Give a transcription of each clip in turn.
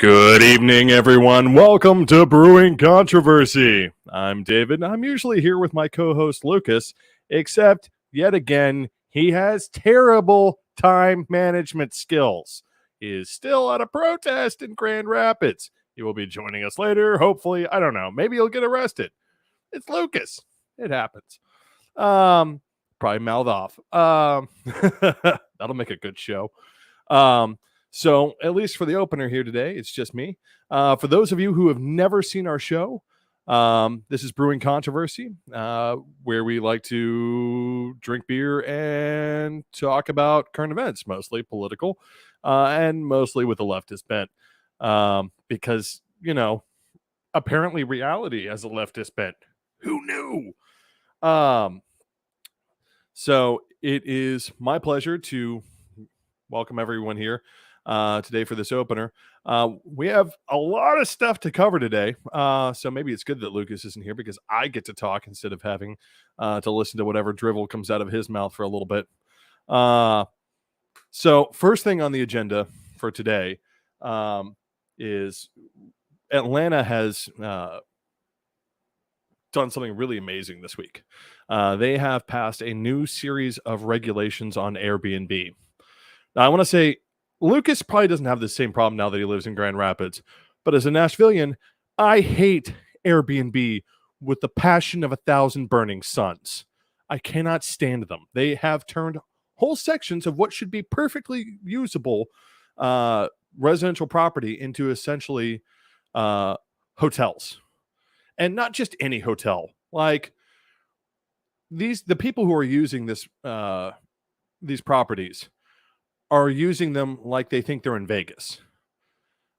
Good evening, everyone. Welcome to Brewing Controversy. I'm David, and I'm usually here with my co-host Lucas, except yet again, he has terrible time management skills. He is still at a protest in Grand Rapids. He will be joining us later, hopefully. I don't know. Maybe he'll get arrested. It's Lucas. It happens. Probably mouth off. That'll make a good show. So at least for the opener here today, it's just me. For those of you who have never seen our show, this is Brewing Controversy, where we like to drink beer and talk about current events, mostly political, and mostly with the leftist bent. Because, apparently reality has a leftist bent. Who knew? So it is my pleasure to welcome everyone here today for this opener. We have a lot of stuff to cover today, so maybe it's good that Lucas isn't here because I get to talk instead of having to listen to whatever drivel comes out of his mouth for a little bit. So first thing on the agenda for today is Atlanta has done something really amazing this week. They have passed a new series of regulations on Airbnb. Now, I want to say Lucas probably doesn't have the same problem now that he lives in Grand Rapids, but as a Nashvilleian, I hate Airbnb with the passion of 1,000 burning suns. I cannot stand them. They have turned whole sections of what should be perfectly usable residential property into essentially hotels. And not just any hotel. Like the people who are using these properties are using them like they think they're in Vegas.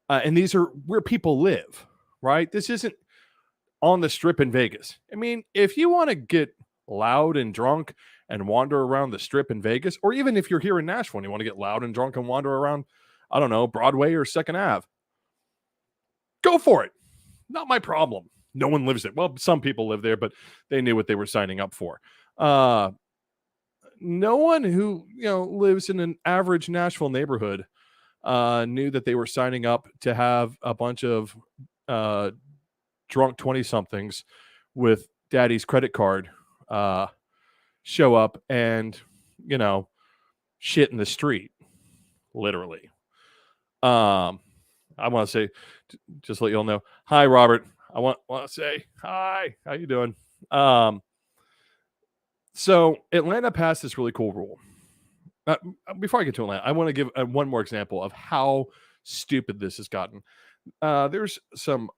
And these are where people live, right? This isn't on the strip in Vegas. I mean, if you want to get loud and drunk and wander around the strip in Vegas, or even if you're here in Nashville and you want to get loud and drunk and wander around, I don't know, Broadway or 2nd Ave, go for it. Not my problem. No one lives there. Well, some people live there, but they knew what they were signing up for. No one who lives in an average Nashville neighborhood knew that they were signing up to have a bunch of drunk 20-somethings with daddy's credit card show up and shit in the street, literally. I want to say, just to let you all know, hi Robert. I want to say hi. How you doing? So Atlanta passed this really cool rule. Before I get to Atlanta, I want to give one more example of how stupid this has gotten. There's some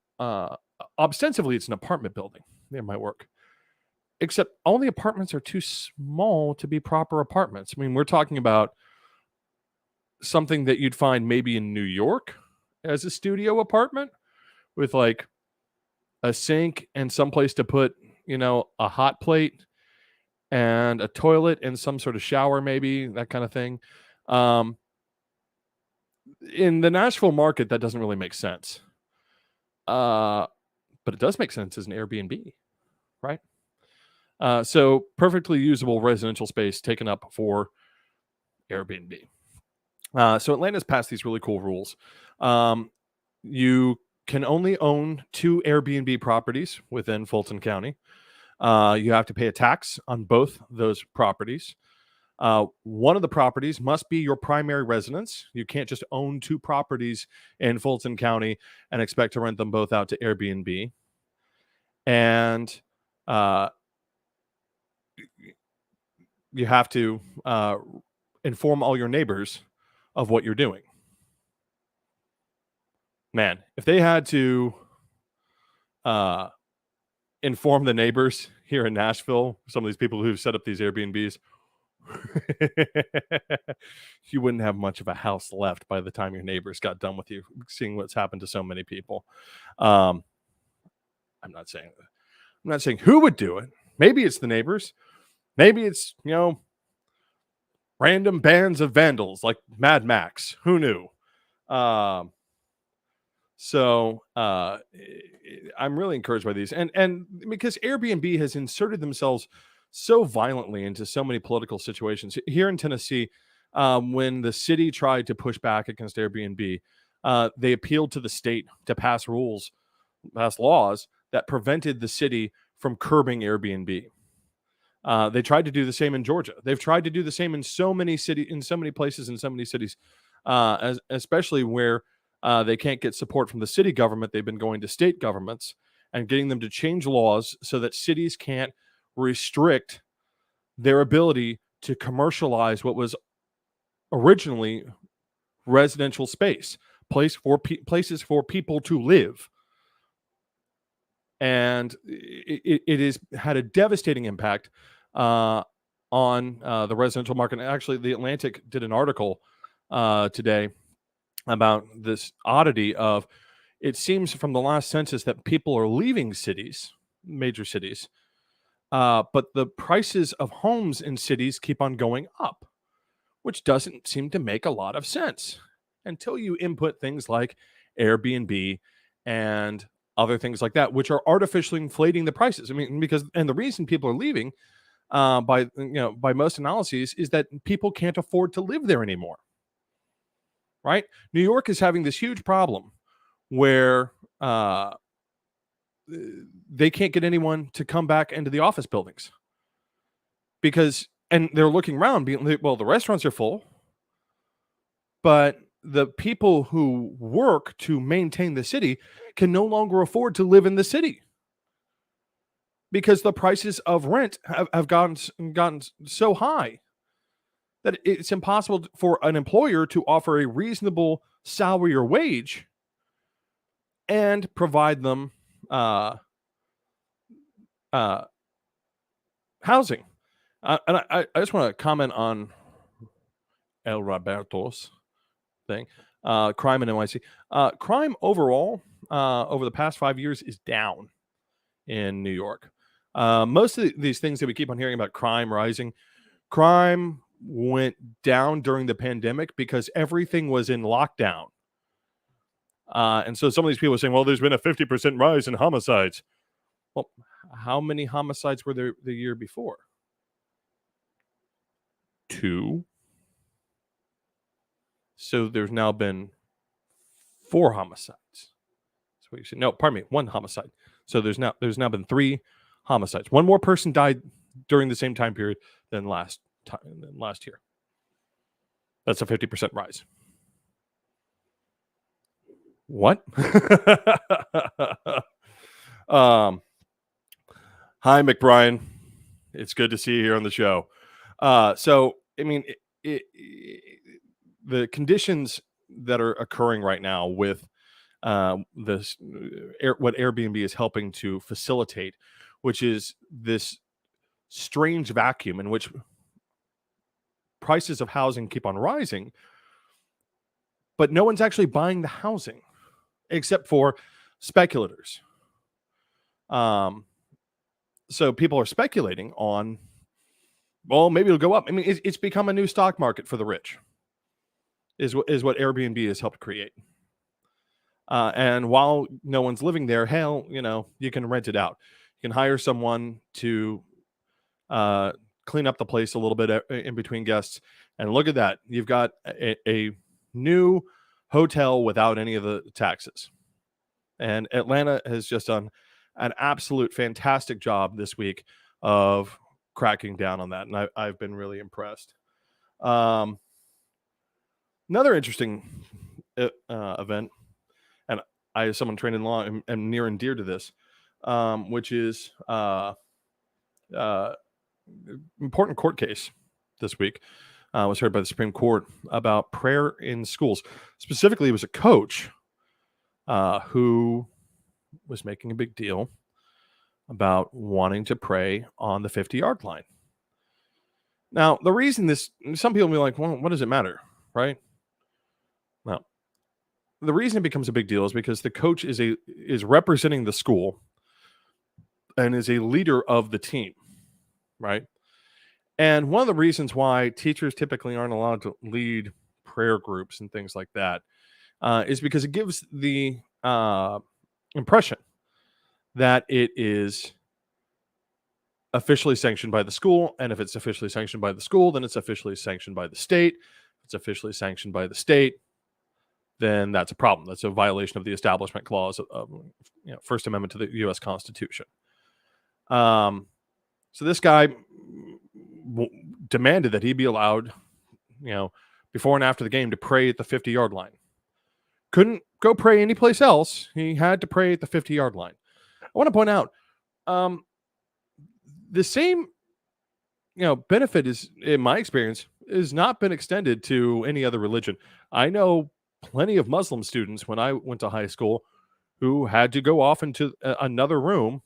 ostensibly it's an apartment building near my work, except all the apartments are too small to be proper apartments. I mean, we're talking about something that you'd find maybe in New York as a studio apartment with like a sink and someplace to put, a hot plate and a toilet and some sort of shower, maybe that kind of thing. In the Nashville market, that doesn't really make sense. But it does make sense as an Airbnb, right? So perfectly usable residential space taken up for Airbnb. So Atlanta's passed these really cool rules. You can only own 2 Airbnb properties within Fulton County. You have to pay a tax on both those properties. One of the properties must be your primary residence. You can't just own 2 properties in Fulton County and expect to rent them both out to Airbnb. And you have to inform all your neighbors of what you're doing. Man, if they had to inform the neighbors here in Nashville, some of these people who've set up these Airbnbs, you wouldn't have much of a house left by the time your neighbors got done with you, seeing what's happened to so many people. I'm not saying who would do it. Maybe it's the neighbors. Maybe it's, random bands of vandals like Mad Max. Who knew? So I'm really encouraged by these. And because Airbnb has inserted themselves so violently into so many political situations. Here in Tennessee, when the city tried to push back against Airbnb, they appealed to the state to pass laws that prevented the city from curbing Airbnb. They tried to do the same in Georgia. They've tried to do the same in so many places, in so many cities, especially where they can't get support from the city government. They've been going to state governments and getting them to change laws so that cities can't restrict their ability to commercialize what was originally residential space, places for people to live. And it has had a devastating impact on the residential market. Actually, The Atlantic did an article today about this oddity of, it seems from the last census that people are leaving cities, major cities, but the prices of homes in cities keep on going up, which doesn't seem to make a lot of sense until you input things like Airbnb and other things like that, which are artificially inflating the prices. I mean, and the reason people are leaving, by most analyses, is that people can't afford to live there anymore. Right? New York is having this huge problem where they can't get anyone to come back into the office buildings and they're looking around being, well, the restaurants are full, but the people who work to maintain the city can no longer afford to live in the city because the prices of rent have gotten so high that it's impossible for an employer to offer a reasonable salary or wage and provide them housing. And I just want to comment on El Roberto's thing, crime in NYC. Crime overall, over the past 5 years, is down in New York. Most of these things that we keep on hearing about crime rising, crime went down during the pandemic because everything was in lockdown. And so some of these people are saying, well, there's been a 50% rise in homicides. Well, how many homicides were there the year before? 2. So there's now been 4 homicides. That's what you said. No, pardon me, 1 homicide. So there's now been 3 homicides. 1 more person died during the same time period than last year. That's a 50% rise. What? Hi, McBrien. It's good to see you here on the show. So, I mean, the conditions that are occurring right now with what Airbnb is helping to facilitate, which is this strange vacuum in which prices of housing keep on rising, but no one's actually buying the housing except for speculators. So people are speculating on, well, maybe it'll go up. I mean, it's become a new stock market for the rich, is what Airbnb has helped create. And while no one's living there, hell, you can rent it out. You can hire someone to clean up the place a little bit in between guests. And look at that. You've got a new hotel without any of the taxes. And Atlanta has just done an absolute fantastic job this week of cracking down on that. And I've been really impressed. Another interesting event, and I, as someone trained in law, am near and dear to this, which is important court case this week. Was heard by the Supreme Court about prayer in schools. Specifically, it was a coach who was making a big deal about wanting to pray on the 50-yard line. Now, the reason some people will be like, well, what does it matter, right? Well, the reason it becomes a big deal is because the coach is representing the school and is a leader of the team, right? And one of the reasons why teachers typically aren't allowed to lead prayer groups and things like that is because it gives the impression that it is officially sanctioned by the school. And if it's officially sanctioned by the school, then it's officially sanctioned by the state. If it's officially sanctioned by the state, then that's a problem. That's a violation of the Establishment Clause of First Amendment to the U.S. Constitution. So this guy demanded that he be allowed, before and after the game to pray at the 50-yard line. Couldn't go pray anyplace else. He had to pray at the 50-yard line. I want to point out the same benefit is, in my experience, has not been extended to any other religion. I know plenty of Muslim students when I went to high school who had to go off into another room,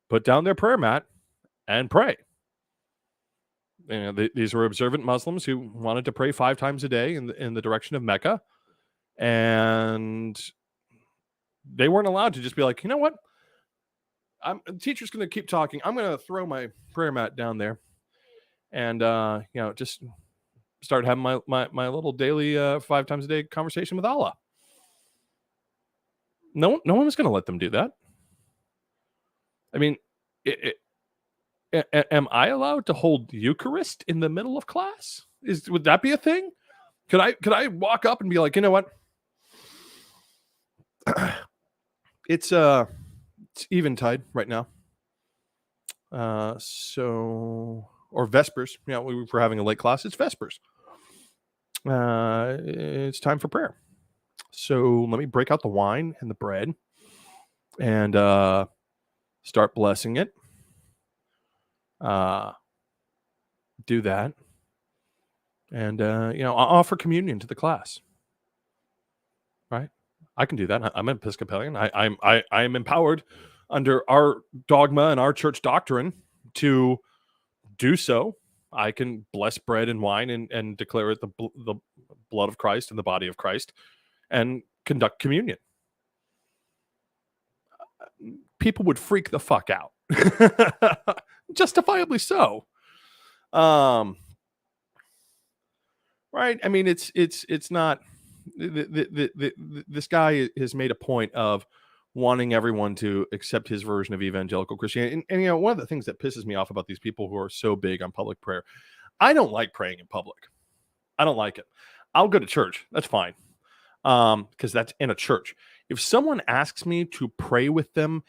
put down their prayer mat, and pray. These were observant Muslims who wanted to pray 5 times a day in the direction of Mecca, and they weren't allowed to just be like, you know what? The teacher's going to keep talking. I'm going to throw my prayer mat down there, and just start having my little daily 5 times a day conversation with Allah. No one was going to let them do that. I mean, am I allowed to hold Eucharist in the middle of class? Would that be a thing? Could I walk up and be like, you know what? It's eventide right now. Or Vespers. We're having a late class. It's Vespers. It's time for prayer. So let me break out the wine and the bread and start blessing it. Do that. And, I'll offer communion to the class. Right? I can do that. I'm an Episcopalian. I am empowered under our dogma and our church doctrine to do so. I can bless bread and wine and declare it the blood of Christ and the body of Christ and conduct communion. People would freak the fuck out. Justifiably so. Right? I mean, it's not... This guy has made a point of wanting everyone to accept his version of evangelical Christianity. And one of the things that pisses me off about these people who are so big on public prayer, I don't like praying in public. I don't like it. I'll go to church. That's fine. Because that's in a church. If someone asks me to pray with them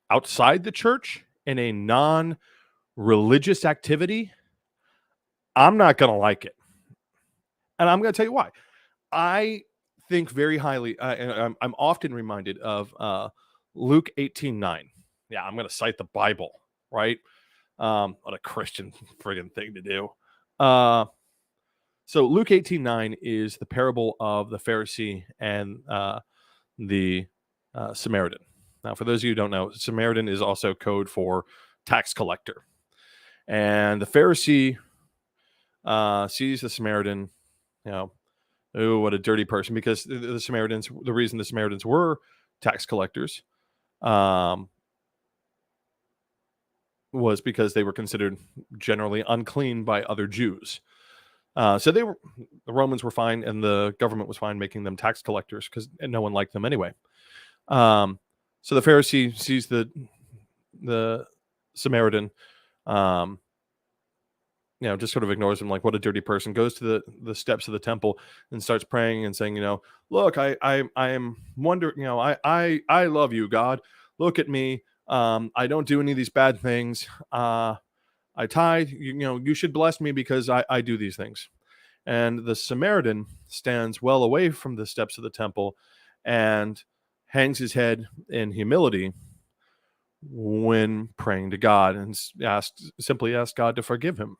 outside the church in a non-religious activity, I'm not going to like it. And I'm going to tell you why. I think very highly, and I'm often reminded of Luke 18:9. Yeah, I'm going to cite the Bible, right? What a Christian friggin' thing to do. So Luke 18:9 is the parable of the Pharisee and the Samaritan. Now, for those of you who don't know, Samaritan is also code for tax collector. And the Pharisee sees the Samaritan, oh, what a dirty person, because the reason the Samaritans were tax collectors was because they were considered generally unclean by other Jews. So the Romans were fine and the government was fine making them tax collectors because no one liked them anyway. So the Pharisee sees the Samaritan, just sort of ignores him like, what a dirty person, goes to the steps of the temple and starts praying and saying, look, I am wondering, I love you, God. Look at me. I don't do any of these bad things. I tithe, you should bless me because I do these things. And the Samaritan stands well away from the steps of the temple and hangs his head in humility when praying to God and simply asks God to forgive him.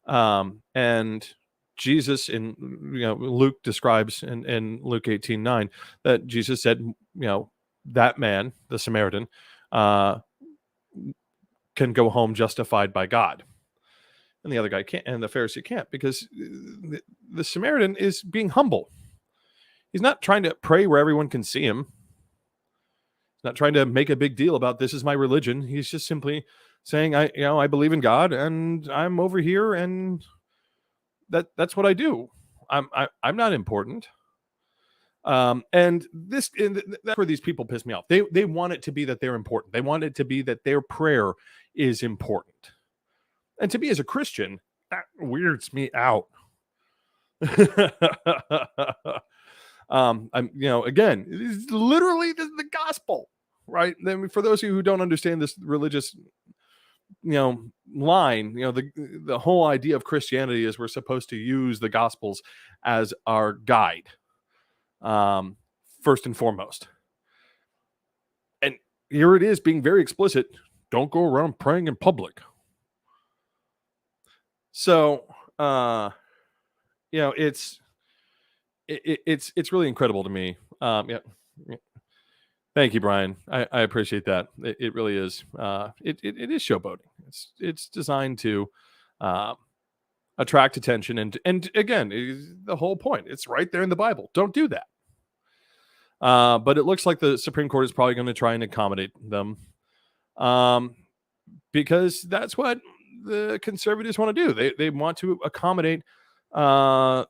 And Jesus Luke describes in Luke 18:9 that Jesus said, that man, the Samaritan, can go home justified by God. And the other guy can't, and the Pharisee can't, because the Samaritan is being humble. He's not trying to pray where everyone can see him. He's not trying to make a big deal about this is my religion. He's just simply saying, I believe in God and I'm over here and that's what I do. I'm not important. And that's where these people piss me off. They want it to be that they're important. They want it to be that their prayer is important. And to me as a Christian, that weirds me out. Again, it is literally the gospel, right? Then for those of you who don't understand this religious, line, the whole idea of Christianity is we're supposed to use the gospels as our guide, first and foremost. And here it is being very explicit. Don't go around praying in public. So, it's really incredible to me. Yeah. Thank you, Brian. I appreciate that. It really is. It is showboating. It's designed to attract attention, and again, the whole point. It's right there in the Bible. Don't do that. But it looks like the Supreme Court is probably going to try and accommodate them, because that's what the conservatives want to do. They want to accommodate the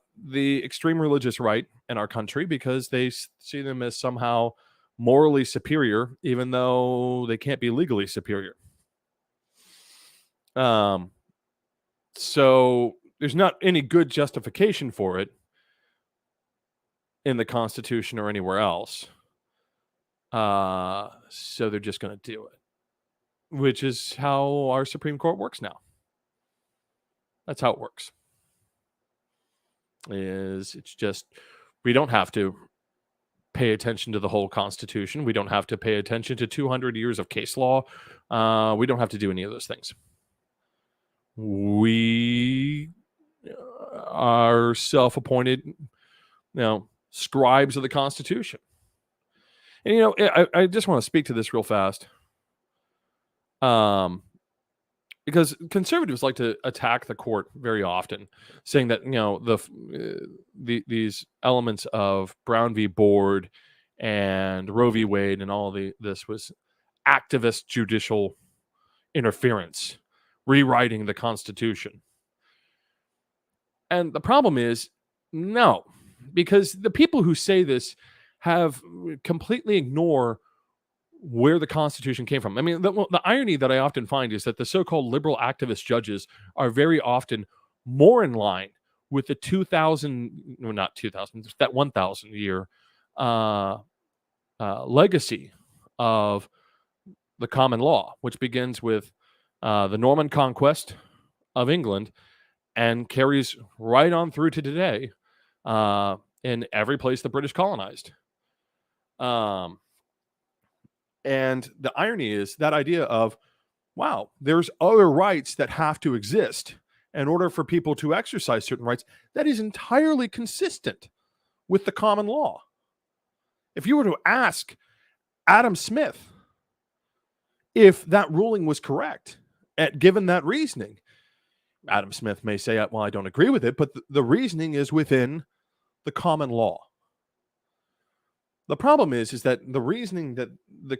extreme religious right in our country because they see them as somehow morally superior, even though they can't be legally superior. So there's not any good justification for it in the Constitution or anywhere else. So they're just going to do it, which is how our Supreme Court works now. That's how it works. It's just, we don't have to pay attention to the whole Constitution. We don't have to pay attention to 200 years of case law. We don't have to do any of those things. We are self-appointed, scribes of the Constitution. And, I just want to speak to this real fast. Because conservatives like to attack the court very often, saying that these elements of Brown v. Board and Roe v. Wade and all this was activist judicial interference, rewriting the Constitution. And the problem is, no, because the people who say this have completely ignore where the Constitution came from. I mean, the irony that I often find is that the so-called liberal activist judges are very often more in line with the 1,000 year legacy of the common law, which begins with the Norman conquest of England and carries right on through to today in every place the British colonized. And the irony is that idea of, wow, there's other rights that have to exist in order for people to exercise certain rights, that is entirely consistent with the common law. If you were to ask Adam Smith if that ruling was correct, given that reasoning, Adam Smith may say, well, I don't agree with it, but the reasoning is within the common law. The problem is that the reasoning that the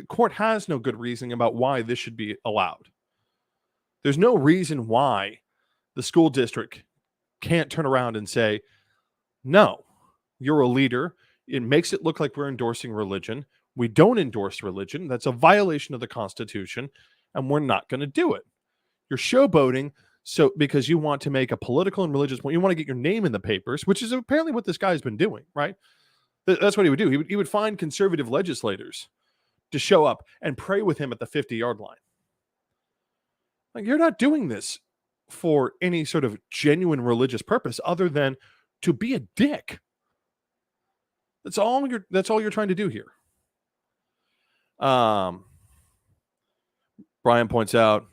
court has no good reasoning about why this should be allowed. There's no reason why the school district can't turn around and say, no, you're a leader. It makes it look like we're endorsing religion. We don't endorse religion. That's a violation of the Constitution, and we're not going to do it. You're showboating because you want to make a political and religious point. You want to get your name in the papers, which is apparently what this guy's been doing, right? That's what he would do. He would find conservative legislators to show up and pray with him at the 50-yard line. Like, you're not doing this for any sort of genuine religious purpose other than to be a dick. That's all you're trying to do here. Brian points out,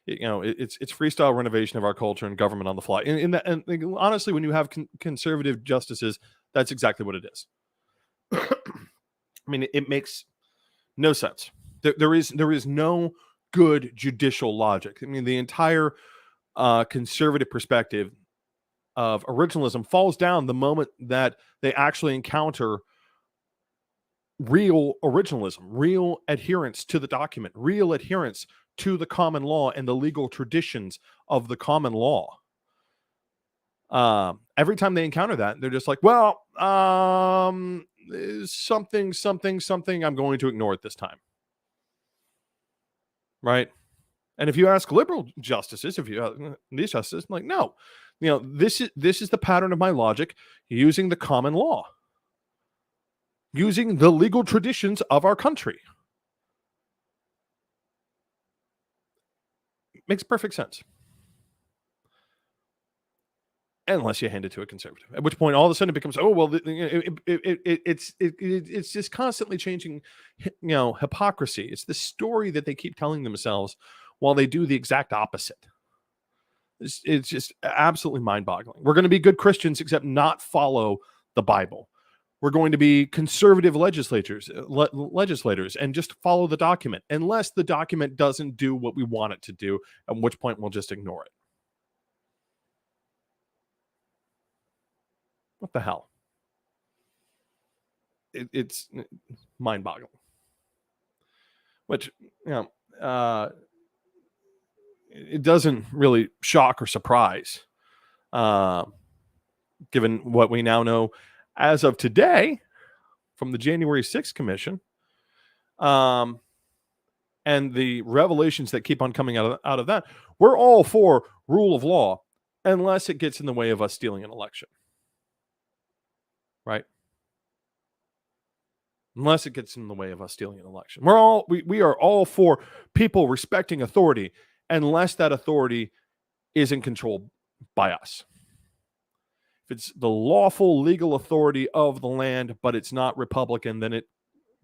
it's freestyle renovation of our culture and government on the fly. And honestly, when you have conservative justices, that's exactly what it is. I mean, it makes no sense. There is no good judicial logic. I mean, the entire conservative perspective of originalism falls down the moment that they actually encounter real originalism, real adherence to the document, real adherence to the common law and the legal traditions of the common law. Every time they encounter that, they're just like, well, something, I'm going to ignore it this time. Right? And if you ask liberal justices, if you these justices, I'm like, no, this is the pattern of my logic, using the common law, using the legal traditions of our country. Makes perfect sense. Unless you hand it to a conservative, at which point all of a sudden it becomes, oh well, it's just constantly changing, hypocrisy. It's the story that they keep telling themselves while they do the exact opposite. It's just absolutely mind-boggling. We're going to be good Christians, except not follow the Bible. We're going to be conservative legislators, and just follow the document, unless the document doesn't do what we want it to do, at which point we'll just ignore it. What the hell? It's mind-boggling. Which, it doesn't really shock or surprise, given what we now know as of today from the January 6th Commission, and the revelations that keep on coming out of that. We're all for rule of law, unless it gets in the way of us stealing an election. Right? Unless it gets in the way of us stealing an election. We are all for people respecting authority, unless that authority isn't controlled by us. If it's the lawful legal authority of the land, but it's not Republican, then it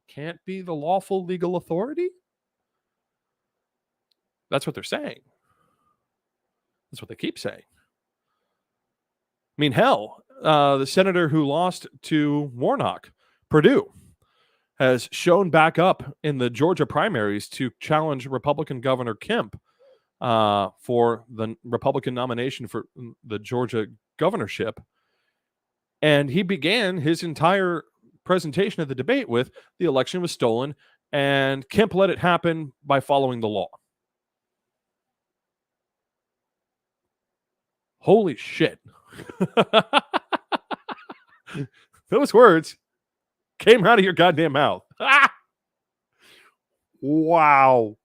can't be the lawful legal authority? That's what they're saying. That's what they keep saying. I mean, hell, the senator who lost to Warnock, Perdue, has shown back up in the Georgia primaries to challenge Republican Governor Kemp for the Republican nomination for the Georgia governorship. And he began his entire presentation of the debate with the election was stolen, and Kemp let it happen by following the law. Holy shit. Those words came out of your goddamn mouth. Wow.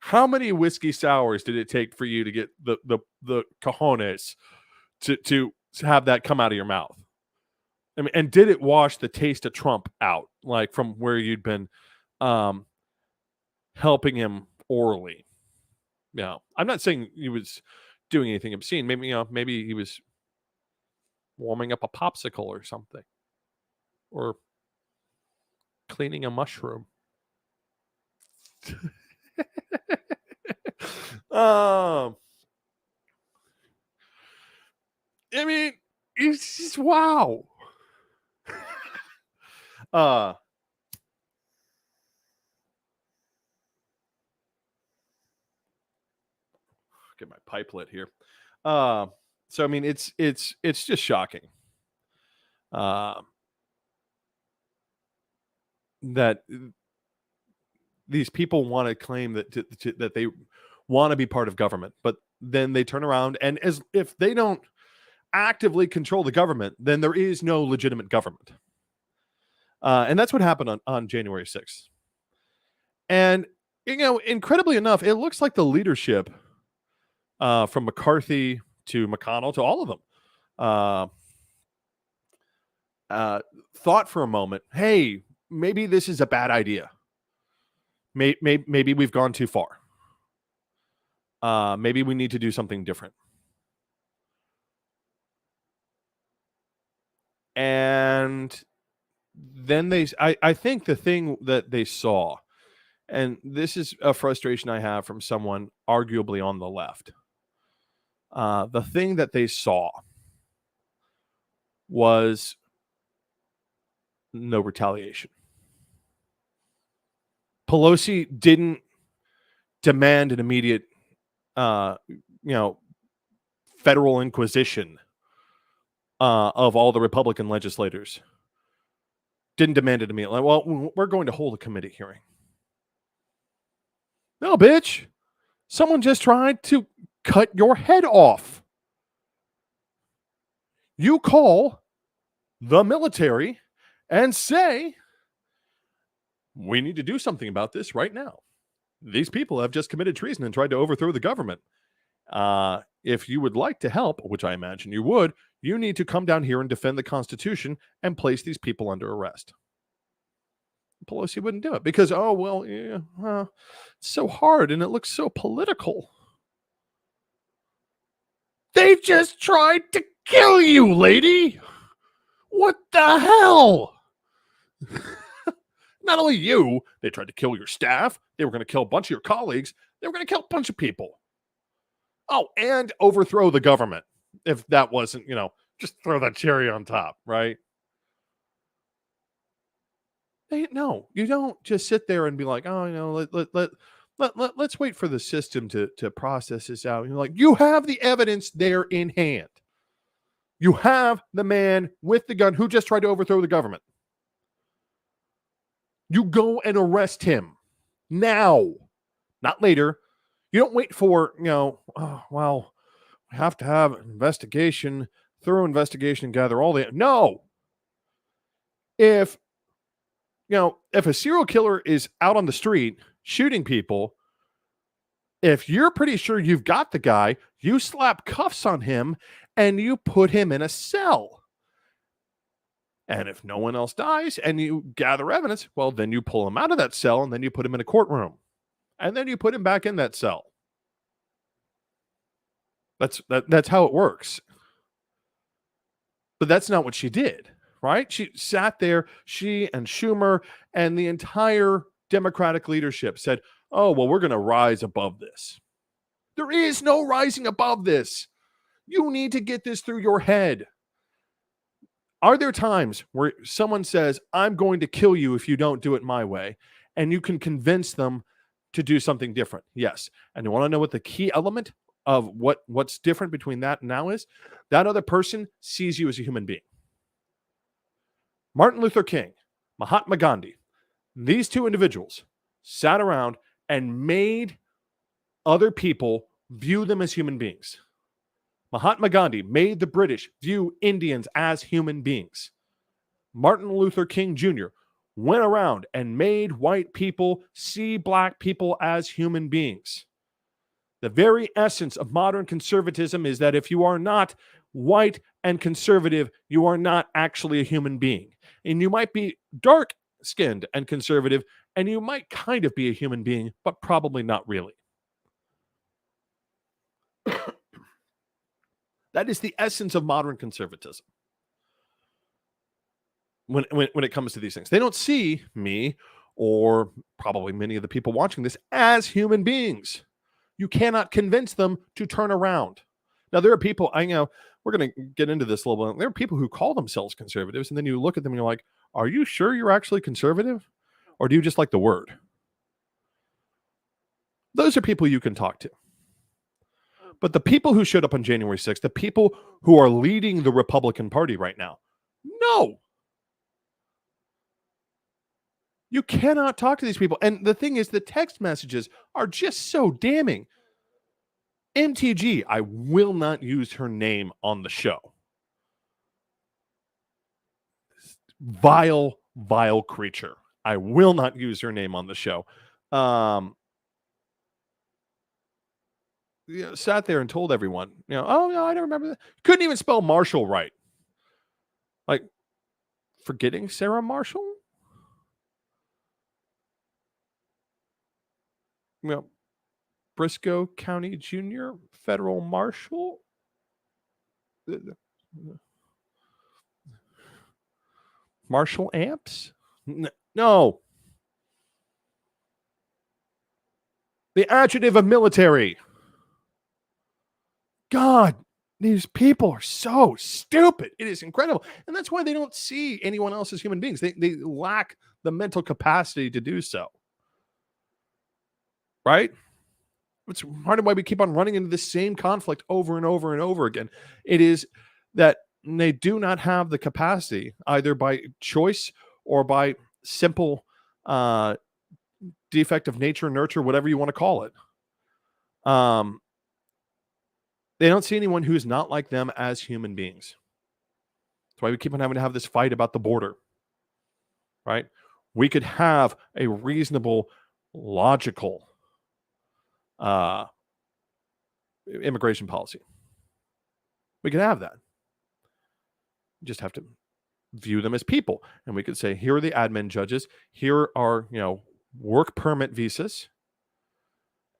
How many whiskey sours did it take for you to get the cojones to have that come out of your mouth? I mean, and did it wash the taste of Trump out, like from where you'd been helping him orally? Yeah, I'm not saying he was doing anything obscene. Maybe he was warming up a popsicle or something, or cleaning a mushroom. I mean, it's just wow. Get my pipe lit here. So I mean, it's just shocking that these people want to claim that they want to be part of government, but then they turn around and, as if they don't actively control the government, then there is no legitimate government. And that's what happened on January 6th. And incredibly enough, it looks like the leadership, from McCarthy to McConnell to all of them, thought for a moment, hey, maybe this is a bad idea. Maybe we've gone too far. Maybe we need to do something different. And then I think the thing that they saw, and this is a frustration I have from someone arguably on the left, the thing that they saw was no retaliation. Pelosi didn't demand an immediate, federal inquisition of all the Republican legislators. Didn't demand it immediately. Well, we're going to hold a committee hearing. No, bitch. Someone just tried to cut your head off. You call the military and say, we need to do something about this right now. these people have just committed treason and tried to overthrow the government. If you would like to help, which I imagine you would, you need to come down here and defend the Constitution and place these people under arrest. Pelosi wouldn't do it because, oh, well, yeah, it's so hard and it looks so political. They just tried to kill you, lady. What the hell? Not only you, they tried to kill your staff. They were going to kill a bunch of your colleagues. They were going to kill a bunch of people. Oh, and overthrow the government. If that wasn't, just throw that cherry on top, right? No, you don't just sit there and be like, oh, let's wait for the system to process this out. You're like, you have the evidence there in hand. You have the man with the gun who just tried to overthrow the government. You go and arrest him now, not later. You don't wait for, we have to have an investigation, thorough investigation, and gather all the. No. If a serial killer is out on the street shooting people, if you're pretty sure you've got the guy, you slap cuffs on him and you put him in a cell. And if no one else dies and you gather evidence, well, then you pull him out of that cell and then you put him in a courtroom. And then you put him back in that cell. That's how it works. But that's not what she did, right? She sat there, she and Schumer and the entire Democratic leadership said, oh, well, we're going to rise above this. There is no rising above this. You need to get this through your head. Are there times where someone says, I'm going to kill you if you don't do it my way, and you can convince them to do something different? Yes. And you want to know what the key element of what's different between that and now is? That other person sees you as a human being. Martin Luther King, Mahatma Gandhi, these two individuals sat around and made other people view them as human beings. Mahatma Gandhi made the British view Indians as human beings. Martin Luther King Jr. went around and made white people see black people as human beings. The very essence of modern conservatism is that if you are not white and conservative, you are not actually a human being. And you might be dark-skinned and conservative, and you might kind of be a human being, but probably not really. That is the essence of modern conservatism. When it comes to these things, they don't see me or probably many of the people watching this as human beings. You cannot convince them to turn around. Now, there are people, we're going to get into this a little bit. There are people who call themselves conservatives, and then you look at them and you're like, are you sure you're actually conservative? Or do you just like the word? Those are people you can talk to. But the people who showed up on January 6th, the people who are leading the Republican Party right now, no. You cannot talk to these people. And the thing is, the text messages are just so damning. MTG, I will not use her name on the show. Vile, vile creature. I will not use her name on the show. Sat there and told everyone, oh, no, I don't remember that. Couldn't even spell Marshall right. Like, forgetting Sarah Marshall? Briscoe County Jr., Federal Marshal? Marshall Amps? No. The adjective of military. God, these people are so stupid. It is incredible. And that's why they don't see anyone else as human beings. They lack the mental capacity to do so. Right? It's part of why we keep on running into this same conflict over and over and over again. It is that they do not have the capacity, either by choice or by simple defect of nature, nurture, whatever you want to call it. They don't see anyone who's not like them as human beings. That's why we keep on having to have this fight about the border, right? We could have a reasonable, logical immigration policy. We can have that. You just have to view them as people. And we could say, here are the admin judges. Here are, work permit visas.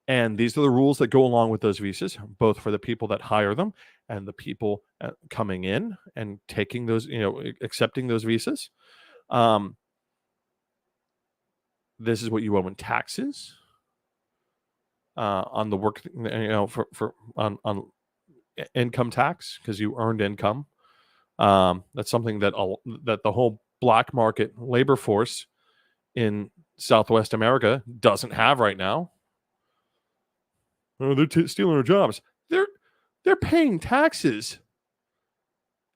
And these are the rules that go along with those visas, both for the people that hire them and the people coming in and taking those, accepting those visas. This is what you owe in taxes on the work, on income tax, because you earned income. That's something that the whole black market labor force in Southwest America doesn't have right now. Oh, they're stealing our jobs. They're paying taxes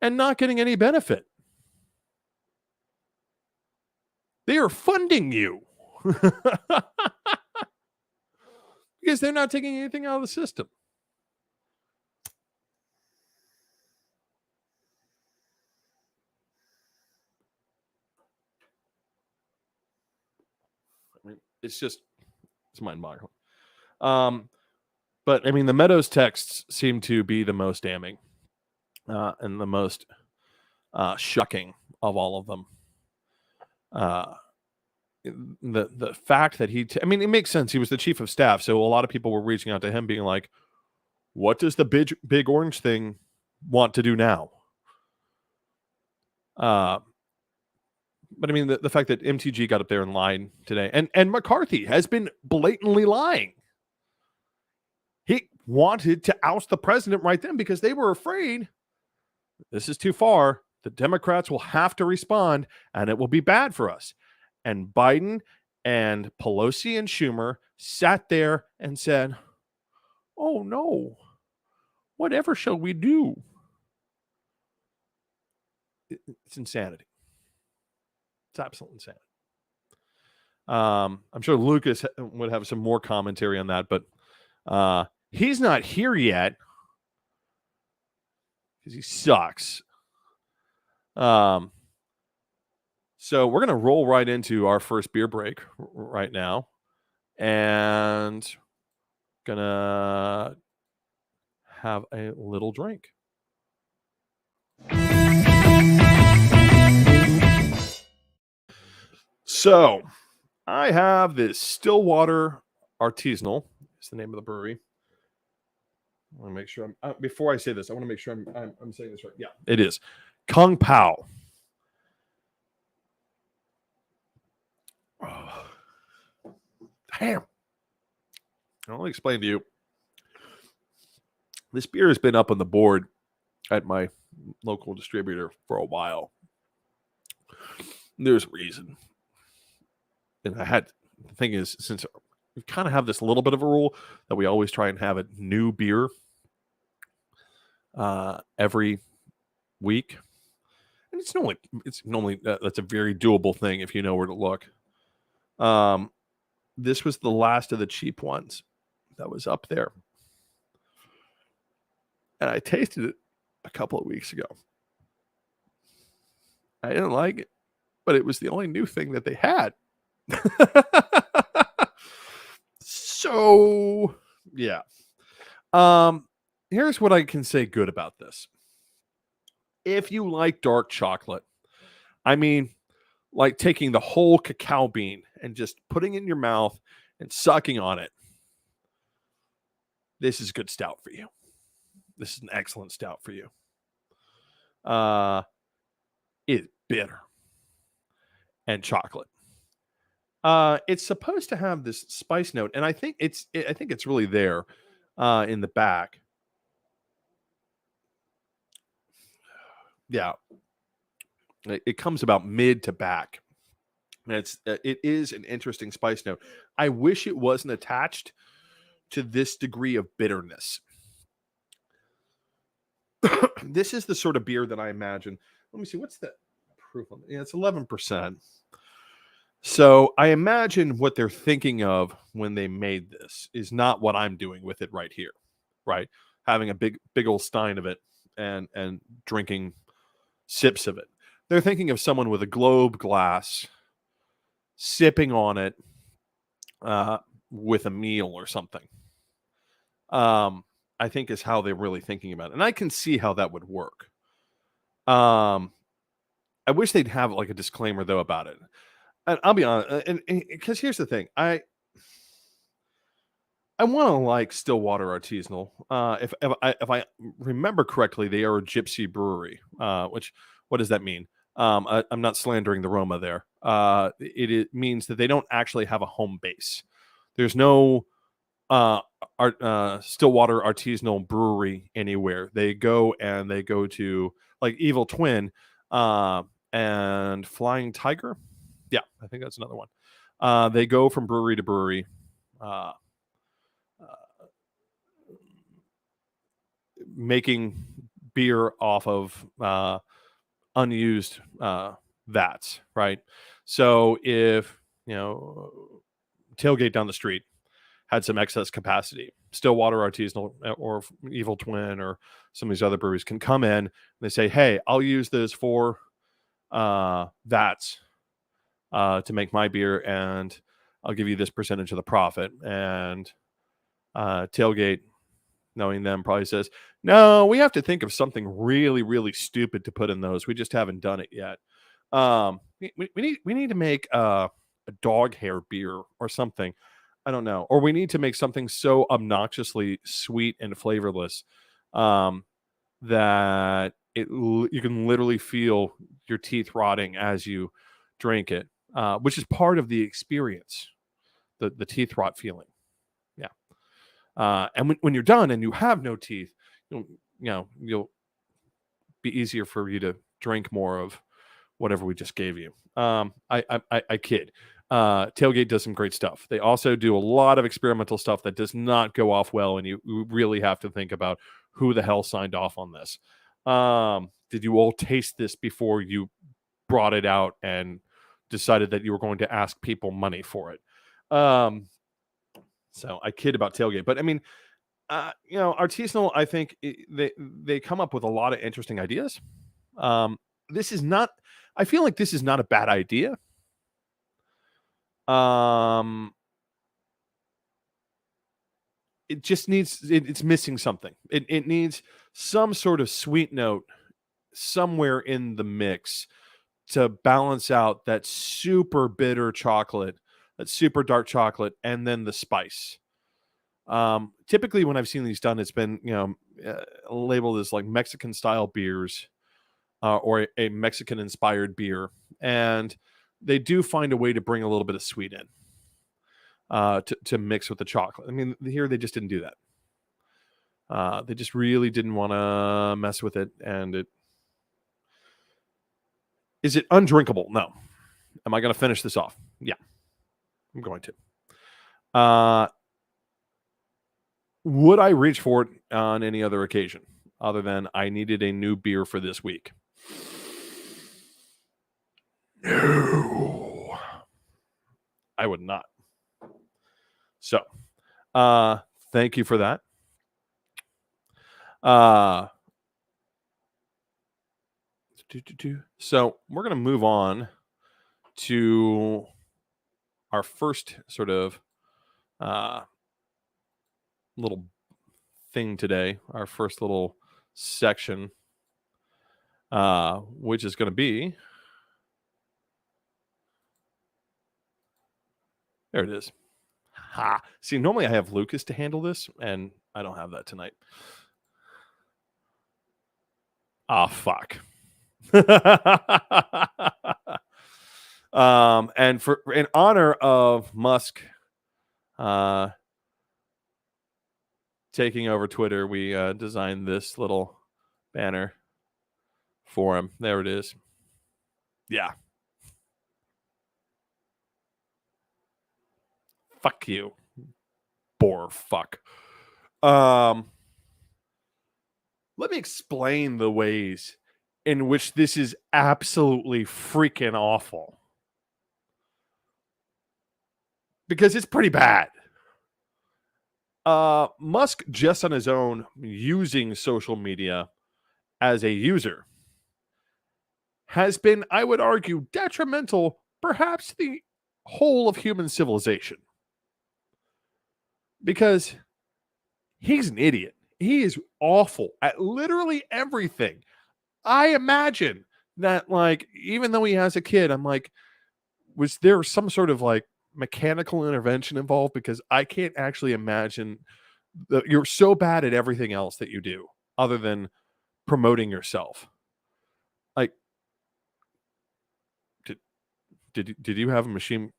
and not getting any benefit. They are funding you because they're not taking anything out of the system. I mean, it's mind-boggling. But I mean, the Meadows texts seem to be the most damning and the most shocking of all of them. The fact that I mean, it makes sense. He was the chief of staff, so a lot of people were reaching out to him, being like, "What does the big orange thing want to do now?" But I mean, the fact that MTG got up there and lied today, and McCarthy has been blatantly lying. He wanted to oust the president right then because they were afraid this is too far. The Democrats will have to respond, and it will be bad for us. And Biden and Pelosi and Schumer sat there and said, "Oh no, whatever shall we do?" It's insanity. It's absolute insanity. I'm sure Lucas would have some more commentary on that, but he's not here yet because he sucks. So we're going to roll right into our first beer break right now, and going to have a little drink. So I have this Stillwater Artisanal. It's the name of the brewery. I want to make sure before I say this, I want to make sure I'm saying this right. Yeah, it is Kung Pao. Oh, damn. I'll explain to you. This beer has been up on the board at my local distributor for a while. There's a reason. And the thing is, since we kind of have this little bit of a rule that we always try and have a new beer every week. And it's normally that's a very doable thing if you know where to look. This was the last of the cheap ones that was up there. And I tasted it a couple of weeks ago. I didn't like it, but it was the only new thing that they had. So, yeah. Here's what I can say good about this. If you like dark chocolate, I mean, like taking the whole cacao bean and just putting it in your mouth and sucking on it, this is a good stout for you. This is an excellent stout for you. It's bitter and chocolate. It's supposed to have this spice note, and I think it's really there in the back. Yeah, it comes about mid to back. And it is an interesting spice note. I wish it wasn't attached to this degree of bitterness. This is the sort of beer that I imagine. Let me see, what's the proof on it? Yeah, it's 11%. So I imagine what they're thinking of when they made this is not what I'm doing with it right here, right? Having a big old stein of it and drinking sips of it. They're thinking of someone with a globe glass, sipping on it with a meal or something. I think is how they're really thinking about it. And I can see how that would work. Um, I wish they'd have like a disclaimer though about it. And I'll be honest, and because here's the thing, I want to like Stillwater Artisanal. If I remember correctly, they are a gypsy brewery. Which what does that mean? I'm not slandering the Roma there. It means that they don't actually have a home base. There's no Stillwater Artisanal Brewery anywhere. They go to like Evil Twin, and Flying Tiger. Yeah, I think that's another one. They go from brewery to brewery, uh, making beer off of unused vats, right? So if Tailgate down the street had some excess capacity, Stillwater Artisanal or Evil Twin or some of these other breweries can come in and they say, "Hey, I'll use those 4 vats to make my beer, and I'll give you this percentage of the profit." And Tailgate, knowing them, probably says, "No, we have to think of something really, really stupid to put in those. We just haven't done it yet. We need to make a dog hair beer or something. I don't know. Or we need to make something so obnoxiously sweet and flavorless that you can literally feel your teeth rotting as you drink it, which is part of the experience, the teeth rot feeling." Yeah. And when you're done and you have no teeth, you'll be easier for you to drink more of whatever we just gave you. I kid. Tailgate does some great stuff. They also do a lot of experimental stuff that does not go off well, and you really have to think about who the hell signed off on this. Did you all taste this before you brought it out and decided that you were going to ask people money for it? So I kid about Tailgate, but I mean, Artisanal, I think they come up with a lot of interesting ideas. This is not. I feel like this is not a bad idea. It just needs. It's missing something. It needs some sort of sweet note somewhere in the mix to balance out that super bitter chocolate, that super dark chocolate, and then the spice. Typically, when I've seen these done, it's been labeled as like Mexican style beers, or a Mexican inspired beer, and they do find a way to bring a little bit of sweet in to mix with the chocolate. I mean, here they just didn't do that. They just really didn't want to mess with it, and is it undrinkable? No. Am I going to finish this off? Yeah, I'm going to. Would I reach for it on any other occasion other than I needed a new beer for this week? No, I would not. So, thank you for that. So we're going to move on to our first sort of little thing today, our first little section, which is going to be, there it is. Ha! See, normally I have Lucas to handle this, and I don't have that tonight. Ah, fuck. And in honor of Musk taking over Twitter, we designed this little banner for him. There it is. Yeah. Fuck you, bore fuck. Let me explain the ways in which this is absolutely freaking awful. Because it's pretty bad. Musk, just on his own, using social media as a user, has been, I would argue, detrimental, perhaps, to the whole of human civilization. Because He's an idiot. He is awful at literally everything. I imagine that, like, even though he has a kid, I'm like, was there some sort of like mechanical intervention involved? Because I can't actually imagine that you're so bad at everything else that you do other than promoting yourself. Like, did you have a machine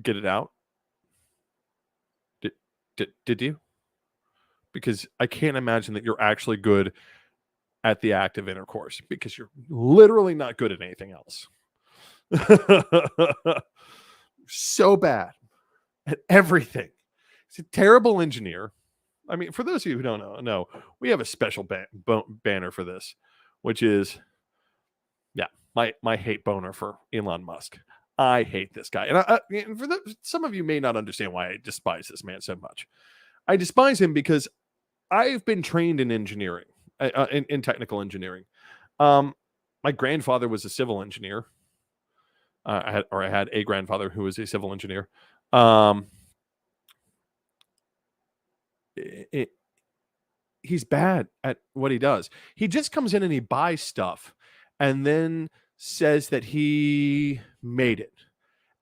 get it out? Did you? Because I can't imagine that you're actually good at the act of intercourse, because you're literally not good at anything else. So bad at everything. He's a terrible engineer. I mean, for those of you who don't know, we have a special banner for this, which is, yeah, my hate boner for Elon Musk. I hate this guy, and some of you may not understand why I despise this man so much. I despise him because I've been trained in engineering, in technical engineering. My grandfather was a civil engineer. I had a grandfather who was a civil engineer. He's bad at what he does. He just comes in and he buys stuff and then says that he made it.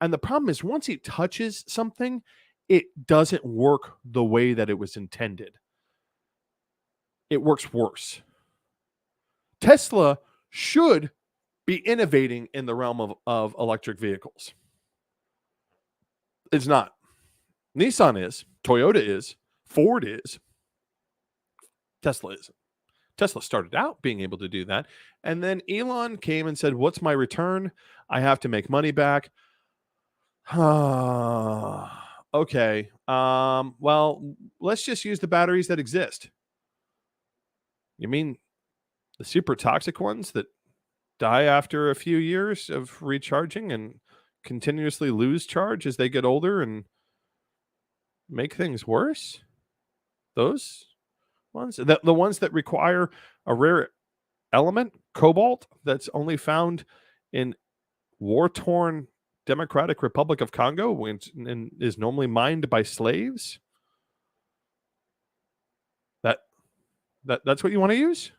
And the problem is, once he touches something, it doesn't work the way that it was intended. It works worse. Tesla should be innovating in the realm of electric vehicles. It's not. Nissan is, Toyota is, Ford is, Tesla isn't. Tesla started out being able to do that. And then Elon came and said, what's my return? I have to make money back. Okay. Well, let's just use the batteries that exist. You mean the super toxic ones that die after a few years of recharging and continuously lose charge as they get older and make things worse? Those ones, the ones that require a rare element, cobalt, that's only found in war-torn Democratic Republic of Congo and is normally mined by slaves. That's what you want to use?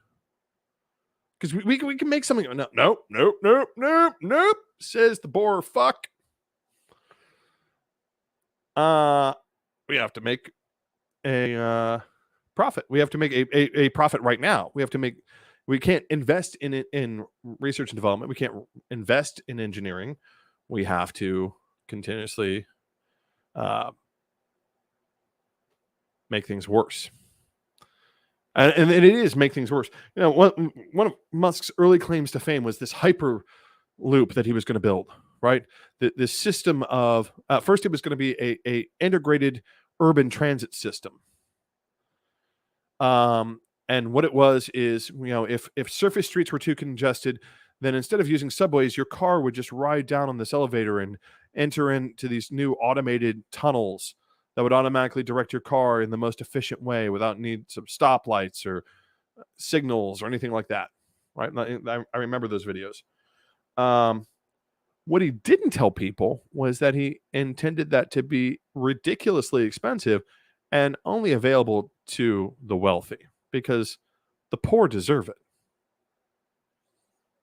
Because we can make something. Nope. Says the Boer fuck. We have to make a profit. We have to make a profit right now. We can't invest in it in research and development. We can't invest in engineering. We have to continuously make things worse. And it is make things worse. You know, one of Musk's early claims to fame was this hyperloop that he was going to build, right? This system of, first it was going to be a integrated urban transit system. And what it was is, you know, if surface streets were too congested, then instead of using subways, your car would just ride down on this elevator and enter into these new automated tunnels that would automatically direct your car in the most efficient way without need some stoplights or signals or anything like that, right? I remember those videos. What he didn't tell people was that he intended that to be ridiculously expensive and only available to the wealthy, because the poor deserve it.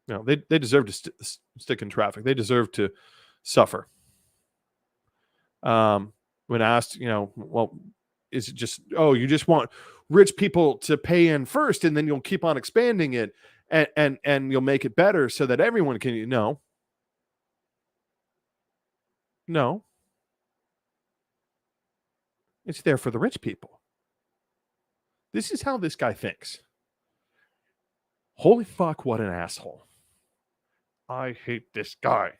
You know, they deserve to stick in traffic. They deserve to suffer. When asked, you know, well, is it just, oh, you just want rich people to pay in first and then you'll keep on expanding it and you'll make it better so that everyone can, no, it's there for the rich people. This is how this guy thinks. Holy fuck, what an asshole. I hate this guy.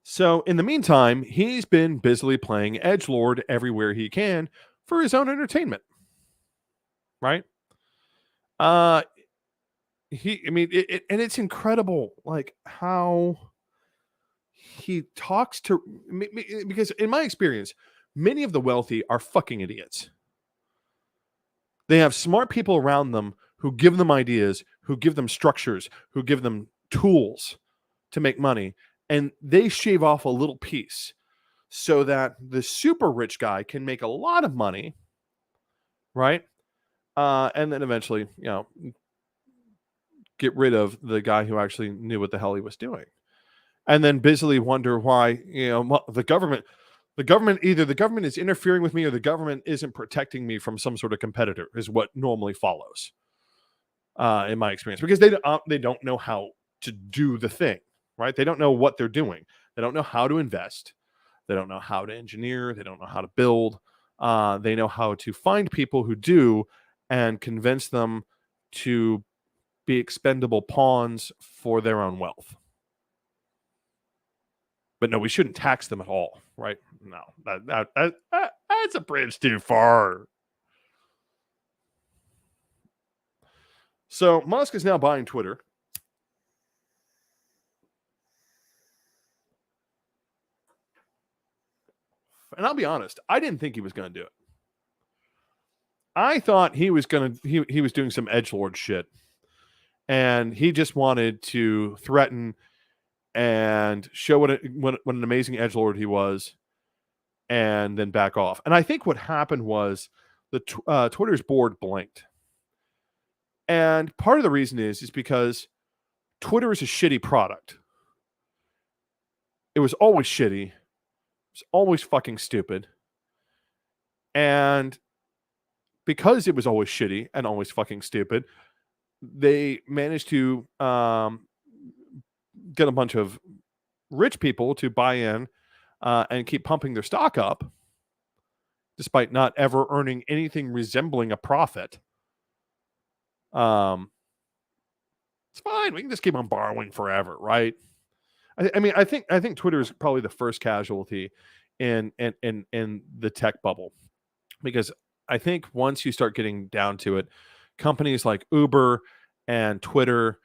So in the meantime, he's been busily playing edgelord everywhere he can for his own entertainment. Right? And it's incredible, like, how he talks to, because in my experience, many of the wealthy are fucking idiots. They have smart people around them who give them ideas, who give them structures, who give them tools to make money, and they shave off a little piece so that the super rich guy can make a lot of money, right? And then eventually, get rid of the guy who actually knew what the hell he was doing. And then busily wonder why, the government, either the government is interfering with me or the government isn't protecting me from some sort of competitor, is what normally follows, in my experience, because they don't know how to do the thing, right? They don't know what they're doing. They don't know how to invest. They don't know how to engineer. They don't know how to build. They know how to find people who do and convince them to be expendable pawns for their own wealth. But no, we shouldn't tax them at all, right? No, that's a bridge too far. So Musk is now buying Twitter. And I'll be honest, I didn't think he was going to do it. I thought he was he was doing some edgelord shit. And he just wanted to threaten and show what an amazing edgelord he was, and then back off. And I think what happened was the Twitter's board blinked. And part of the reason is because Twitter is a shitty product. It was always shitty. It was always fucking stupid. And because it was always shitty and always fucking stupid, they managed to get a bunch of rich people to buy in and keep pumping their stock up, despite not ever earning anything resembling a profit. It's fine. We can just keep on borrowing forever, right? I mean, I think Twitter is probably the first casualty in the tech bubble, because I think once you start getting down to it, companies like Uber and Twitter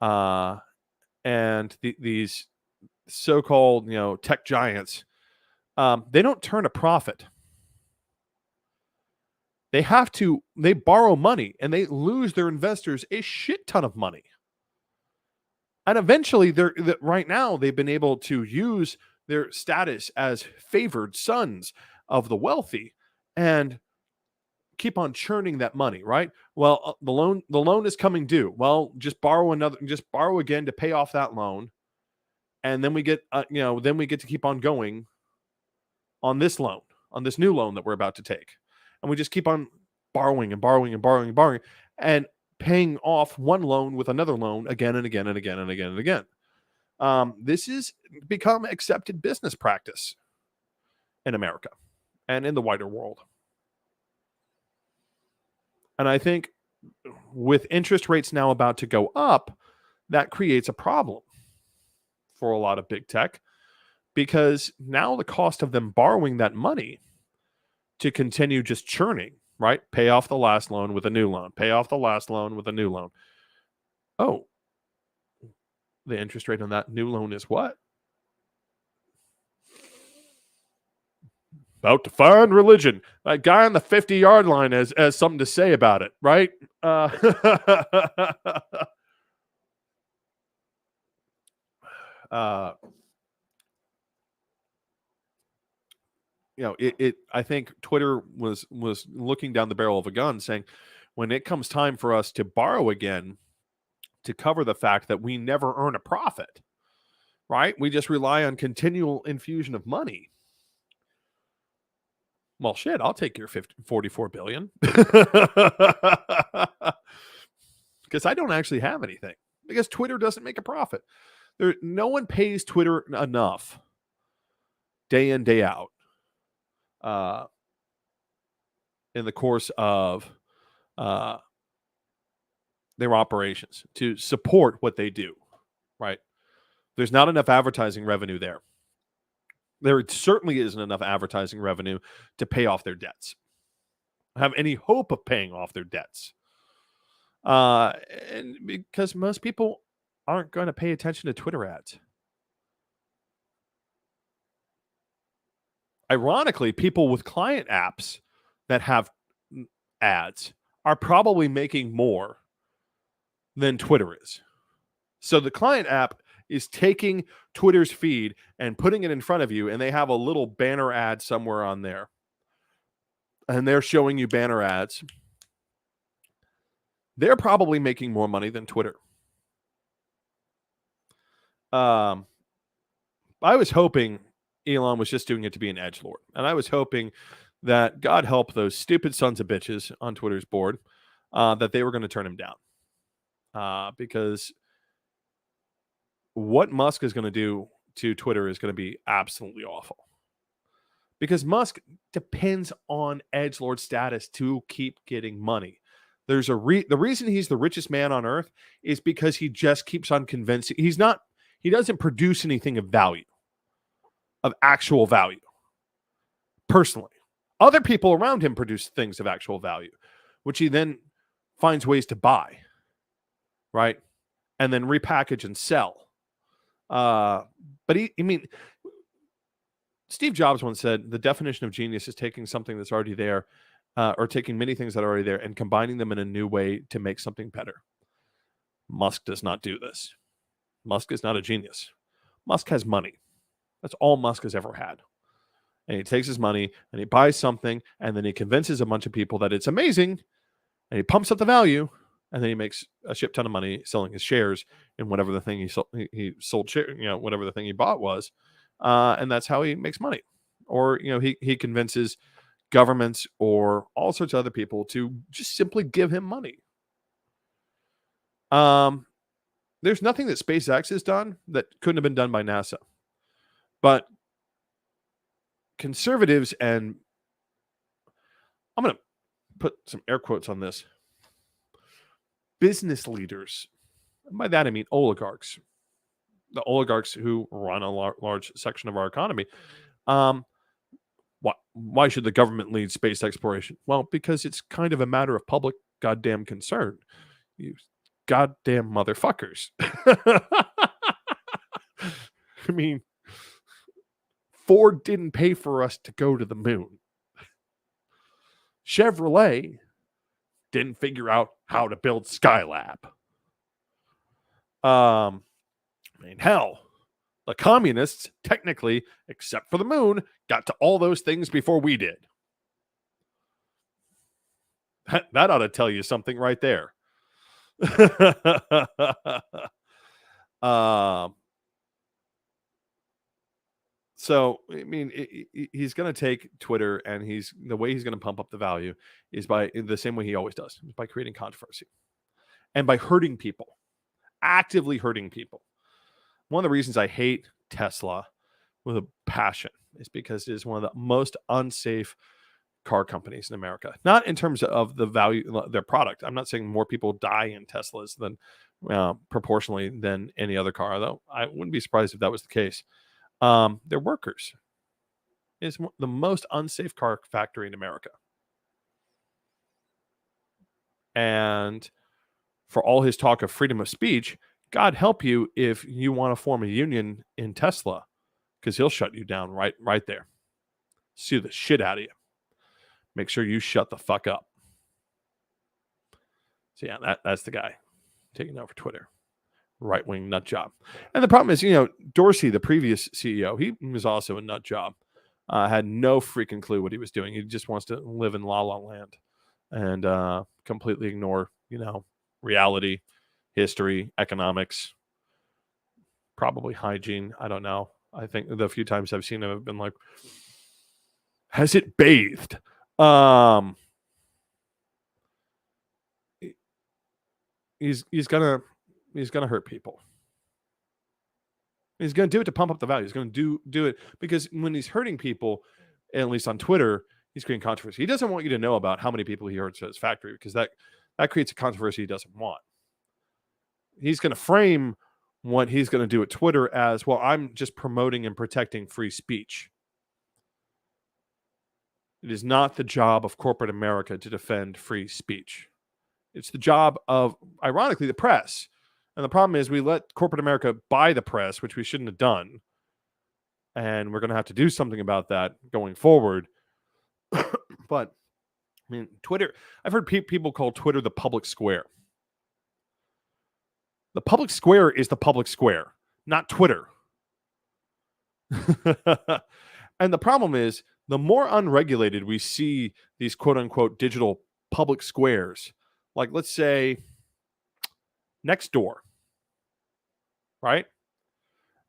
and these so-called tech giants, they don't turn a profit. They borrow money and they lose their investors a shit ton of money. And eventually, right now, they've been able to use their status as favored sons of the wealthy and keep on churning that money, right? Well, the loan is coming due. Well, just borrow again to pay off that loan, and then we get to keep on going on this loan, on this new loan that we're about to take, and we just keep on borrowing and borrowing and borrowing and borrowing and paying off one loan with another loan again and again and again and again and again. This has become accepted business practice in America and in the wider world. And I think with interest rates now about to go up, that creates a problem for a lot of big tech, because now the cost of them borrowing that money to continue just churning, right? Pay off the last loan with a new loan. Pay off the last loan with a new loan. Oh, the interest rate on that new loan is what? About to find religion. That guy on the 50-yard line has something to say about it, right? I think Twitter was looking down the barrel of a gun, saying, when it comes time for us to borrow again to cover the fact that we never earn a profit, right? We just rely on continual infusion of money. Well, shit, I'll take your 44 billion. Because I don't actually have anything. Because Twitter doesn't make a profit. No one pays Twitter enough day in, day out in the course of their operations to support what they do, right? There's not enough advertising revenue there. There certainly isn't enough advertising revenue to pay off their debts, have any hope of paying off their debts. And because most people aren't going to pay attention to Twitter ads. Ironically, people with client apps that have ads are probably making more than Twitter is. So the client app is taking Twitter's feed and putting it in front of you, and they have a little banner ad somewhere on there. And they're showing you banner ads. They're probably making more money than Twitter. I was hoping Elon was just doing it to be an edgelord. And I was hoping that, God help those stupid sons of bitches on Twitter's board, that they were going to turn him down. Because what Musk is going to do to Twitter is going to be absolutely awful. Because Musk depends on edgelord status to keep getting money. There's the reason he's the richest man on earth is because he just keeps on convincing. He doesn't produce anything of value, of actual value. Personally, other people around him produce things of actual value, which he then finds ways to buy, right? And then repackage and sell. But Steve Jobs once said the definition of genius is taking something that's already there, or taking many things that are already there and combining them in a new way to make something better. Musk does not do this. Musk is not a genius. Musk has money. That's all Musk has ever had. And he takes his money and he buys something, and then he convinces a bunch of people that it's amazing, and he pumps up the value, and then he makes a shit ton of money selling his shares in whatever the thing he sold whatever the thing he bought was. And that's how he makes money. Or, he convinces governments or all sorts of other people to just simply give him money. There's nothing that SpaceX has done that couldn't have been done by NASA. But conservatives, and I'm going to put some air quotes on this, business leaders, and by that I mean oligarchs, the oligarchs who run a large section of our economy. Why should the government lead space exploration? Well, because it's kind of a matter of public goddamn concern. You goddamn motherfuckers. I mean, Ford didn't pay for us to go to the moon. Chevrolet didn't figure out how to build Skylab. Hell, the communists, technically, except for the moon, got to all those things before we did. That ought to tell you something right there. So, he's going to take Twitter, and the way he's going to pump up the value is by the same way he always does, by creating controversy and by hurting people, actively hurting people. One of the reasons I hate Tesla with a passion is because it is one of the most unsafe car companies in America. Not in terms of the value of their product. I'm not saying more people die in Teslas than proportionally than any other car, though I wouldn't be surprised if that was the case. Their workers is the most unsafe car factory in America. And for all his talk of freedom of speech, God help you if you want to form a union in Tesla, because he'll shut you down right there. Sue the shit out of you. Make sure you shut the fuck up. So yeah, that's the guy taking over Twitter. Right-wing nut job. And the problem is, Dorsey, the previous CEO, he was also a nut job. Had no freaking clue what he was doing. He just wants to live in la la land and completely ignore, reality, history, economics, probably hygiene. I don't know. I think the few times I've seen him have been like, has it bathed? He's gonna hurt people. He's gonna do it to pump up the value. He's gonna do it because when he's hurting people, at least on Twitter, he's creating controversy. He doesn't want you to know about how many people he hurts at his factory, because that creates a controversy he doesn't want. He's going to frame what he's going to do at Twitter as, well, I'm just promoting and protecting free speech. It is not the job of corporate America to defend free speech. It's the job of, ironically, the press. And the problem is we let corporate America buy the press, which we shouldn't have done. And we're going to have to do something about that going forward. But, Twitter, I've heard people call Twitter the public square. The public square is the public square. not Twitter. And the problem is, the more unregulated we see these quote unquote digital public squares, like let's say Nextdoor, right?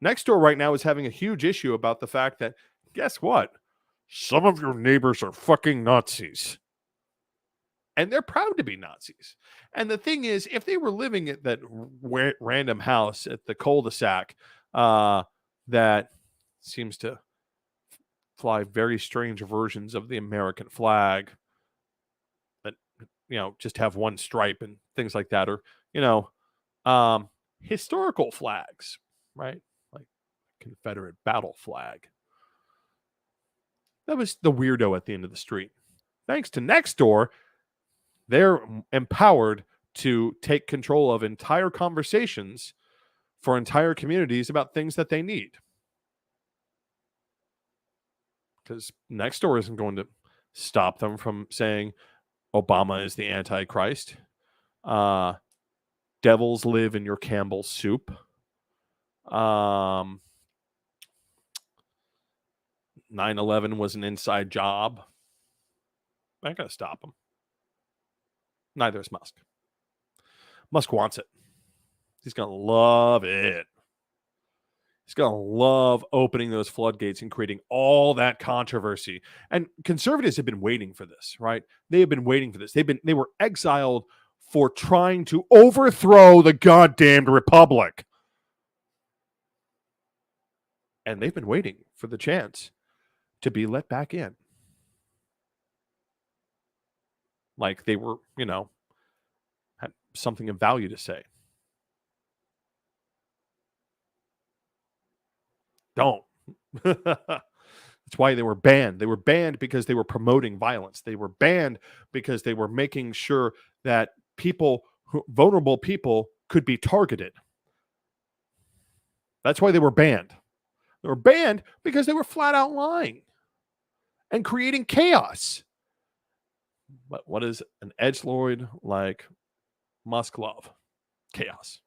Nextdoor right now is having a huge issue about the fact that, guess what? Some of your neighbors are fucking Nazis. And they're proud to be Nazis. And the thing is, if they were living at that random house at the cul-de-sac that seems to fly very strange versions of the American flag that, just have one stripe and things like that, or, historical flags, right? Like Confederate battle flag. That was the weirdo at the end of the street. Thanks to Nextdoor, they're empowered to take control of entire conversations for entire communities about things that they need. Because Nextdoor isn't going to stop them from saying Obama is the Antichrist. Devils live in your Campbell's soup. 9/11 was an inside job. Not going to stop them. Neither is Musk. Musk wants it. He's going to love it. He's going to love opening those floodgates and creating all that controversy. And conservatives have been waiting for this, right? They have been waiting for this. They were exiled for trying to overthrow the goddamned republic. And they've been waiting for the chance to be let back in. Like they were, had something of value to say. Don't. That's why they were banned. They were banned because they were promoting violence. They were banned because they were making sure that vulnerable people could be targeted. That's why they were banned. They were banned because they were flat out lying and creating chaos. But what is an edgelord like Musk love? Chaos.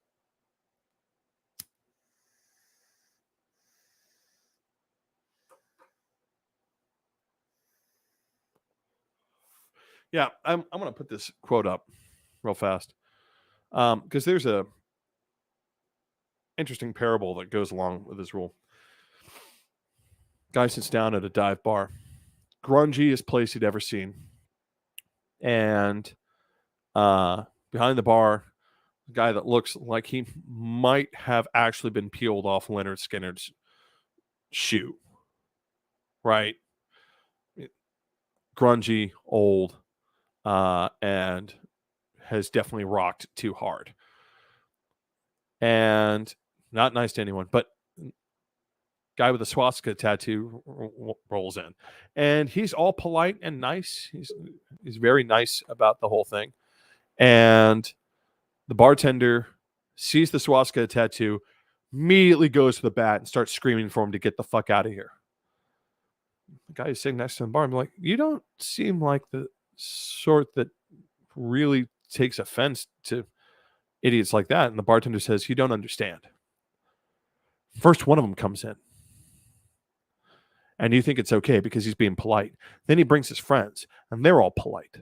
Yeah, I'm going to put this quote up real fast because there's a interesting parable that goes along with this rule. Guy sits down at a dive bar, grungiest place he'd ever seen, and behind the bar, a guy that looks like he might have actually been peeled off Leonard Skinner's shoe, right? Grungy, old, and has definitely rocked too hard. And not nice to anyone, but guy with a swastika tattoo rolls in. And he's all polite and nice. He's very nice about the whole thing. And the bartender sees the swastika tattoo, immediately goes to the bat and starts screaming for him to get the fuck out of here. The guy is sitting next to the bar. I'm like, you don't seem like the sort that really takes offense to idiots like that. And the bartender says, you don't understand. First one of them comes in. And you think it's okay because he's being polite. Then he brings his friends, and they're all polite.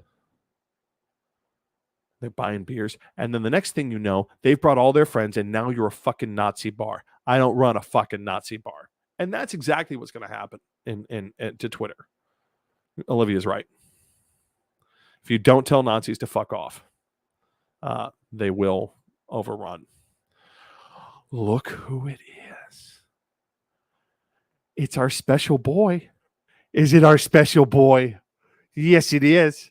They're buying beers. And then the next thing you know, they've brought all their friends, and now you're a fucking Nazi bar. I don't run a fucking Nazi bar. And that's exactly what's going to happen to Twitter. Olivia's right. If you don't tell Nazis to fuck off, they will overrun. Look who it is. It's our special boy. Is it our special boy? Yes, it is.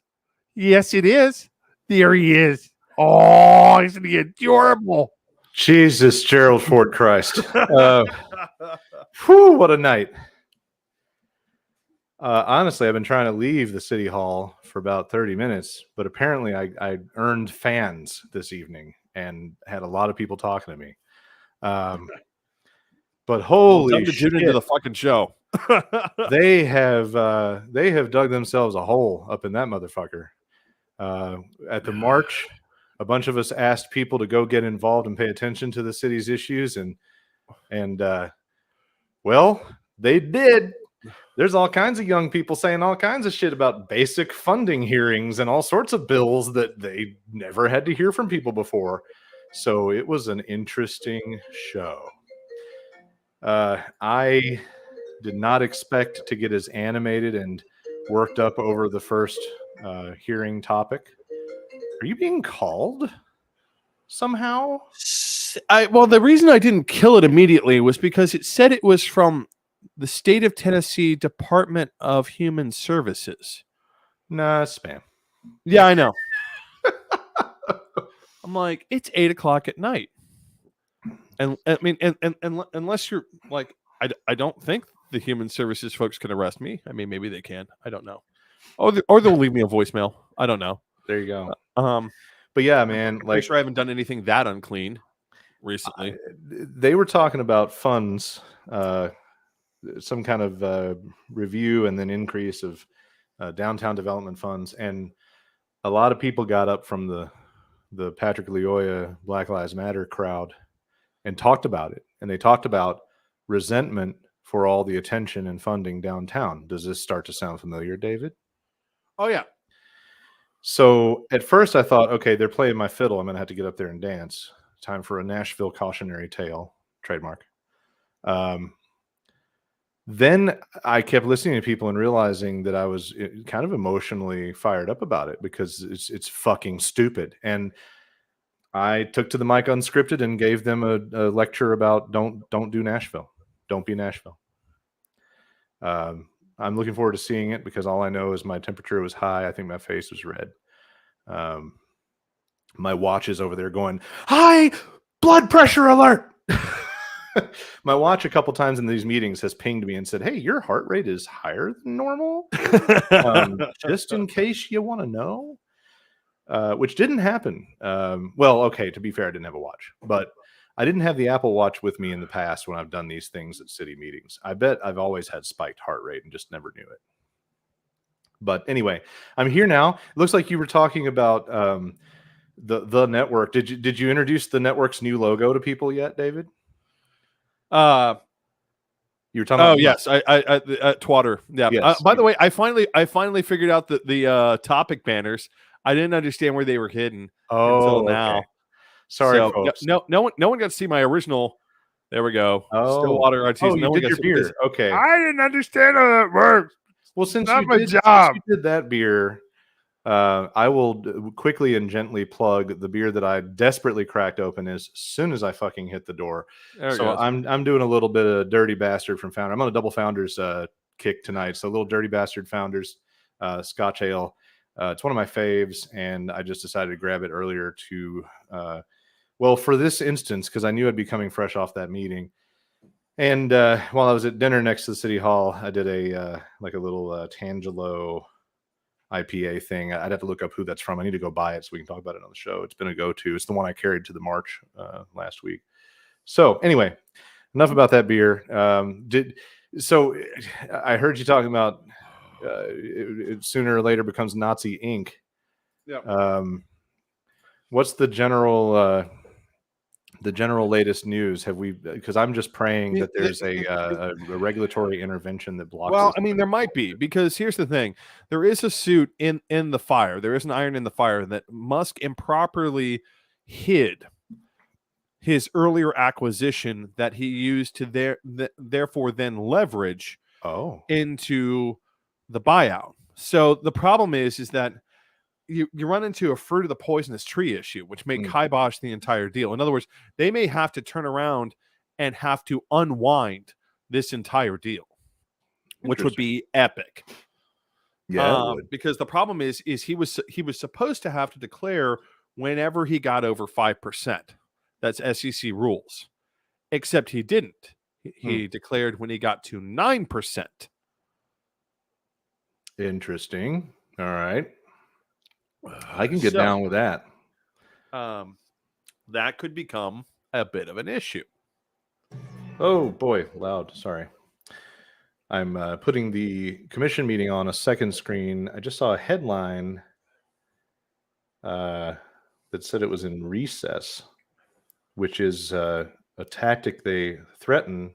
Yes, it is. There he is. Oh, isn't he adorable? Jesus, Gerald Ford Christ. Whew, what a night. Honestly, I've been trying to leave the city hall for about 30 minutes, but apparently I earned fans this evening and had a lot of people talking to me. But holy shit, into the fucking show. they have dug themselves a hole up in that motherfucker. At the march, a bunch of us asked people to go get involved and pay attention to the city's issues, and And well, they did. There's all kinds of young people saying all kinds of shit about basic funding hearings and all sorts of bills that they never had to hear from people before. So it was an interesting show. I did not expect to get as animated and worked up over the first hearing topic. Are you being called somehow? Well, the reason I didn't kill it immediately was because it said it was from the state of Tennessee Department of Human Services. Nah, spam. Yeah, I know. I'm like, it's 8:00 at night. And I mean, and unless you're like, I don't think the human services folks can arrest me. I mean, maybe they can. I don't know. Or they'll leave me a voicemail. I don't know. There you go. But yeah, man, I'm like sure I haven't done anything that unclean recently. They were talking about funds, some kind of review and then increase of downtown development funds, and a lot of people got up from the Patrick Lyoya Black Lives Matter crowd and talked about it. And they talked about resentment for all the attention and funding downtown. Does this start to sound familiar, David? Oh, yeah. So at first I thought, okay, they're playing my fiddle. I'm going to have to get up there and dance. Time for a Nashville cautionary tale, trademark. Then I kept listening to people and realizing that I was kind of emotionally fired up about it because it's fucking stupid. And I took to the mic unscripted and gave them a lecture about don't do Nashville. Don't be Nashville. I'm looking forward to seeing it because all I know is my temperature was high. I think my face was red. My watch is over there going, high blood pressure alert. My watch a couple times in these meetings has pinged me and said, hey, your heart rate is higher than normal. Just in case you want to know, which didn't happen. Well, okay, to be fair, I didn't have a watch, but I didn't have the Apple Watch with me in the past when I've done these things at city meetings. I bet I've always had spiked heart rate and just never knew it. But anyway, I'm here now. It looks like you were talking about the network. Did you introduce the network's new logo to people yet, David? You were talking about yes, I Twatter. Yeah. Yes. By the way, I finally figured out the topic banners. I didn't understand where they were hidden until now. Okay. Sorry, so, folks. No one got to see my original. There we go. Stillwater Artisan. You did your beer. Okay. I didn't understand how that works. Well, since Not you my did, job. Since you did that beer, I will quickly and gently plug the beer that I desperately cracked open as soon as I fucking hit the door. So I'm doing a little bit of Dirty Bastard from Founder. I'm on a double Founders kick tonight. So a little Dirty Bastard Founders Scotch Ale. It's one of my faves, and I just decided to grab it earlier to, well, for this instance, because I knew I'd be coming fresh off that meeting. And while I was at dinner next to the city hall, I did a little Tangelo IPA thing. I'd have to look up who that's from. I need to go buy it so we can talk about it on the show. It's been a go-to. It's the one I carried to the march last week. So anyway, enough about that beer. So I heard you talking about it sooner or later becomes Nazi ink. Yeah. What's the general latest news? Have we? Because I'm just praying that there's a regulatory intervention that blocks. Well, I mean, there might be, because here's the thing: there is a suit in the fire. There is an iron in the fire that Musk improperly hid his earlier acquisition that he used to therefore then leverage into the buyout. So the problem is that you run into a fruit of the poisonous tree issue, which may kibosh the entire deal. In other words, they may have to turn around and have to unwind this entire deal, which would be epic. Yeah, because the problem is he was supposed to have to declare whenever he got over 5%. That's SEC rules. Except he didn't. He declared when he got to 9%. Interesting. All right. I can get down with that. That could become a bit of an issue. Oh boy, loud. Sorry. I'm putting the commission meeting on a second screen. I just saw a headline that said it was in recess, which is a tactic they threaten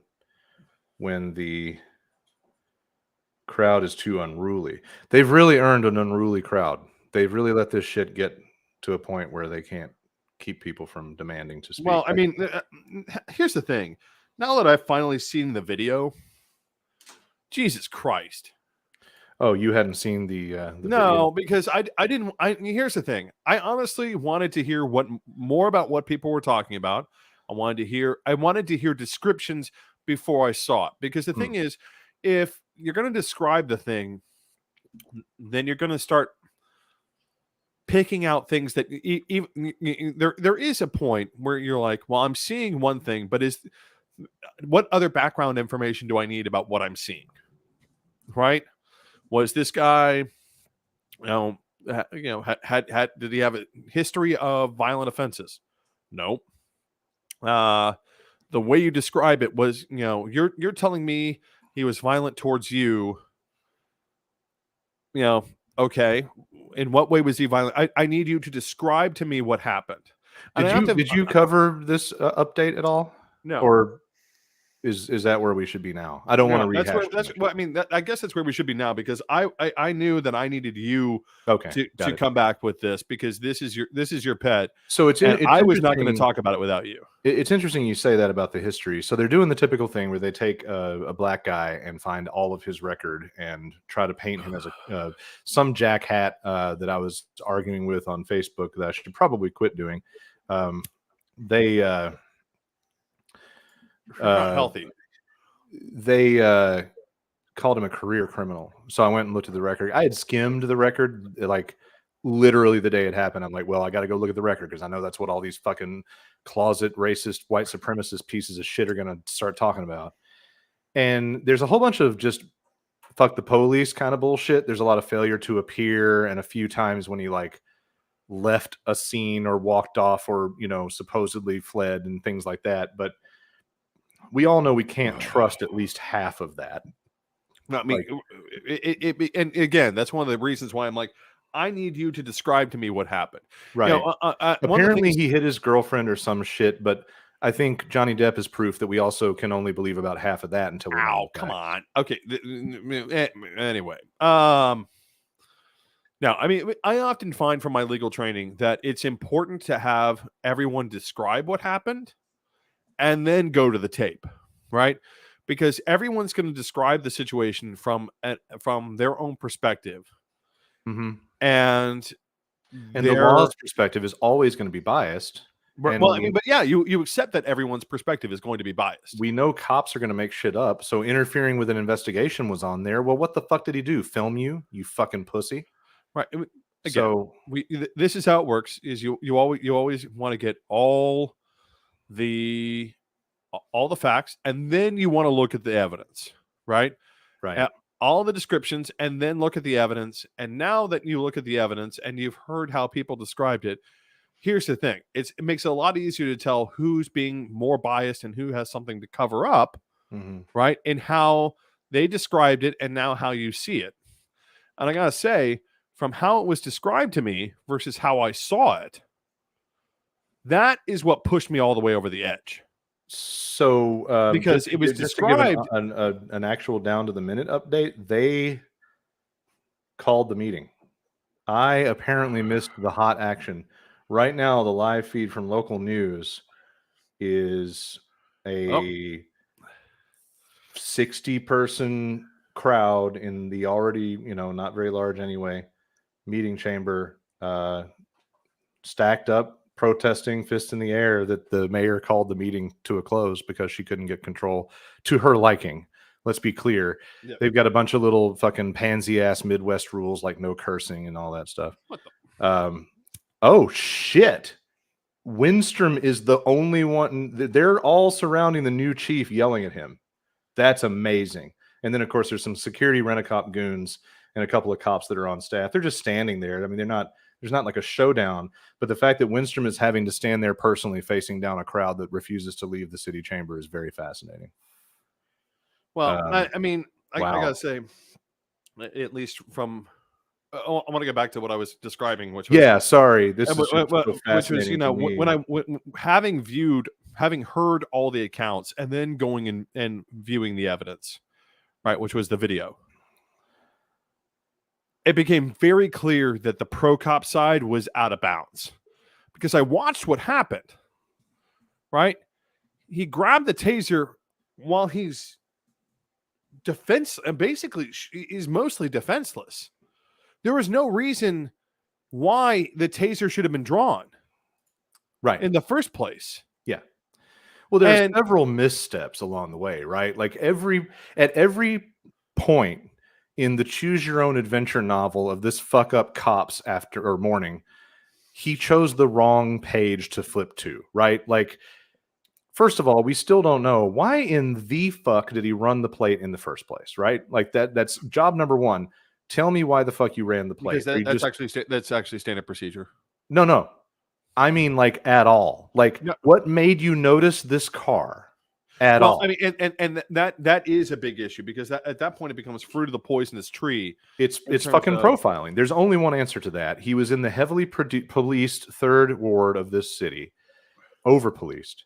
when the crowd is too unruly. They've really earned an unruly crowd. They've really let this shit get to a point where they can't keep people from demanding to speak. Well, I mean, here's the thing. Now that I've finally seen the video, Jesus Christ. Oh, you hadn't seen the no, video? Because I didn't. Here's the thing. I honestly wanted to hear more about what people were talking about. I wanted to hear descriptions before I saw it. Because the thing is, if you're going to describe the thing, then you're going to start picking out things that there is a point where you're like, well, I'm seeing one thing, but what other background information do I need about what I'm seeing? Right? Was this guy, did he have a history of violent offenses? Nope. The way you describe it was, you're telling me he was violent towards you. Okay. In what way was he violent? I need you to describe to me what happened. Did you cover this update at all? No. Or is that where we should be now? I don't want to rehash. I guess that's where we should be now, because I knew that I needed you to come back with this, because this is your pet. So I was not going to talk about it without you. It's interesting you say that about the history. So they're doing the typical thing where they take a black guy and find all of his record and try to paint him as some jackhat that I was arguing with on Facebook that I should probably quit doing. They not healthy. They called him a career criminal. So I went and looked at the record. I had skimmed the record like literally the day it happened. I'm like, well, I got to go look at the record because I know that's what all these fucking closet racist white supremacist pieces of shit are going to start talking about. And there's a whole bunch of just fuck the police kind of bullshit. There's a lot of failure to appear, and a few times when he like left a scene or walked off or, supposedly fled and things like that. But we all know we can't trust at least half of that. No, I mean, and again, that's one of the reasons why I'm like, I need you to describe to me what happened. Right. Apparently he hit his girlfriend or some shit, but I think Johnny Depp is proof that we also can only believe about half of that until we know. Come on. Okay. Anyway. Now, I mean, I often find from my legal training that it's important to have everyone describe what happened and then go to the tape, right? Because everyone's going to describe the situation from their own perspective. Mm-hmm. And the law's perspective is always going to be biased. But yeah, you accept that everyone's perspective is going to be biased. We know cops are going to make shit up. So interfering with an investigation was on there. Well, what the fuck did he do? Film you fucking pussy? Right. Again, this is how it works. Is you always want to get all the facts, and then you want to look at the evidence, right? Right. All the descriptions, and then look at the evidence. And now that you look at the evidence and you've heard how people described it, here's the thing. It makes it a lot easier to tell who's being more biased and who has something to cover up, right? And how they described it and now how you see it. And I got to say, from how it was described to me versus how I saw it, that is what pushed me all the way over the edge. So because it was described an actual down to the minute update, they called the meeting. I apparently missed the hot action. Right now, the live feed from local news is a 60-person crowd in the already, not very large anyway, meeting chamber, stacked up, protesting, fist in the air, that the mayor called the meeting to a close because she couldn't get control to her liking. Let's be clear. Yep. They've got a bunch of little fucking pansy ass Midwest rules like no cursing and all that stuff. What the? Oh shit. Winstrom is the only one. They're all surrounding the new chief yelling at him. That's amazing. And then of course there's some security rent-a-cop goons and a couple of cops that are on staff. They're just standing there. I mean, there's not like a showdown, but the fact that Winstrom is having to stand there personally facing down a crowd that refuses to leave the city chamber is very fascinating. Well, I mean, I gotta say, at least from, I want to get back to what I was describing, which was, sorry, this is which was, when I having viewed having heard all the accounts and then going and viewing the evidence, right, which was the video, it became very clear that the pro cop side was out of bounds because I watched what happened, right? He grabbed the taser while he's basically he's mostly defenseless. There was no reason why the taser should have been drawn right in the first place. Yeah. Well, there's several missteps along the way, right? Like at every point in the choose your own adventure novel of this fuck up cops after or morning, he chose the wrong page to flip to, right? Like, first of all, we still don't know why in the fuck did he run the plate in the first place, right? Like that's job number one. Tell me why the fuck you ran the plate. Because that's actually standard procedure. No. I mean, like, at all. Like, what made you notice this car at all? I mean, and that is a big issue because at that point it becomes fruit of the poisonous tree. It's fucking profiling. There's only one answer to that. He was in the heavily policed third ward of this city, over policed,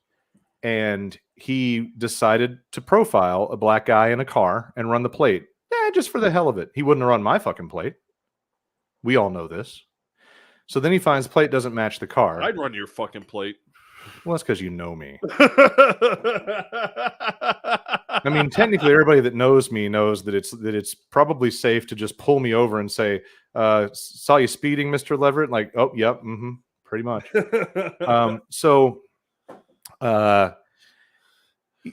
and he decided to profile a black guy in a car and run the plate. Just for the hell of it. He wouldn't have run my fucking plate. We all know this. So then he finds plate doesn't match the car. I'd run your fucking plate. Well, that's because you know me. I mean, technically, everybody that knows me knows that it's probably safe to just pull me over and say, "Saw you speeding, Mr. Leverett." Like, oh, yep, pretty much.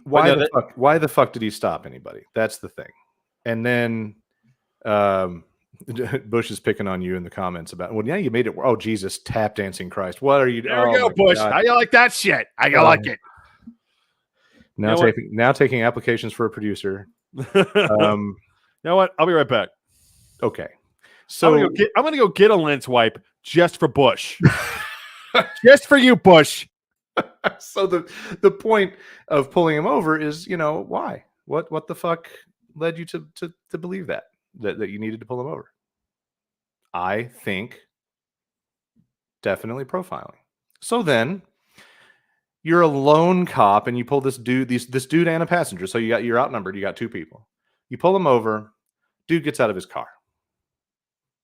Why the fuck did he stop anybody? That's the thing. And then Bush is picking on you in the comments about, well, yeah, you made it. Oh, Jesus, tap dancing Christ. What are you doing? There we go, Bush. God. How you like that shit? How you like it? Now taking applications for a producer. You know what? I'll be right back. Okay. So I'm gonna go get a lens wipe just for Bush. Just for you, Bush. So the point of pulling him over is, why? What the fuck led you to believe that you needed to pull him over? I think definitely profiling. So then you're a lone cop and you pull this dude and a passenger. So you're outnumbered. You got two people. You pull him over. Dude gets out of his car.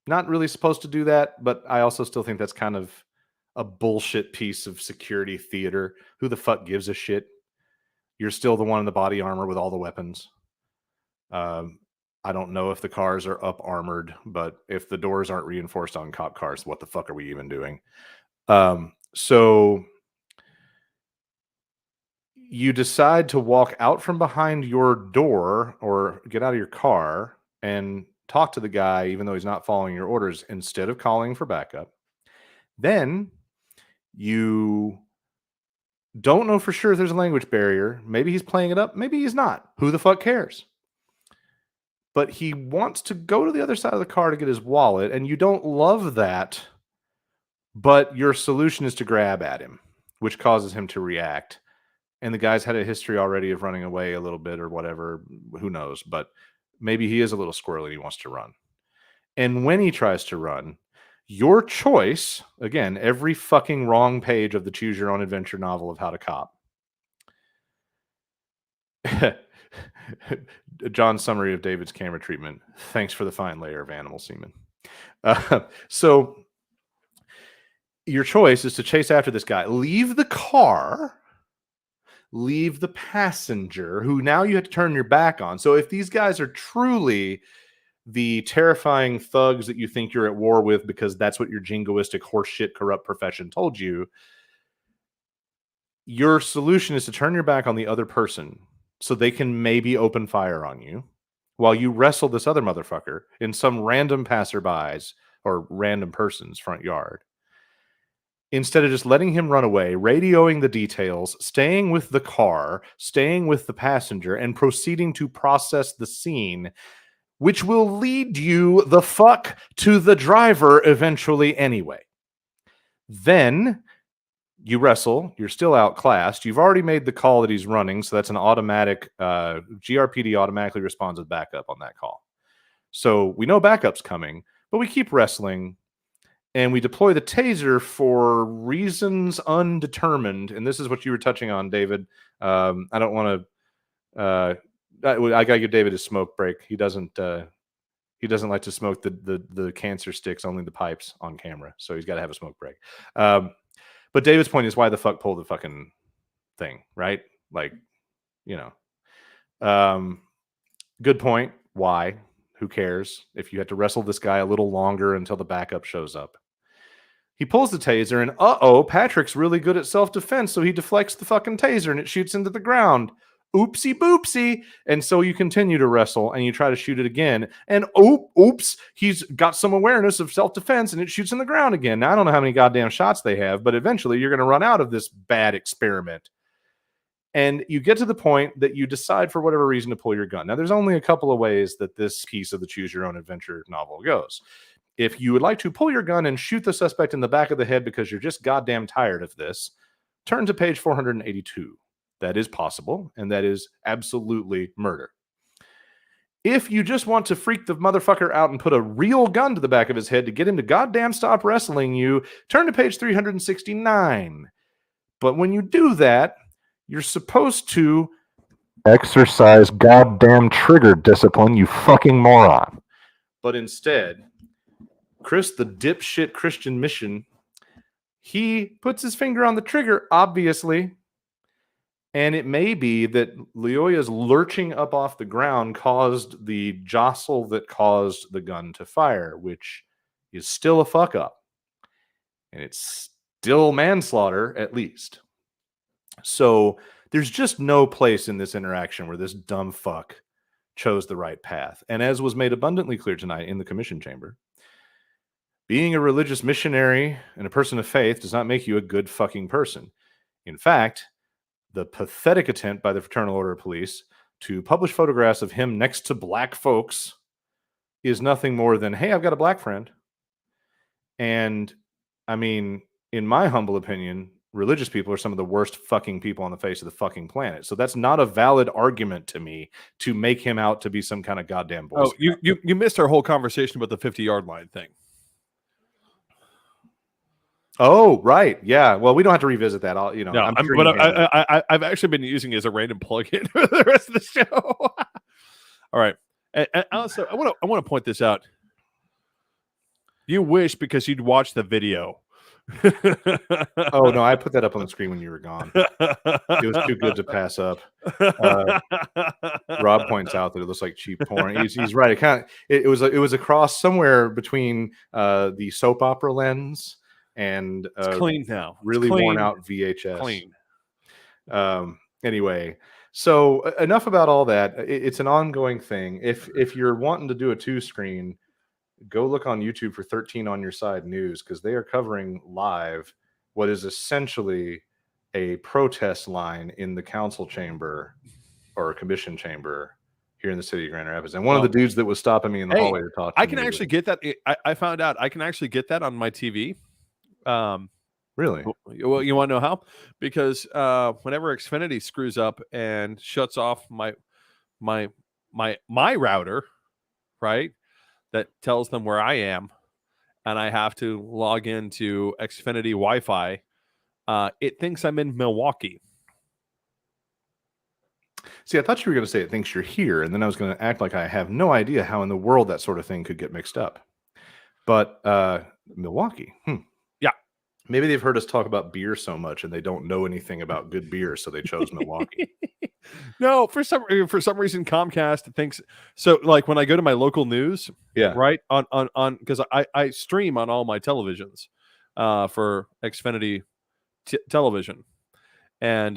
Not really supposed to do that, but I also still think that's kind of a bullshit piece of security theater. Who the fuck gives a shit? You're still the one in the body armor with all the weapons. I don't know if the cars are up armored, but if the doors aren't reinforced on cop cars, what the fuck are we even doing? So you decide to walk out from behind your door or get out of your car and talk to the guy, even though he's not following your orders, instead of calling for backup. Then you don't know for sure if there's a language barrier. Maybe he's playing it up. Maybe he's not. Who the fuck cares? But he wants to go to the other side of the car to get his wallet, and you don't love that, but your solution is to grab at him, which causes him to react. And the guy's had a history already of running away a little bit or whatever. Who knows? But maybe he is a little squirrely and he wants to run. And when he tries to run, your choice, again, every fucking wrong page of the Choose Your Own Adventure novel of How to Cop. John's summary of David's camera treatment. Thanks for the fine layer of animal semen. So your choice is to chase after this guy. Leave the car. Leave the passenger, who now you have to turn your back on. So if these guys are truly the terrifying thugs that you think you're at war with because that's what your jingoistic horseshit corrupt profession told you, your solution is to turn your back on the other person so they can maybe open fire on you while you wrestle this other motherfucker in some random passerby's or random person's front yard. Instead of just letting him run away, radioing the details, staying with the car, staying with the passenger, and proceeding to process the scene, which will lead you the fuck to the driver eventually anyway. Then you wrestle, you're still outclassed, you've already made the call that he's running, so that's an automatic, GRPD automatically responds with backup on that call. So we know backup's coming, but we keep wrestling, and we deploy the taser for reasons undetermined. And this is what you were touching on, David. I don't want to. I gotta give David a smoke break. He doesn't like to smoke the cancer sticks, only the pipes on camera. So he's got to have a smoke break. But David's point is, why the fuck pull the fucking thing, right? Like, good point. Why? Who cares if you had to wrestle this guy a little longer until the backup shows up? He pulls the taser, and Patrick's really good at self-defense, so he deflects the fucking taser and it shoots into the ground. Oopsie boopsie. And so you continue to wrestle and you try to shoot it again. And oops, he's got some awareness of self-defense and it shoots in the ground again. Now, I don't know how many goddamn shots they have, but eventually you're going to run out of this bad experiment. And you get to the point that you decide for whatever reason to pull your gun. Now, there's only a couple of ways that this piece of the Choose Your Own Adventure novel goes. If you would like to pull your gun and shoot the suspect in the back of the head because you're just goddamn tired of this, turn to page 482. That is possible, and that is absolutely murder. If you just want to freak the motherfucker out and put a real gun to the back of his head to get him to goddamn stop wrestling you, turn to page 369. But when you do that, you're supposed to exercise goddamn trigger discipline, you fucking moron. But instead, Chris, the dipshit Christian Mission, he puts his finger on the trigger, obviously. And it may be that Leoya's lurching up off the ground caused the jostle that caused the gun to fire, which is still a fuck up. And it's still manslaughter, at least. So there's just no place in this interaction where this dumb fuck chose the right path. And as was made abundantly clear tonight in the commission chamber, being a religious missionary and a person of faith does not make you a good fucking person. In fact, the pathetic attempt by the Fraternal Order of Police to publish photographs of him next to black folks is nothing more than, hey, I've got a black friend. And I mean, in my humble opinion, religious people are some of the worst fucking people on the face of the fucking planet. So that's not a valid argument to me to make him out to be some kind of goddamn bullshit. Oh, you missed our whole conversation about the 50-yard line thing. Oh, right. Yeah. Well, we don't have to revisit that. I've actually been using it as a random plug-in for the rest of the show. All right. And also, I want to point this out. You wish because you'd watch the video. Oh, no. I put that up on the screen when you were gone. It was too good to pass up. Rob points out that it looks like cheap porn. He's right. It was a cross somewhere between the soap opera lens and it's clean now. Really worn out VHS. Clean. Anyway, so enough about all that. It's an ongoing thing. If you're wanting to do a 2-screen, go look on YouTube for 13 on Your Side News, because they are covering live what is essentially a protest line in the council chamber or commission chamber here in the city of Grand Rapids. And one of the dudes that was stopping me in the hallway to talk to me. I can actually get that. I found out I can actually get that on my TV. Really? Well, you want to know how? Because whenever Xfinity screws up and shuts off my router, right, that tells them where I am, and I have to log into Xfinity Wi-Fi, it thinks I'm in Milwaukee. See, I thought you were going to say it thinks you're here, and then I was going to act like I have no idea how in the world that sort of thing could get mixed up. But Milwaukee, yeah. Maybe they've heard us talk about beer so much, and they don't know anything about good beer, so they chose Milwaukee. No, for some reason, Comcast thinks so. Like when I go to my local news, yeah, right on because I stream on all my televisions for Xfinity television, and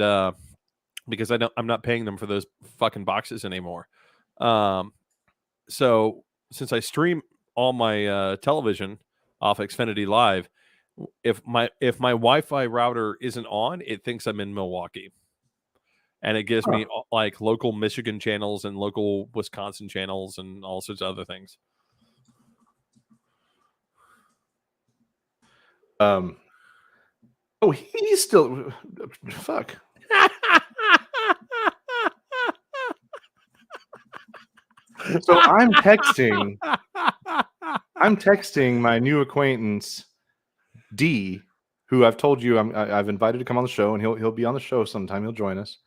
because I'm not paying them for those fucking boxes anymore. So since I stream all my television off Xfinity Live, if my Wi-Fi router isn't on, it thinks I'm in Milwaukee. And it gives me like local Michigan channels and local Wisconsin channels and all sorts of other things. Oh, he's still fuck. So I'm texting my new acquaintance D, who I've told you I've invited to come on the show, and he'll be on the show sometime. He'll join us.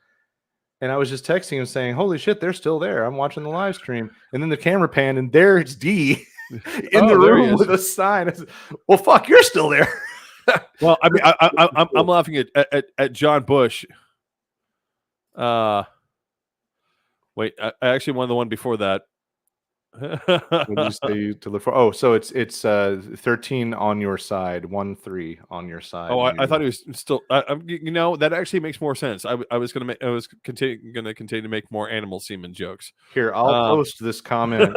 And I was just texting him saying, "Holy shit, they're still there! I'm watching the live stream." And then the camera panned, and there's D in the room with a sign. Said, well, fuck, you're still there. Well, I mean, I'm laughing at John Bush. Wait, I actually won the one before that. What did you say to look for? Oh, so it's 13 on your side, 1-3 on your side. Oh, I thought he was still. That actually makes more sense. I was going to continue to make more animal semen jokes. Here, I'll post this comment.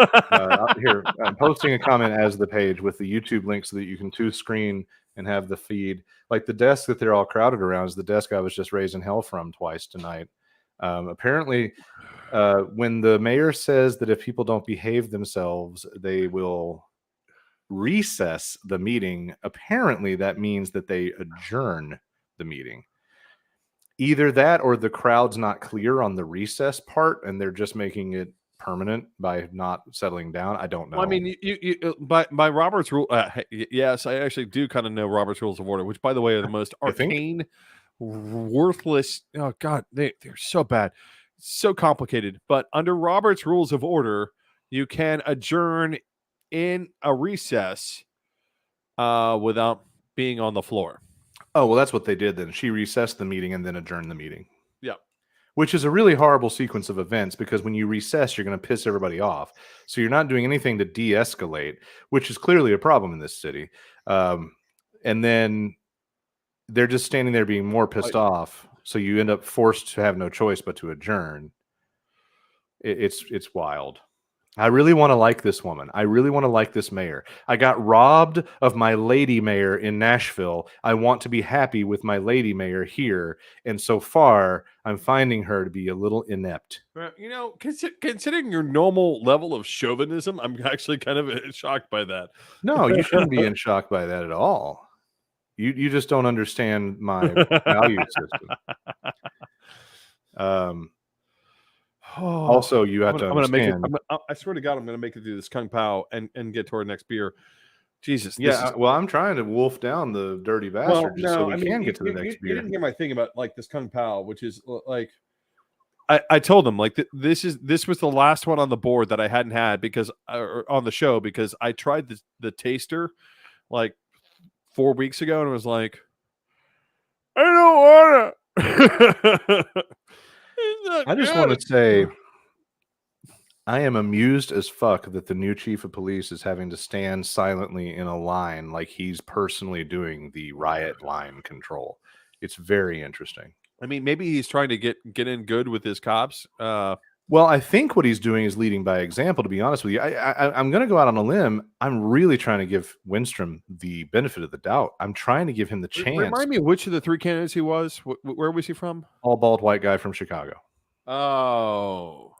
Here, I'm posting a comment as the page with the YouTube link so that you can screen and have the feed. Like the desk that they're all crowded around is the desk I was just raising hell from twice tonight. Apparently, when the mayor says that if people don't behave themselves, they will recess the meeting, apparently that means that they adjourn the meeting. Either that or the crowd's not clear on the recess part and they're just making it permanent by not settling down. I don't know. Well, I mean, you by Robert's rule, yes, I actually do kind of know Robert's Rules of Order, which, by the way, are the most arcane, worthless. Oh God, they're so bad. So complicated, but under Robert's Rules of Order, you can adjourn in a recess without being on the floor. Oh, well, that's what they did then. She recessed the meeting and then adjourned the meeting. Yeah. Which is a really horrible sequence of events because when you recess, you're going to piss everybody off. So you're not doing anything to de-escalate, which is clearly a problem in this city. And then they're just standing there being more pissed off. So you end up forced to have no choice but to adjourn. It's wild. I really want to like this woman. I really want to like this mayor. I got robbed of my lady mayor in Nashville. I want to be happy with my lady mayor here. And so far, I'm finding her to be a little inept. Considering your normal level of chauvinism, I'm actually kind of shocked by that. No, you shouldn't be in shock by that at all. You just don't understand my value system. Also, you have to understand. I swear to God, I'm going to make it through this Kung Pao and get to our next beer. Jesus. Yeah. Well, I'm trying to wolf down the dirty bastard so we can get to the next beer. You didn't hear my thing about like this Kung Pao, which is like, I told them like this was the last one on the board that I hadn't had because on the show because I tried the taster like 4 weeks ago and it was like, I don't want to. I just want to say I am amused as fuck that the new chief of police is having to stand silently in a line like he's personally doing the riot line control. It's very interesting. I mean, maybe he's trying to get in good with his cops. Well, I think what he's doing is leading by example, to be honest with you. I'm going to go out on a limb. I'm really trying to give Winstrom the benefit of the doubt. I'm trying to give him the chance. Remind me which of the three candidates he was. Where was he from? All bald white guy from Chicago. Oh.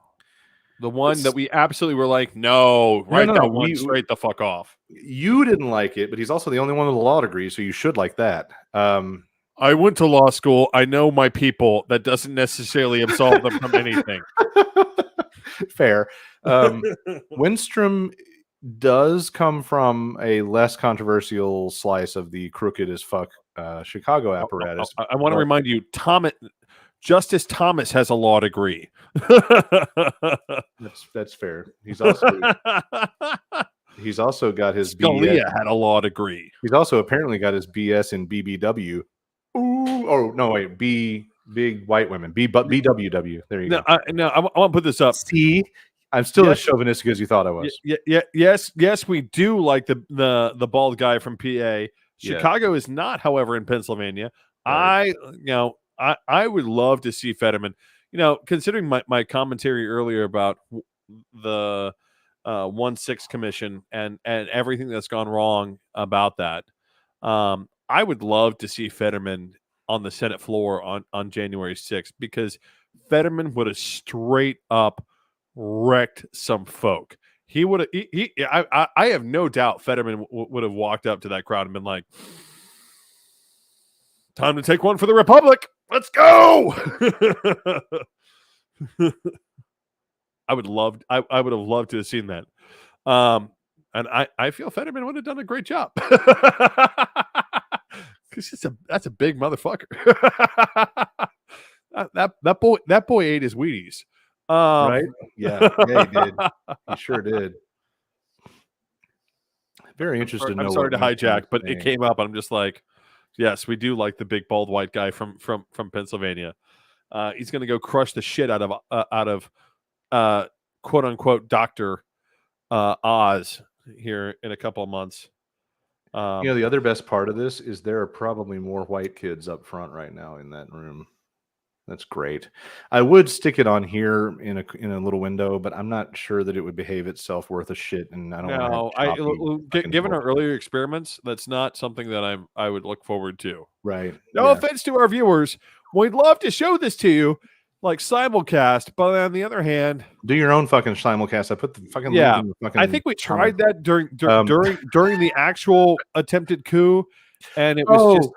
The one that we absolutely were like, no, that one straight the fuck off. You didn't like it, but he's also the only one with a law degree, so you should like that. I went to law school. I know my people. That doesn't necessarily absolve them from anything. Fair. Winstrom does come from a less controversial slice of the crooked as fuck Chicago apparatus. I want to remind you, Justice Thomas has a law degree. That's fair. He's also got his Scalia had a law degree. He's also apparently got his BS in BBW. Ooh, oh no, wait, big white women. BWW. There you go. I want to put this up. See, I'm still as chauvinistic as you thought I was. Yes, we do like the bald guy from PA. Chicago is not, however, in Pennsylvania. Right. I would love to see Fetterman. Considering my commentary earlier about the 1-6 commission and everything that's gone wrong about that, I would love to see Fetterman on the Senate floor on January 6th because Fetterman would have straight up wrecked some folk. He would have. I have no doubt Fetterman would have walked up to that crowd and been like, "Time to take one for the Republic. Let's go!" I would have loved to have seen that. And I feel Fetterman would have done a great job. Because that's a big motherfucker. that boy ate his Wheaties. Right? Yeah, he did. He sure did. Very interested to know. I'm sorry to hijack, but it came up. I'm just like, yes, we do like the big bald white guy from Pennsylvania. He's going to go crush the shit out of quote unquote Dr. Oz here in a couple of months. The other best part of this is there are probably more white kids up front right now in that room. That's great. I would stick it on here in a little window, but I'm not sure that it would behave itself worth a shit. And I don't. Given our earlier experiments, that's not something that I would look forward to. Right. No offense to our viewers, we'd love to show this to you, like simulcast. But on the other hand, do your own fucking simulcast. I put the fucking link in the fucking. I think we tried that during the actual attempted coup, and it was just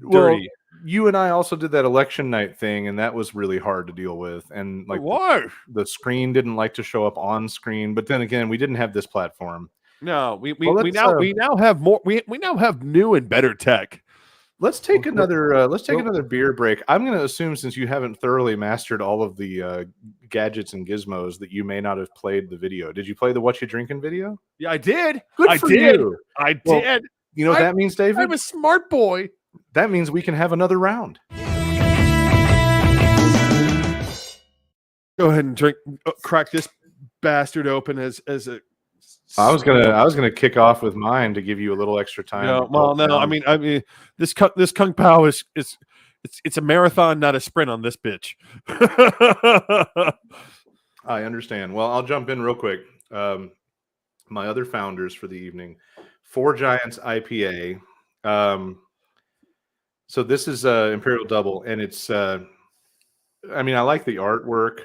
dirty. Well, you and I also did that election night thing, and that was really hard to deal with. And like, why? The screen didn't like to show up on screen, but then again, we didn't have this platform. No, we now have more. We now have new and better tech. Let's take another beer break. I'm going to assume, since you haven't thoroughly mastered all of the gadgets and gizmos, that you may not have played the video. Did you play the What You Drinking video? Yeah, I did. Good for you. I did. You know what that means, David? I'm a smart boy. That means we can have another round. Go ahead and drink. Crack this bastard open as a. I was gonna kick off with mine to give you a little extra time. No. I mean, this Kung Pao is it's a marathon, not a sprint on this bitch. I understand. Well, I'll jump in real quick. My other founders for the evening, Four Giants IPA. So this is Imperial Double, and it's. I like the artwork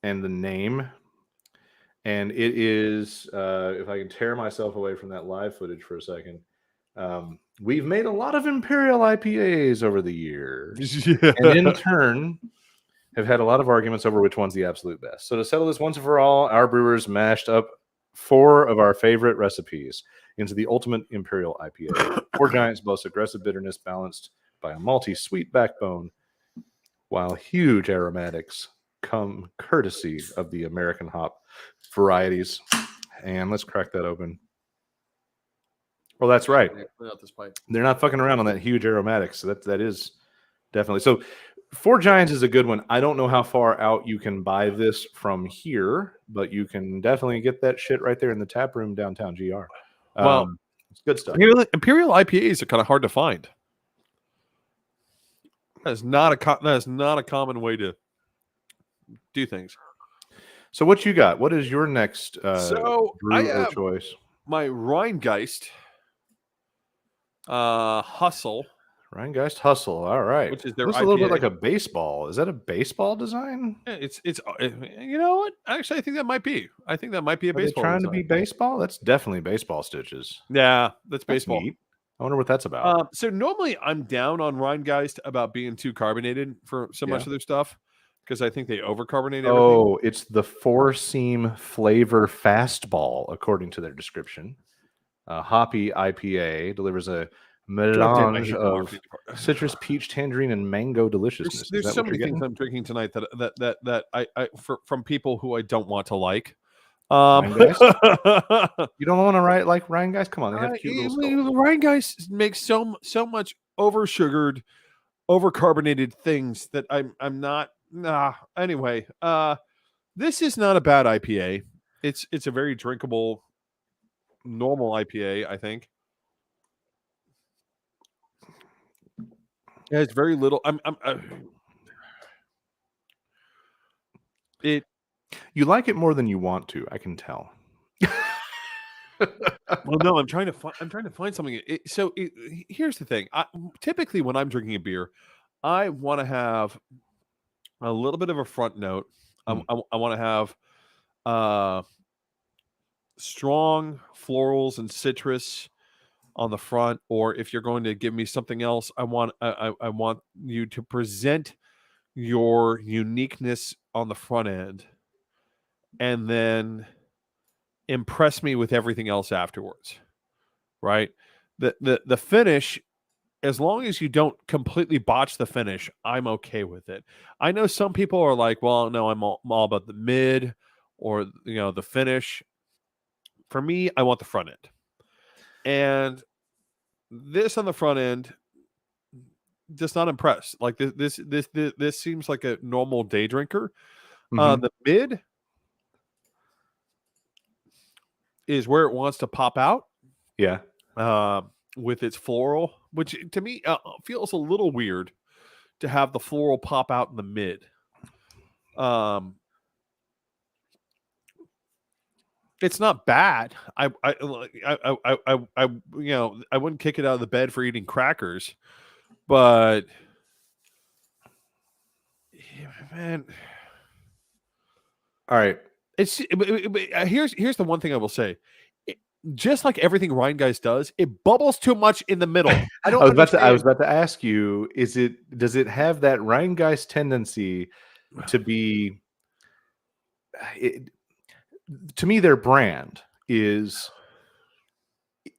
and the name. And it is, if I can tear myself away from that live footage for a second, we've made a lot of Imperial IPAs over the years. Yeah. And in turn, have had a lot of arguments over which one's the absolute best. So to settle this once and for all, our brewers mashed up 4 of our favorite recipes into the ultimate Imperial IPA. Four Giants boasts aggressive bitterness balanced by a malty sweet backbone, while huge aromatics come courtesy of the American hop varieties. And let's crack that open. Well, that's right. They're not fucking around on that huge aromatics. So that is definitely so. Four Giants is a good one. I don't know how far out you can buy this from here, but you can definitely get that shit right there in the tap room downtown GR. Well, it's good stuff. Imperial IPAs are kind of hard to find. That is not a common way to do things. So what you got? What is your next brew or choice? My Rheingeist Hustle. Rheingeist Hustle. All right. Which is their looks IPA. A little bit like a baseball. Is that a baseball design? Yeah, it's you know what? Actually, I think that might be. I think that might be a baseball. Trying to be baseball? That's definitely baseball stitches. Yeah, that's baseball. Neat. I wonder what that's about. So normally I'm down on Rheingeist about being too carbonated for so much of their stuff, because I think they overcarbonate everything. Oh, it's the four-seam flavor fastball, according to their description. Hoppy IPA delivers a melange of citrus, peach, tangerine, and mango deliciousness. There's so many things I'm drinking tonight that I from people who I don't want to like. You don't want to like Rheingeist? Come on, they have cute little Rheingeist makes so much oversugared, overcarbonated things that I'm not. Anyway, this is not a bad IPA. It's a very drinkable, normal IPA, I think. Yeah, it's very little. You like it more than you want to. I can tell. Well, no, I'm trying to find something. Here's the thing. Typically, when I'm drinking a beer, I want to have a little bit of a front note. I want to have strong florals and citrus on the front, or if you're going to give me something else, I want you to present your uniqueness on the front end, and then impress me with everything else afterwards. Right? The finish as long as you don't completely botch the finish, I'm okay with it. I know some people are like, well, no, I'm all about the mid or the finish. For me, I want the front end. And this on the front end just not impressed. Like this seems like a normal day drinker. The mid is where it wants to pop out. Yeah. With its floral, which to me feels a little weird to have the floral pop out in the mid. It's not bad. I wouldn't kick it out of the bed for eating crackers, but man, all right. It's here's the one thing I will say. Just like everything Rhinegeist does, it bubbles too much in the middle. I was about to ask you: does it have that Rhinegeist tendency to be? To me, their brand is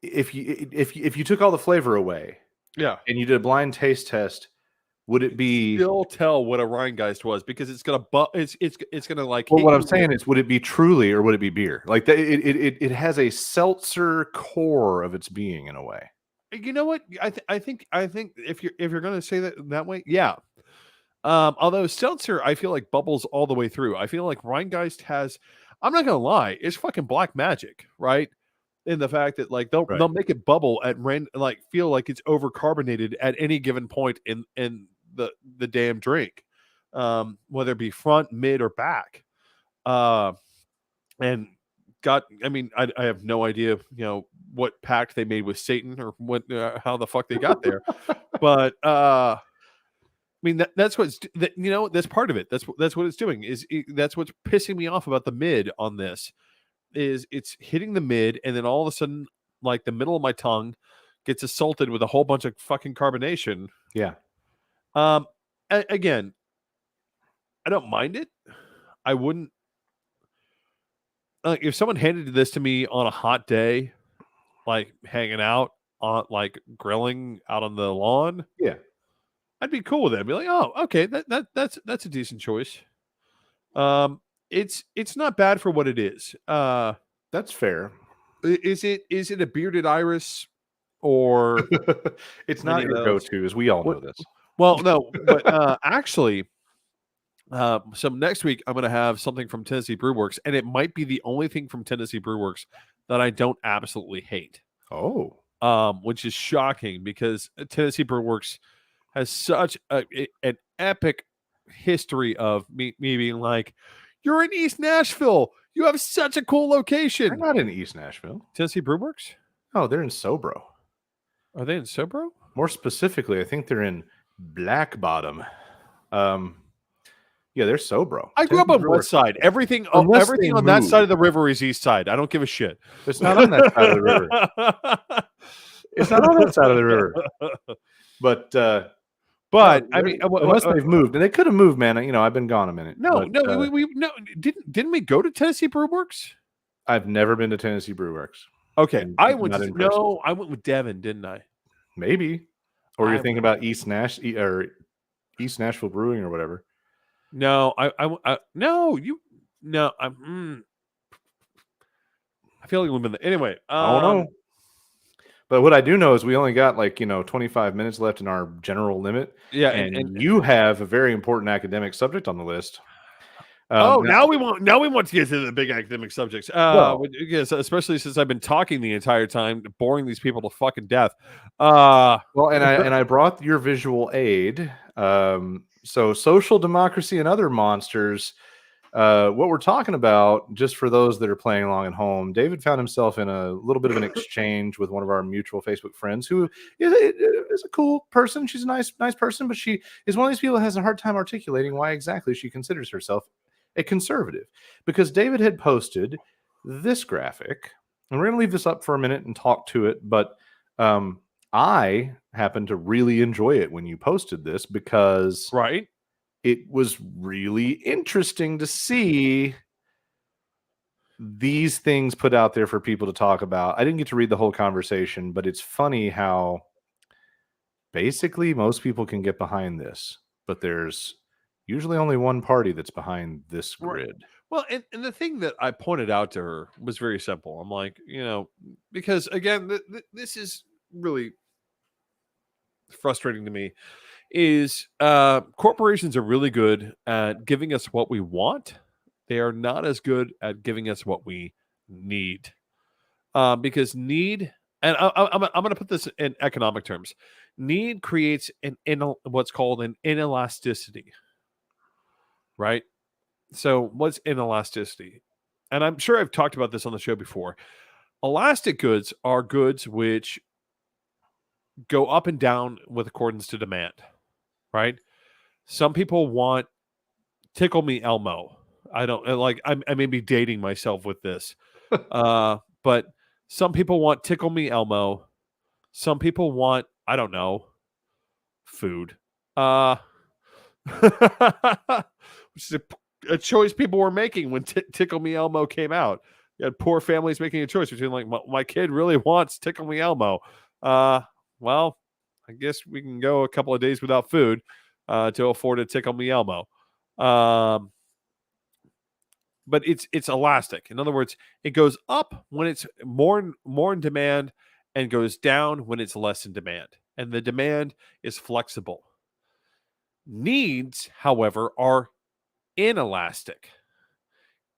if you took all the flavor away, yeah, and you did a blind taste test, would it be still tell what a Rhinegeist was because it's gonna it's gonna like. Well, what I'm saying is, would it be truly or would it be beer? Like it has a seltzer core of its being in a way. You know what? I think if you're gonna say that way, yeah. Although seltzer, I feel like bubbles all the way through. I feel like Rhinegeist has. I'm not gonna lie, it's fucking black magic, right? In the fact that like they'll make it bubble at like feel like it's overcarbonated at any given point in the damn drink, whether it be front, mid, or back. And I have no idea, what pact they made with Satan or what how the fuck they got there, but that's what's that's part of it. That's what it's doing. That's what's pissing me off about the mid on this. Is it's hitting the mid and then all of a sudden, like the middle of my tongue gets assaulted with a whole bunch of fucking carbonation. Yeah. Again, I don't mind it. I wouldn't. If someone handed this to me on a hot day, like hanging out on like grilling out on the lawn, yeah, I'd be cool with it. I'd be like, oh, okay, that's a decent choice. It's not bad for what it is. That's fair. Is it a bearded iris or it's not your go-to, as we all know this. Well, no, but actually, so next week I'm going to have something from Tennessee Brew Works, and it might be the only thing from Tennessee Brew Works that I don't absolutely hate. Oh, which is shocking because Tennessee Brew Works has such an epic history of me being like, you're in East Nashville. You have such a cool location. They're not in East Nashville. Tennessee Brew Works? Oh, they're in Sobro. Are they in Sobro? More specifically, I think they're in Black Bottom. Yeah, they're Sobro. I grew up on West Side. Everything on that side of the river is East Side. I don't give a shit. It's not on that side of the river. It's not on that side of the river. But I mean, unless they've moved, and they could have moved, man. I've been gone a minute. Didn't we go to Tennessee Brew Works? I've never been to Tennessee Brew Works. Okay, I went with Devin, didn't I? Maybe, or you're thinking about East Nashville Brewing or whatever. No, I feel like we've been there. Anyway, I don't know. But what I do know is we only got 25 minutes left in our general limit. Yeah, and you have a very important academic subject on the list. Now we want to get to the big academic subjects. Yes, especially since I've been talking the entire time, boring these people to fucking death. Well, and I brought your visual aid. So social democracy and other monsters. What we're talking about, just for those that are playing along at home, David found himself in a little bit of an exchange with one of our mutual Facebook friends who is a cool person. She's a nice person, but she is one of these people that has a hard time articulating why exactly she considers herself a conservative. Because David had posted this graphic, and we're going to leave this up for a minute and talk to it, but I happened to really enjoy it when you posted this because it was really interesting to see these things put out there for people to talk about. I didn't get to read the whole conversation, but it's funny how basically most people can get behind this, but there's usually only one party that's behind this grid. Well, and the thing that I pointed out to her was very simple. I'm like, because again, this is really frustrating to me, is corporations are really good at giving us what we want. They are not as good at giving us what we need. Because need, and I'm going to put this in economic terms, need creates what's called an inelasticity, right? So what's inelasticity? And I'm sure I've talked about this on the show before. Elastic goods are goods which go up and down with accordance to demand, right? Some people want Tickle Me Elmo. I don't like, I may be dating myself with this. But some people want Tickle Me Elmo. Some people want, I don't know, food. Which is a choice people were making when Tickle Me Elmo came out. You had poor families making a choice between like, my kid really wants Tickle Me Elmo. Well, I guess we can go a couple of days without food to afford a Tickle Me Elmo. But it's elastic. In other words, it goes up when it's more in demand and goes down when it's less in demand. And the demand is flexible. Needs, however, are inelastic.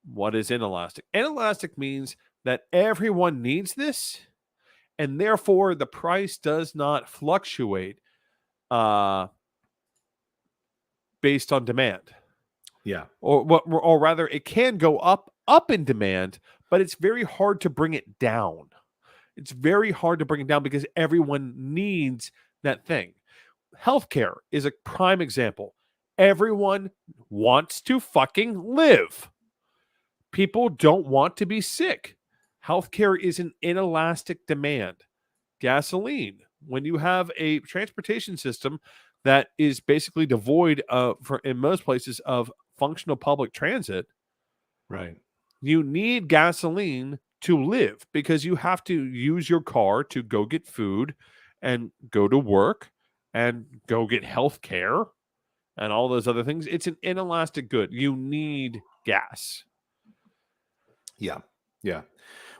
What is inelastic? Inelastic means that everyone needs this, and therefore the price does not fluctuate based on demand. Yeah. Or rather, it can go up in demand, but it's very hard to bring it down. It's very hard to bring it down because everyone needs that thing. Healthcare is a prime example. Everyone wants to fucking live. People don't want to be sick. Healthcare is an inelastic demand. Gasoline, when you have a transportation system that is basically devoid in most places of functional public transit, right? You need gasoline to live because you have to use your car to go get food and go to work and go get health care and all those other things. It's an inelastic good. You need gas. Yeah. Yeah.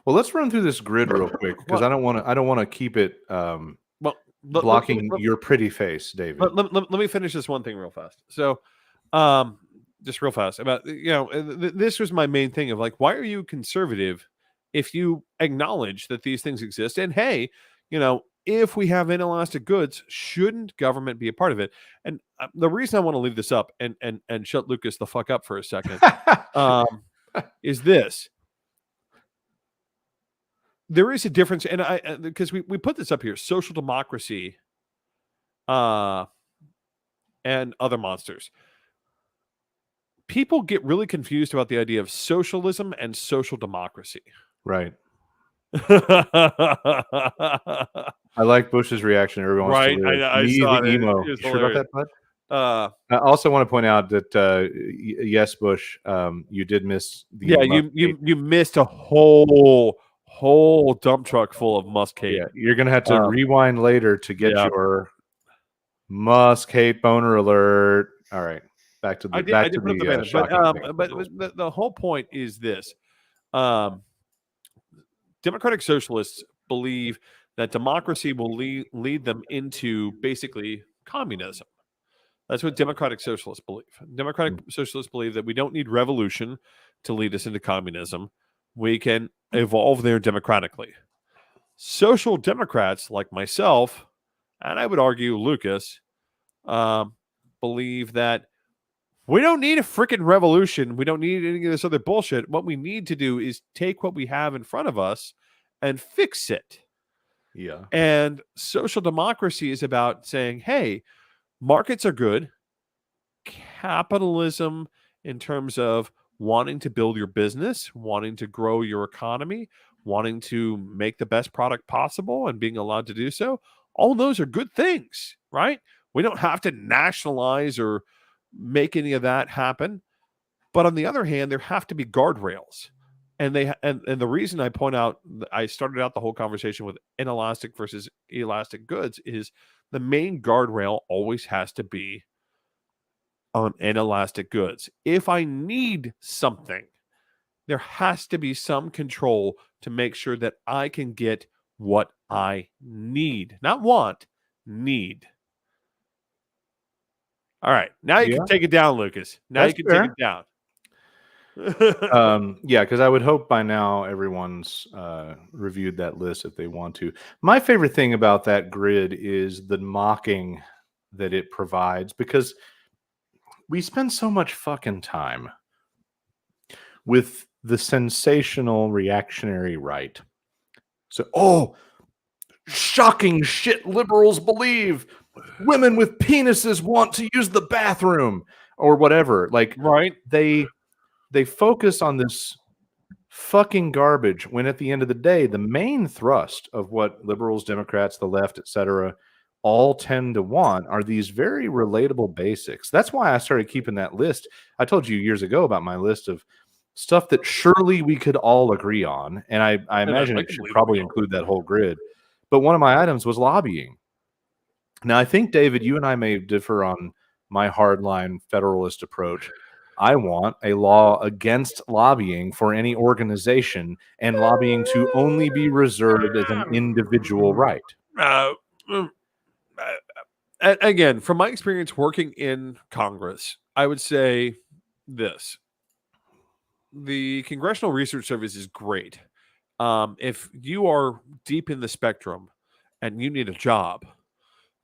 Well, let's run through this grid real quick because I don't want to keep it blocking your pretty face, David. Let me finish this one thing real fast. So, just real fast about, this was my main thing of like, why are you conservative if you acknowledge that these things exist? And hey, if we have inelastic goods, shouldn't government be a part of it? And the reason I want to leave this up and shut Lucas the fuck up for a second is this. There is a difference, and because we put this up here, social democracy and other monsters. People get really confused about the idea of socialism and social democracy. Right. I like Bush's reaction. Everyone wants to live. I saw the emo. You sure about that, bud? I also want to point out that yes, Bush, you did miss the you missed a whole dump truck full of Musk hate. Yeah, you're gonna have to rewind later to get your Musk hate boner alert. All right. Back to the but the whole point is this. Democratic socialists believe that democracy will lead them into basically communism. That's what democratic socialists believe. Democratic socialists believe that we don't need revolution to lead us into communism. We can evolve there democratically. Social democrats like myself, and I would argue Lucas, believe that we don't need a freaking revolution. We don't need any of this other bullshit. What we need to do is take what we have in front of us and fix it. Yeah. And social democracy is about saying, hey, markets are good. Capitalism, in terms of wanting to build your business, wanting to grow your economy, wanting to make the best product possible and being allowed to do so, all those are good things, right? We don't have to nationalize or make any of that happen. But on the other hand, there have to be guardrails. And the reason I point out, I started out the whole conversation with inelastic versus elastic goods, is the main guardrail always has to be on inelastic goods. If I need something, there has to be some control to make sure that I can get what I need, not want, need. All right, now you can take it down, Lucas. Now That's you can fair. take it down. Yeah, because I would hope by now everyone's reviewed that list if they want to. My favorite thing about that grid is the mocking that it provides, because we spend so much fucking time with the sensational reactionary right. So, shocking shit liberals believe. Women with penises want to use the bathroom or whatever. Like, right. They focus on this fucking garbage when at the end of the day, the main thrust of what liberals, Democrats, the left, etc., all tend to want are these very relatable basics. That's why I started keeping that list. I told you years ago about my list of stuff that surely we could all agree on. And I imagine it should probably include that whole grid. But one of my items was lobbying. Now, I think, David, you and I may differ on my hardline federalist approach. I want a law against lobbying for any organization, and lobbying to only be reserved as an individual right. Again, from my experience working in Congress, I would say this. The Congressional Research Service is great. If you are deep in the spectrum and you need a job,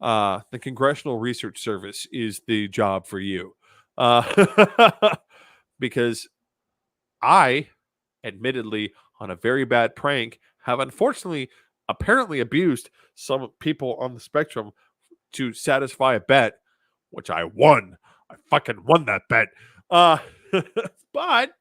the Congressional Research Service is the job for you. Because I, admittedly, on a very bad prank, have unfortunately apparently abused some people on the spectrum to satisfy a bet, which I won. I fucking won that bet. But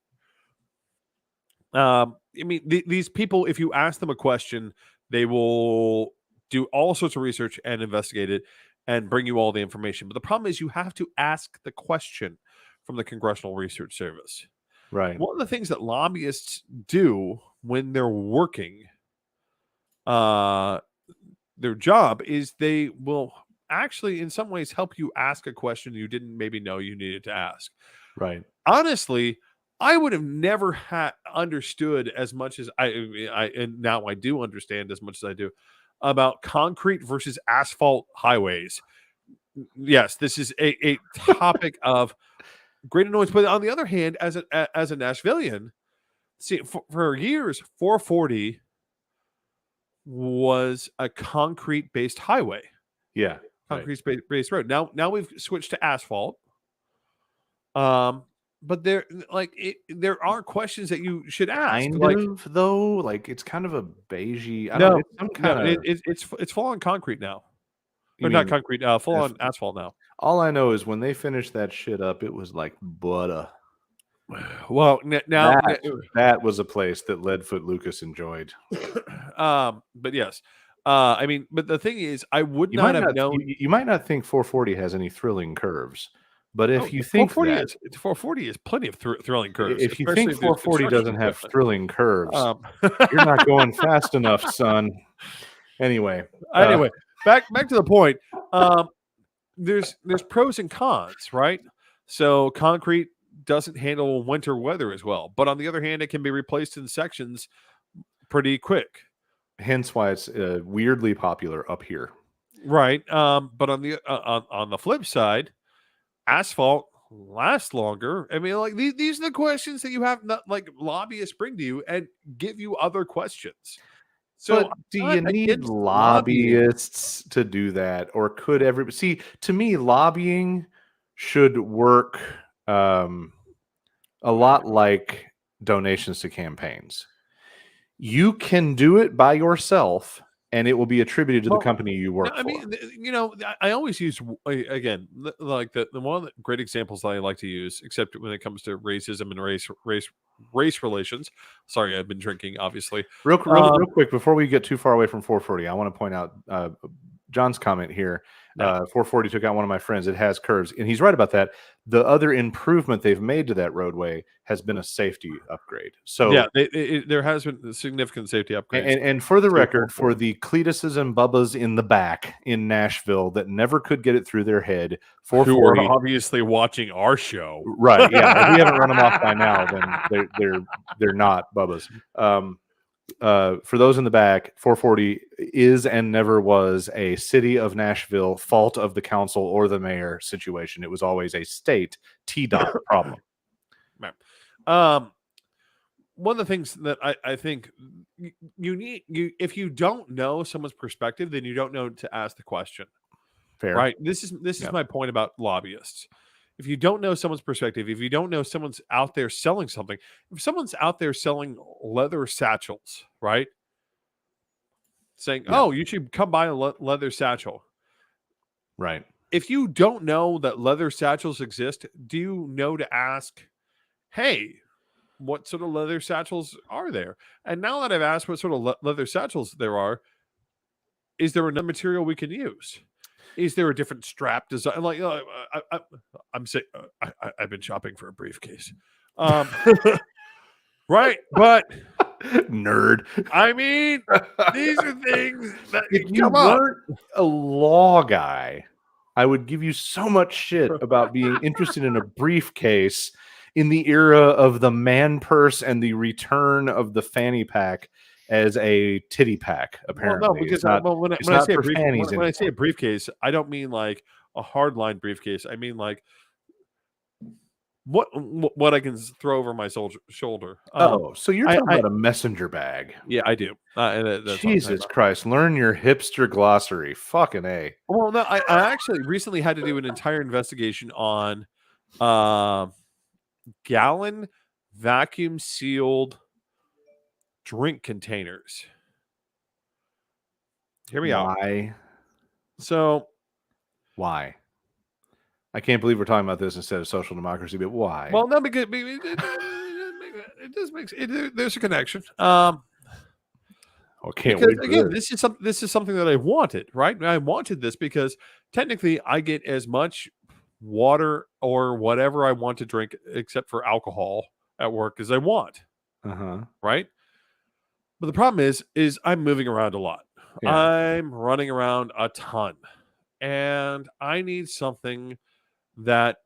I mean, these people, if you ask them a question, they will do all sorts of research and investigate it and bring you all the information. But the problem is you have to ask the question from the Congressional Research Service. Right. One of the things that lobbyists do when they're working their job is they will actually in some ways help you ask a question you didn't maybe know you needed to ask. Right. Honestly, I would have never understood as much as I and now I do understand as much as I do about concrete versus asphalt highways. Yes, this is a topic of great annoyance. But on the other hand, as a Nashvilleian, see, for years, 440 was a concrete-based highway. Yeah, concrete-based road. Now we've switched to asphalt. But there are questions that you should ask. Though, like it's kind of a beigey. It's full on concrete now. Or not concrete, full on asphalt now. All I know is when they finished that shit up, it was like butter. Well, now that was a place that Leadfoot Lucas enjoyed. But yes, I mean, but the thing is, I would not have known. You might not think 440 has any thrilling curves, but if you think 440 is plenty of thrilling curves. If you think 440 doesn't have thrilling curves, you're not going fast enough, son. Anyway, back to the point. There's pros and cons, right? So concrete doesn't handle winter weather as well, but on the other hand, it can be replaced in sections pretty quick. Hence why it's weirdly popular up here, right? But on the flip side, asphalt lasts longer. I mean, like these are the questions that you have, not like lobbyists bring to you and give you other questions. So do you need lobbyists to do that, or could everybody see? To me, lobbying should work a lot like donations to campaigns. You can do it by yourself, and it will be attributed to the company you work for. I mean, I always use, again, like the one of the great examples that I like to use, except when it comes to racism and race relations. Sorry, I've been drinking, obviously. Real quick, before we get too far away from 440, I want to point out John's comment here. No. 440 took out one of my friends. It has curves, and he's right about that. The other improvement they've made to that roadway has been a safety upgrade. So yeah, there has been significant safety upgrades. And for the record, for the Cletuses and Bubbas in the back in Nashville that never could get it through their head, 440, who are obviously watching our show, right? Yeah, if we haven't run them off by now, then they're not Bubbas. For those in the back, 440 is and never was a city of Nashville fault of the council or the mayor situation. It was always a state TDOT problem. Right. One of the things that I think you need, if you don't know someone's perspective, then you don't know to ask the question. Fair. Right. This is my point about lobbyists. If you don't know someone's perspective, if you don't know someone's out there selling something, if someone's out there selling leather satchels, right? Saying, oh, you should come buy a leather satchel. Right. If you don't know that leather satchels exist, do you know to ask, hey, what sort of leather satchels are there? And now that I've asked what sort of leather satchels there are, is there another material we can use? Is there a different strap design? Like, I'm saying, I've been shopping for a briefcase, right? But nerd. I mean, these are things that if you weren't a law guy, I would give you so much shit about being interested in a briefcase in the era of the man purse and the return of the fanny pack as a titty pack. Apparently, well, no, because when I say a briefcase, I don't mean like a hardline briefcase. I mean like what I can throw over my shoulder. So you're talking about a messenger bag? Yeah, I do. Jesus Christ! Learn your hipster glossary. Fucking A. Well, no, I actually recently had to do an entire investigation on gallon vacuum sealed drink containers. Here we are. Why? So, why? I can't believe we're talking about this instead of social democracy, but why? Well, no, because it just makes it. There's a connection. Okay. Because again, this is something that I wanted, right? I wanted this because technically I get as much water or whatever I want to drink, except for alcohol at work, as I want. Right. But the problem is I'm moving around a lot. Yeah. I'm running around a ton, and I need something that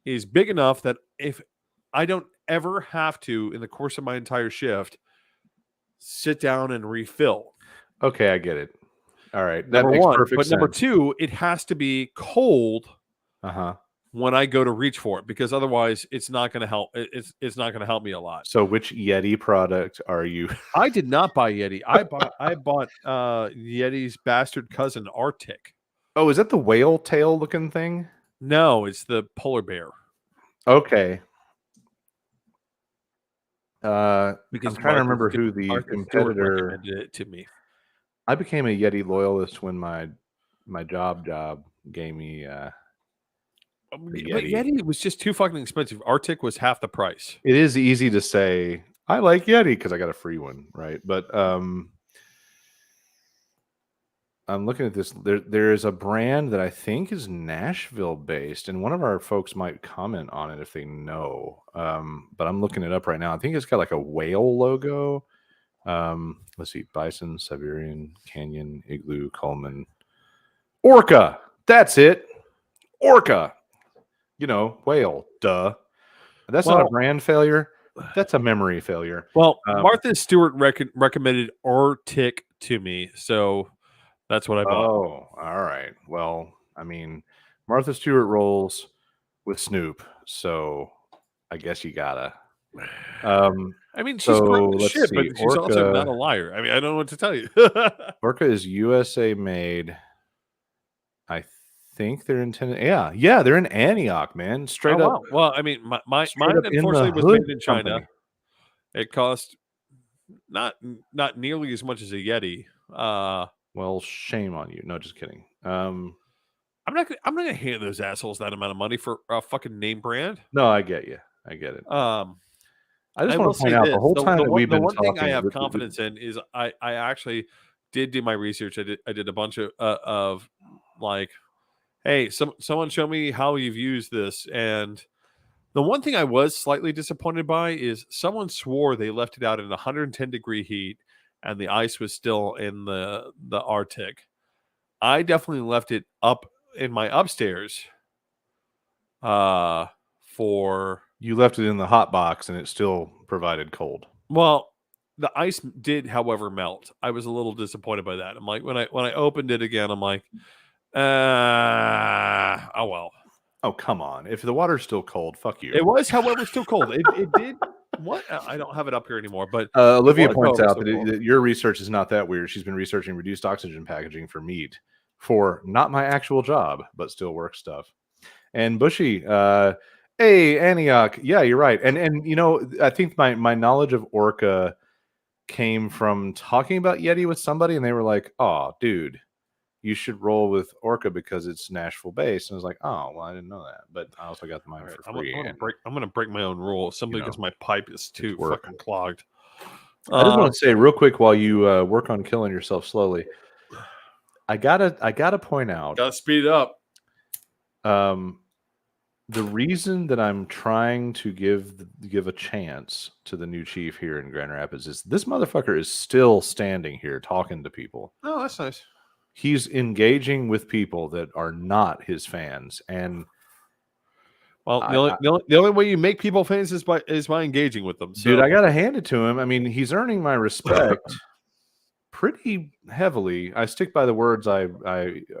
is big enough that if I don't ever have to, in the course of my entire shift, sit down and refill. Okay, I get it. All right, that makes perfect sense. But number two, it has to be cold. When I go to reach for it, because otherwise it's not going to help. It's not going to help me a lot. So which Yeti product are you? I did not buy Yeti. I bought Yeti's bastard cousin Arctic. Oh, is that the whale tail looking thing? No, it's the polar bear. Okay. Because I'm trying to remember who the competitor recommended it to me. I became a Yeti loyalist when my job gave me Yeti was just too fucking expensive. Arctic was half the price. It is easy to say I like Yeti because I got a free one, right? But I'm looking at this. There is a brand that I think is Nashville based, and one of our folks might comment on it if they know. But I'm looking it up right now. I think it's got like a whale logo. Let's see: Bison, Siberian, Canyon, Igloo, Coleman, Orca. That's it. Orca. You know, whale. Duh. That's not a brand failure. That's a memory failure. Well, Martha Stewart recommended Arctic to me, so that's what I bought. Oh, all right. Well, I mean, Martha Stewart rolls with Snoop, so I guess you gotta. I mean, she's great as shit, but she's also not a liar. I mean, I don't know what to tell you. Orca is USA made. I think they're intended. Yeah, they're in Antioch, man. Straight up. Wow. Well, I mean, mine unfortunately was made in China. Company. It cost not nearly as much as a Yeti. Well, shame on you. No, just kidding. I'm not gonna hand those assholes that amount of money for a fucking name brand. No, I get you. I get it. I just want to point out the whole time that we've been talking. The one thing I have confidence in is I actually did do my research. I did a bunch of like, hey, someone show me how you've used this. And the one thing I was slightly disappointed by is someone swore they left it out in 110-degree heat and the ice was still in the Arctic. I definitely left it up in my upstairs for... You left it in the hot box and it still provided cold. Well, the ice did, however, melt. I was a little disappointed by that. I'm like, when I opened it again, I'm like, oh well. Oh, come on. If the water's still cold, fuck you. It was, however, still cold. It did. What? I don't have it up here anymore. But Olivia points out that your research is not that weird. She's been researching reduced oxygen packaging for meat for not my actual job, but still work stuff. And Bushy, hey, Antioch. Yeah, you're right. And you know, I think my knowledge of Orca came from talking about Yeti with somebody, and they were like, "Oh, dude, you should roll with Orca because it's Nashville based." And I was like, "Oh, well, I didn't know that." But I also got the mine for free. I'm gonna break my own rule simply because my pipe is too fucking clogged. I just want to say real quick while you work on killing yourself slowly. I gotta point out. Gotta speed it up. The reason that I'm trying to give a chance to the new chief here in Grand Rapids is this motherfucker is still standing here talking to people. Oh, that's nice. He's engaging with people that are not his fans, and well, the only way you make people fans is by engaging with them. So. Dude, I gotta hand it to him. I mean, he's earning my respect pretty heavily. I stick by the words I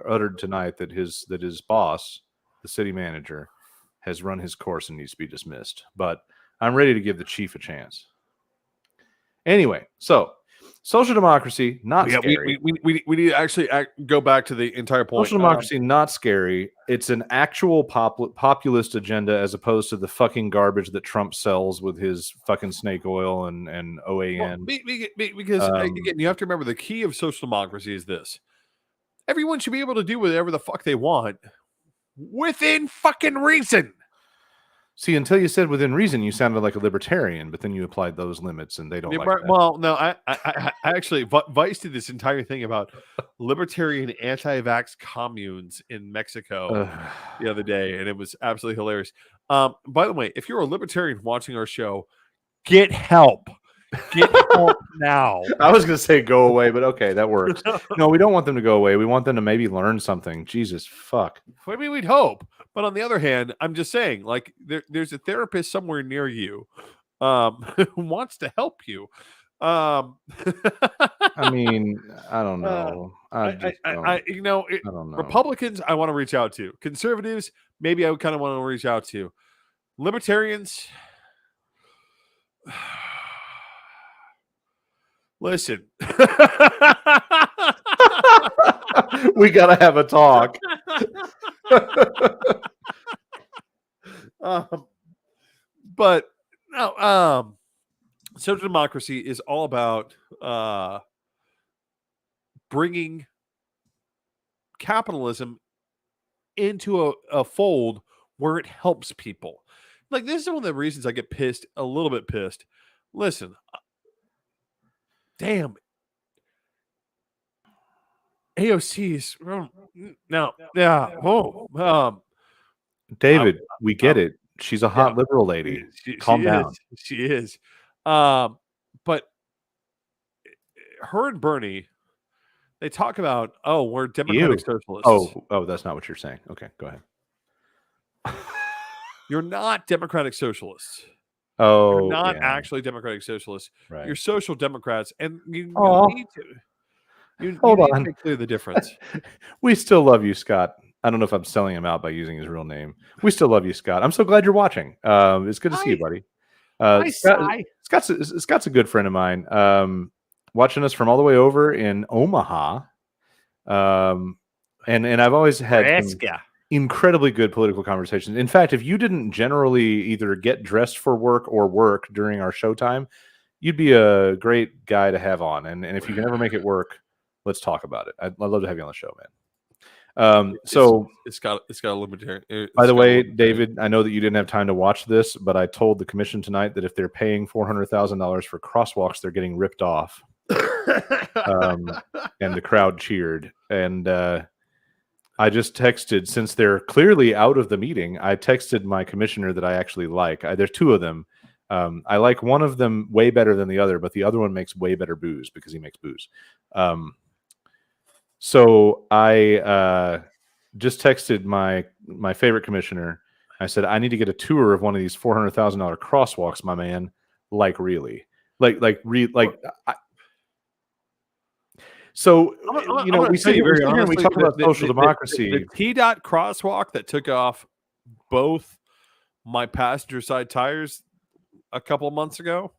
uttered tonight that his boss, the city manager, has run his course and needs to be dismissed. But I'm ready to give the chief a chance. Anyway, so social democracy, not scary. We need to actually go back to the entire point. Social democracy, not scary. It's an actual populist agenda as opposed to the fucking garbage that Trump sells with his fucking snake oil and OAN. Well, because again, you have to remember the key of social democracy is this. Everyone should be able to do whatever the fuck they want within fucking reason. See, until you said within reason, you sounded like a libertarian, but then you applied those limits, and they don't like that. Well, no, I actually, Vice did this entire thing about libertarian anti-vax communes in Mexico the other day, and it was absolutely hilarious. By the way, if you're a libertarian watching our show, get help. Get help now. I was going to say go away, but okay, that works. No, we don't want them to go away. We want them to maybe learn something. Jesus, fuck. I mean, we'd hope. But on the other hand, I'm just saying, like, there's a therapist somewhere near you who wants to help you. I mean, I don't know. I don't know. Republicans, I want to reach out to. Conservatives, maybe I kind of want to reach out to. Libertarians, listen. We gotta have a talk. But no, social democracy is all about bringing capitalism into a fold where it helps people. Like, this is one of the reasons I get a little bit pissed. Listen, damn. AOC's now, yeah. David, we get it. She's a hot liberal lady. Calm down. She is. But her and Bernie, they talk about, we're democratic socialists. Oh, that's not what you're saying. Okay, go ahead. You're not democratic socialists. Oh, you're not actually democratic socialists. Right. You're social democrats, and you need to. Hold on. To clear the difference. We still love you, Scott. I don't know if I'm selling him out by using his real name. We still love you, Scott. I'm so glad you're watching. It's good to see you, buddy. Scott's a good friend of mine. Watching us from all the way over in Omaha. And I've always had incredibly good political conversations. In fact, if you didn't generally either get dressed for work or work during our showtime, you'd be a great guy to have on. And if you can ever make it work, let's talk about it. I'd love to have you on the show, man. So it's got a libertarian. By the way, David, I know that you didn't have time to watch this, but I told the commission tonight that if they're paying $400,000 for crosswalks, they're getting ripped off. And the crowd cheered. And I just texted, since they're clearly out of the meeting, I texted my commissioner that I actually like. There's two of them. I like one of them way better than the other, but the other one makes way better booze because he makes booze. So I just texted my favorite commissioner. I said, I need to get a tour of one of these $400,000 crosswalks, my man. Like really, So, we sit here and we talk about social democracy. The T-Dot crosswalk that took off both my passenger side tires a couple of months ago,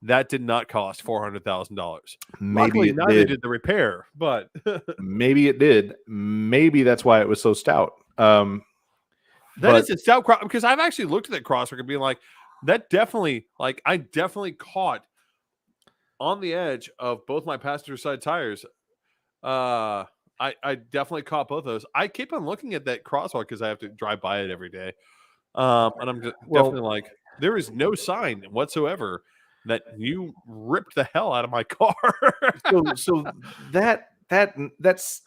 that did not cost $400,000. Maybe it did. They did the repair, but maybe it did. Maybe that's why it was so stout. That is a stout cross, because I've actually looked at that crosswalk and being like, that definitely, I definitely caught on the edge of both my passenger side tires. I definitely caught both of those. I keep on looking at that crosswalk because I have to drive by it every day. And I'm definitely like, there is no sign whatsoever that you ripped the hell out of my car. so that's,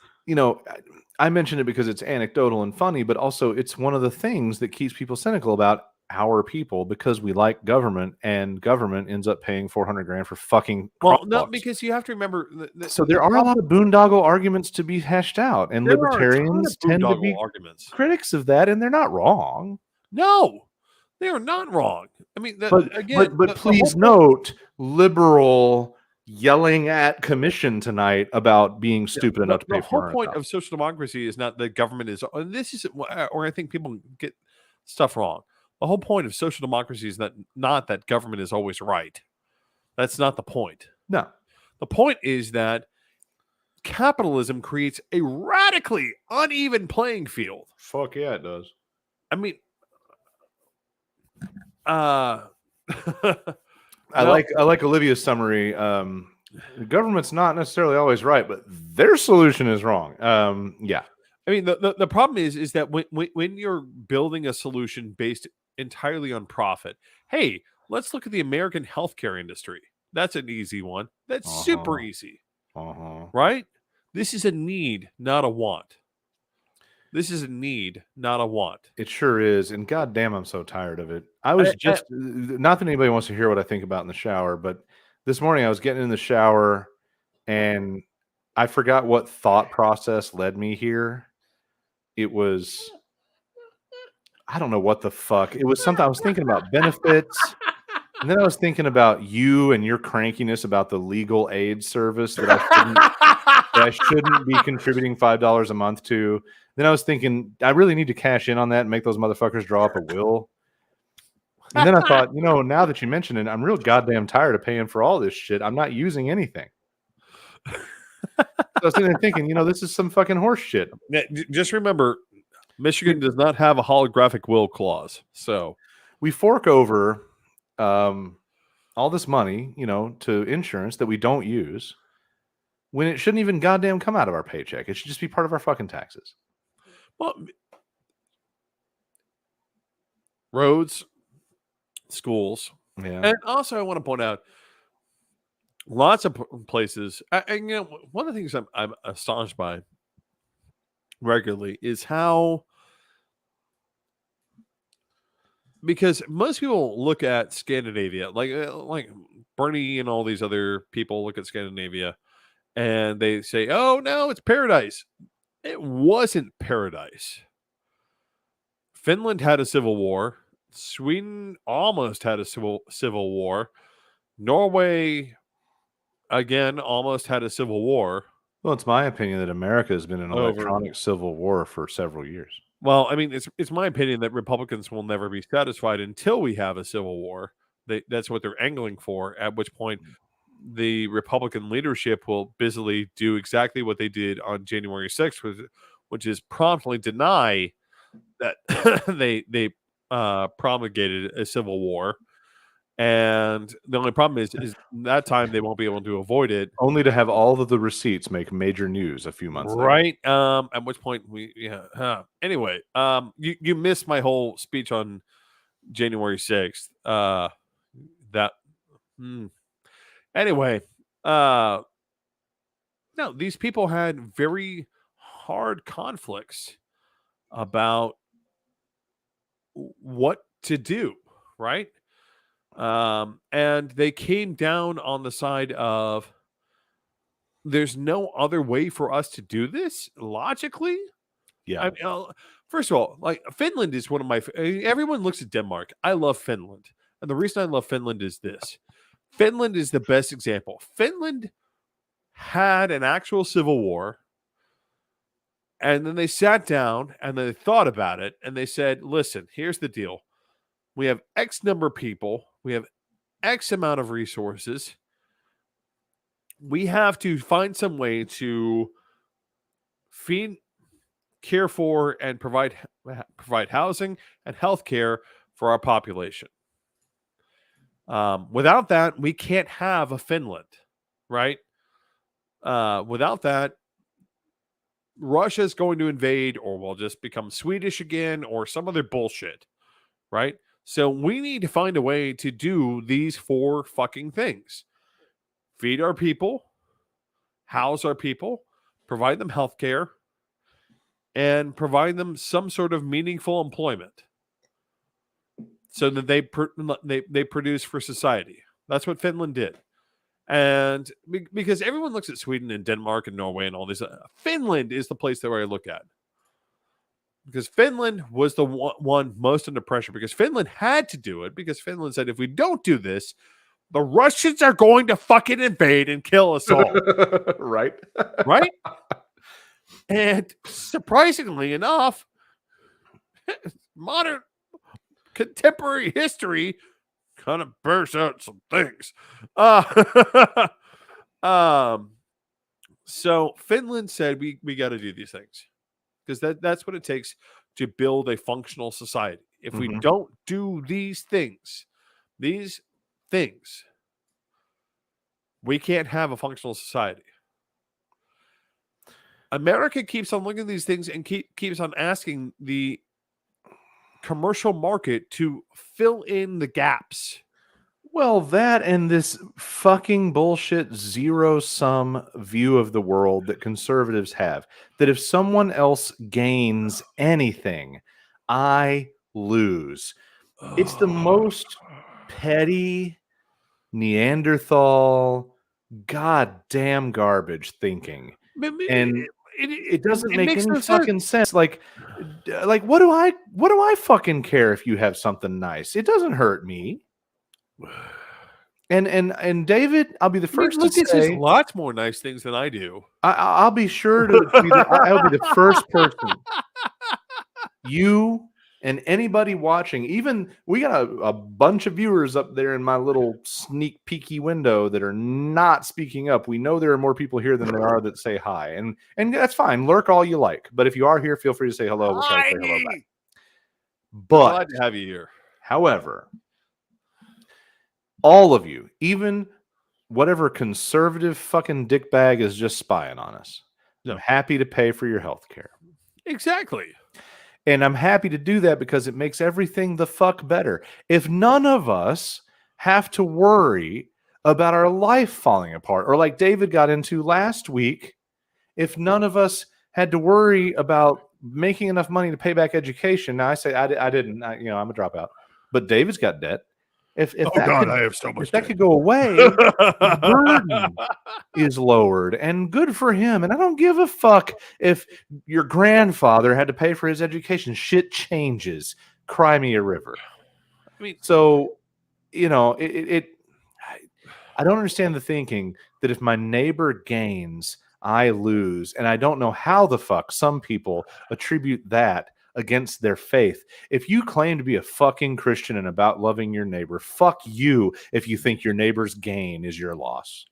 I mentioned it because it's anecdotal and funny, but also it's one of the things that keeps people cynical about our people, because we like government, and government ends up paying $400,000 for fucking crosswalks. No, because you have to remember so there are a lot of boondoggle arguments to be hashed out, and libertarians tend to be critics of that, and they're not wrong. No, they are not wrong. I mean, but please note, liberal yelling at commission tonight about being stupid enough to pay. The whole point of social democracy is not that government is, and this is where I think people get stuff wrong. The whole point of social democracy is not that government is always right. That's not the point. No. The point is that capitalism creates a radically uneven playing field. Fuck yeah, it does. I mean, I like Olivia's summary. The government's not necessarily always right, but their solution is wrong. Yeah. I mean, the problem is that when you're building a solution based entirely on profit, hey, let's look at the American healthcare industry. That's an easy one. That's super easy. Right? This is a need, not a want. This is a need, not a want. It sure is. And goddamn, I'm so tired of it. I was not that anybody wants to hear what I think about in the shower, but this morning I was getting in the shower and I forgot what thought process led me here. It was, I don't know what the fuck. It was something I was thinking about benefits. And then I was thinking about you and your crankiness about the legal aid service that I shouldn't be contributing $5 a month to. Then I was thinking, I really need to cash in on that and make those motherfuckers draw up a will. And then I thought, now that you mention it, I'm real goddamn tired of paying for all this shit. I'm not using anything. So I was sitting there thinking, this is some fucking horse shit. Just remember, Michigan does not have a holographic will clause. So we fork over all this money, to insurance that we don't use, when it shouldn't even goddamn come out of our paycheck. It should just be part of our fucking taxes. Well, roads, schools, and also I want to point out lots of places. And one of the things I'm astonished by regularly is how, because most people look at Scandinavia, like Bernie and all these other people look at Scandinavia, and they say, "Oh no, it's paradise." It wasn't paradise. Finland had a civil war. Sweden almost had a civil war. Norway, again, almost had a civil war. Well, it's my opinion that America has been in an electronic civil war for several years. Well, I mean, it's my opinion that Republicans will never be satisfied until we have a civil war. That's what they're angling for, at which point the Republican leadership will busily do exactly what they did on January 6th, which is promptly deny that they promulgated a civil war. And the only problem is that time they won't be able to avoid it. Only to have all of the receipts make major news a few months later. Right. At which point anyway, you missed my whole speech on January 6th. Anyway, No, these people had very hard conflicts about what to do, right? And they came down on the side of there's no other way for us to do this logically. Yeah. I mean, first of all, like Finland is one of my. Everyone looks at Denmark. I love Finland, and the reason I love Finland is this: Finland is the best example. Finland had an actual civil war, and then they sat down and they thought about it, and they said, "Listen, here's the deal: we have X number of people, we have X amount of resources. We have to find some way to feed, care for, and provide housing and health care for our population. Without that, we can't have a Finland, right? Without that, Russia's going to invade, or we'll just become Swedish again, or some other bullshit, right? So we need to find a way to do these 4 fucking things: feed our people, house our people, provide them health care, and provide them some sort of meaningful employment so that they produce for society. That's what Finland did. And because everyone looks at Sweden and Denmark and Norway and all these, Finland is the place that where I look at. Because Finland was the one most under pressure, because Finland had to do it, because Finland said, if we don't do this, the Russians are going to fucking invade and kill us all. Right? Right? And surprisingly enough, modern contemporary history kind of bears out some things. So Finland said we got to do these things, because that's what it takes to build a functional society. If we don't do these things, we can't have a functional society. America keeps on looking at these things and keeps on asking the commercial market to fill in the gaps. Well, that and this fucking bullshit zero-sum view of the world that conservatives have, that if someone else gains anything, I lose. It's the most petty Neanderthal, goddamn garbage thinking. And it doesn't make any no fucking sense. Like what do I fucking care if you have something nice? It doesn't hurt me. And David, I'll be the first to say, has lots more nice things than I do. I'll be sure to be I'll be the first person. You and anybody watching, even we got a bunch of viewers up there in my little sneak peeky window that are not speaking up. We know there are more people here than there are that say hi, and that's fine. Lurk all you like, but if you are here, feel free to say hello. We'll try to say hello back. But glad to have you here. However, all of you, even whatever conservative fucking dickbag is just spying on us, I'm happy to pay for your health care. Exactly. And I'm happy to do that because it makes everything the fuck better. If none of us have to worry about our life falling apart, or like David got into last week, if none of us had to worry about making enough money to pay back education. Now I say I didn't, I'm a dropout, but David's got debt. If I have so much. If that could go away, the burden is lowered, and good for him. And I don't give a fuck if your grandfather had to pay for his education. Shit changes. Cry me a river. I mean, so I don't understand the thinking that if my neighbor gains, I lose, and I don't know how the fuck some people attribute that against their faith. If you claim to be a fucking Christian and about loving your neighbor, fuck you if you think your neighbor's gain is your loss.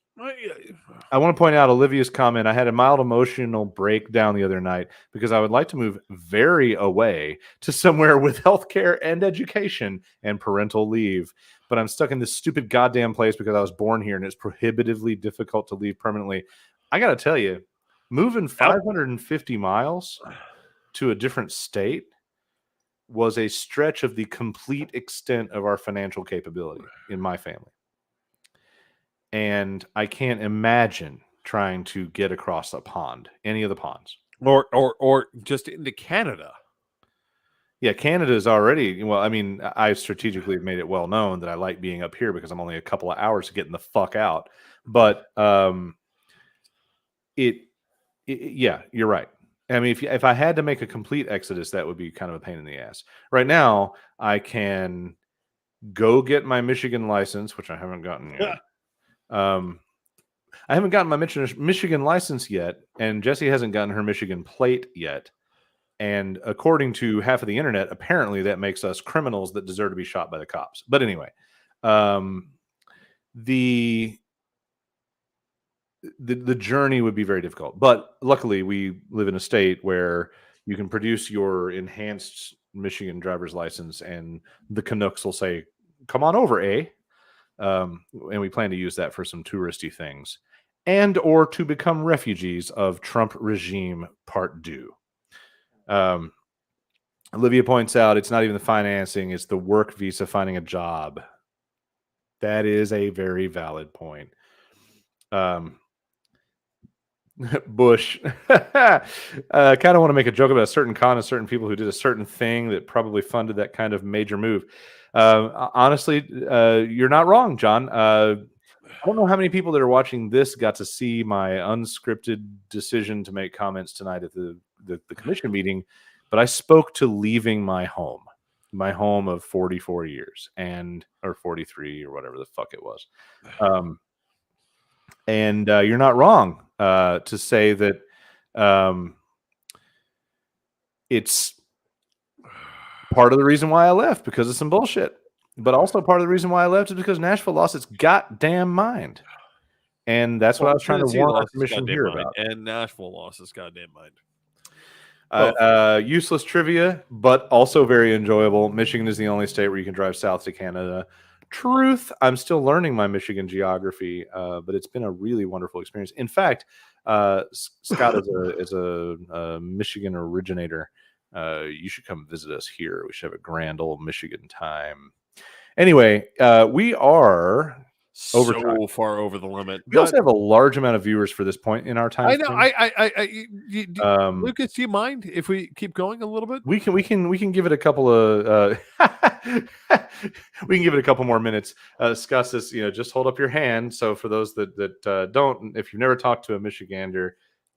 I want to point out Olivia's comment. I had a mild emotional breakdown the other night because I would like to move very away to somewhere with healthcare and education and parental leave, but I'm stuck in this stupid goddamn place because I was born here and it's prohibitively difficult to leave permanently. I got to tell you, moving 550 miles to a different state was a stretch of the complete extent of our financial capability in my family. And I can't imagine trying to get across a pond, any of the ponds. Or just into Canada. Yeah, Canada is already, well, I mean, I strategically made it well known that I like being up here because I'm only a couple of hours to getting the fuck out. But yeah, you're right. I mean, if I had to make a complete exodus, that would be kind of a pain in the ass. Right now, I can go get my Michigan license, which I haven't gotten yet. I haven't gotten my Michigan license yet, and Jessie hasn't gotten her Michigan plate yet. And according to half of the internet, apparently that makes us criminals that deserve to be shot by the cops. But anyway, the journey would be very difficult. But luckily, we live in a state where you can produce your enhanced Michigan driver's license, and the Canucks will say, "Come on over, eh?" And we plan to use that for some touristy things, and or to become refugees of Trump regime part 2. Olivia points out it's not even the financing, it's the work visa, finding a job. That is a very valid point. Bush kind of want to make a joke about a certain con of certain people who did a certain thing that probably funded that kind of major move. Honestly, you're not wrong, John. I don't know how many people that are watching this got to see my unscripted decision to make comments tonight at the commission meeting, but I spoke to leaving my home of 44 years or 43 or whatever the fuck it was. And you're not wrong to say that it's part of the reason why I left, because of some bullshit. But also part of the reason why I left is because Nashville lost its goddamn mind. And that's what I was trying to warn our commission here about. And Nashville lost its goddamn mind. Useless trivia, but also very enjoyable. Michigan is the only state where you can drive south to Canada. Truth, I'm still learning my Michigan geography, but it's been a really wonderful experience. In fact, Scott is a Michigan originator. You should come visit us here. We should have a grand old Michigan time. Anyway, we are so far over the limit. We also have a large amount of viewers for this point in our time. I know. Lucas, do you mind if we keep going a little bit? We can give it a couple of we can give it a couple more minutes. Scott says, just hold up your hand. So for those that don't, if you've never talked to a Michigander,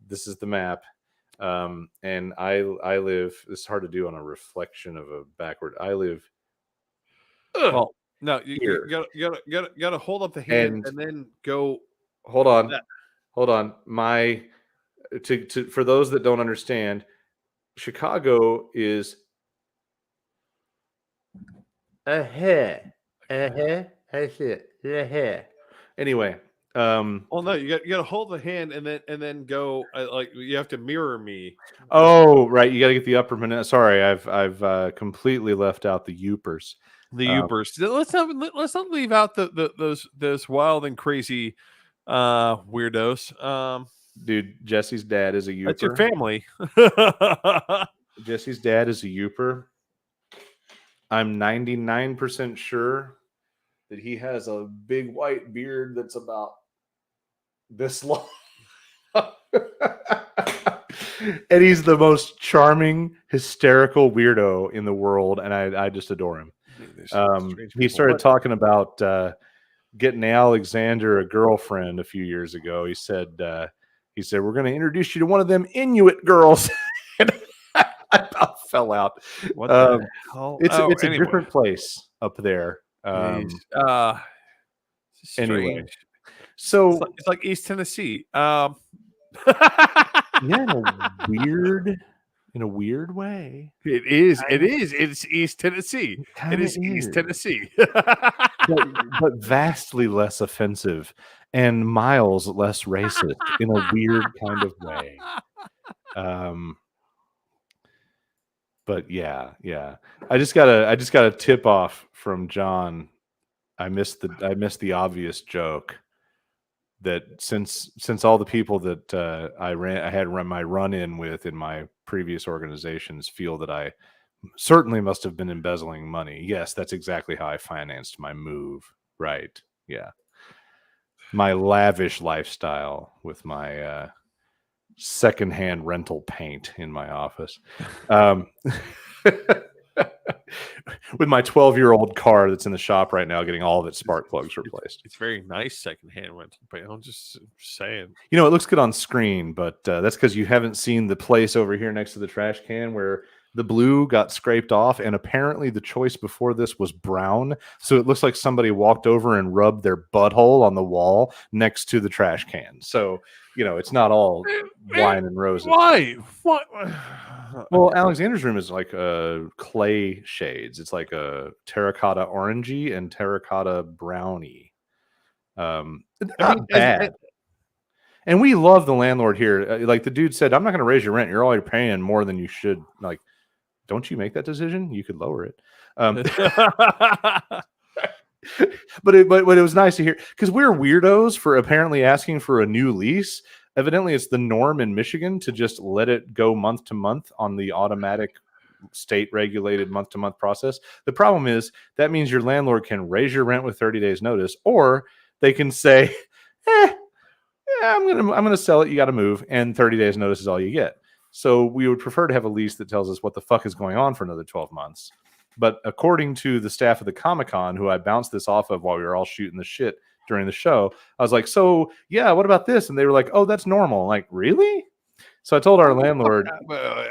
this is the map. And I live. This is hard to do on a reflection of a backward. I live. Well, no, you gotta hold up the hand and then go. Hold on. For those that don't understand, Chicago is ahead. I see it. Anyway. Well, no, you got to hold the hand and then go. Like you have to mirror me. Oh, right. You got to get the upper minute. Sorry, I've completely left out the Yoopers. The Yoopers. Let's not leave out those wild and crazy weirdos. Dude, Jesse's dad is a Yooper. That's your family. Jesse's dad is a Yooper. I'm 99% sure that he has a big white beard that's about this long. And he's the most charming, hysterical weirdo in the world, and I just adore him. He started talking about getting Alexander a girlfriend a few years ago. He said, we're going to introduce you to one of them Inuit girls. And I about fell out. What the hell? It's a different place up there. Anyway, so it's like East Tennessee. In a weird way. It is. It's East Tennessee. It is East Tennessee. but vastly less offensive and miles less racist in a weird kind of way. But yeah. I just got a tip off from John. I missed the obvious joke that since all the people that I had run my run-in with in my previous organizations feel that I certainly must have been embezzling money. Yes, that's exactly how I financed my move. Right. Yeah. my lavish lifestyle with my secondhand rental paint in my office. With my 12-year-old car that's in the shop right now, getting all of its spark plugs replaced. It's very nice secondhand rental, but I'm just saying. You know, it looks good on screen, but that's because you haven't seen the place over here next to the trash can where the blue got scraped off, and apparently the choice before this was brown. So it looks like somebody walked over and rubbed their butthole on the wall next to the trash can. So, you know, it's not all wine and roses. Why? What? Well, Alexander's room is like clay shades. It's like a terracotta orangey and terracotta brownie. Not bad. And we love the landlord here. Like the dude said, I'm not going to raise your rent. You're already paying more than you should. Like, don't you make that decision? You could lower it. But it was nice to hear because we're weirdos for apparently asking for a new lease. Evidently, it's the norm in Michigan to just let it go month to month on the automatic state regulated month to month process. The problem is that means your landlord can raise your rent with 30 days notice, or they can say, I'm gonna sell it. You got to move, and 30 days notice is all you get. So we would prefer to have a lease that tells us what the fuck is going on for another 12 months. But according to the staff of the Comic-Con, who I bounced this off of while we were all shooting the shit during the show, I was like, so yeah, what about this? And they were like, oh, that's normal. I'm like, really? So I told our landlord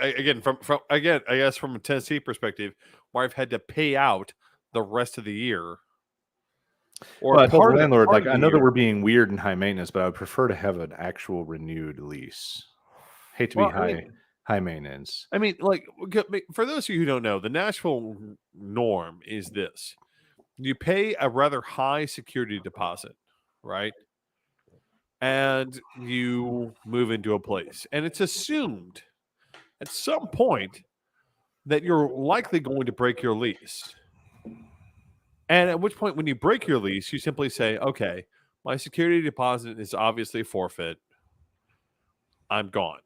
again, from I guess from a Tennessee perspective, where I've had to pay out the rest of the year. Or I told the landlord, like, I know that we're being weird and high maintenance, but I would prefer to have an actual renewed lease. Hate to be high maintenance. I mean, like, for those of you who don't know, the Nashville norm is this: you pay a rather high security deposit, right? And you move into a place, and it's assumed at some point that you're likely going to break your lease. And at which point, when you break your lease, you simply say, okay, my security deposit is obviously forfeit. I'm gone.